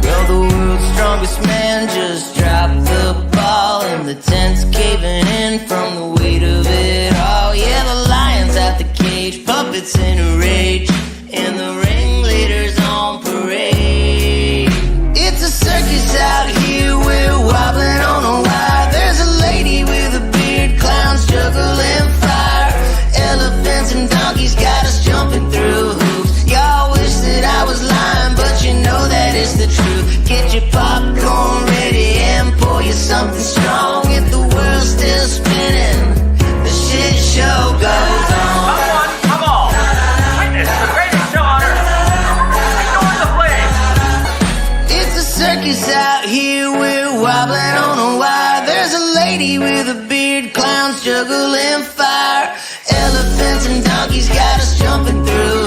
Well, the world's strongest man just dropped the ball, and the tent's caving in from the weight of it all. Yeah, the lion's at the cage, puppets in a rage, and the ringleader's on parade. It's a circus out here, we're wobbling on a wire. There's a lady with a beard, clowns juggling fire. Elephants and donkeys got us jumping through hoops. Y'all wish that I was lying, but you know that it's the truth. Get your popcorn ready and pour you something strong. If the world's still spinning, the shit show goes on. Come on! Witness the greatest show on earth! Ignore the flames! It's a circus out here, we're wobbling on a wire. There's a lady with a beard, clowns juggling fire. Elephants and donkeys got us jumping through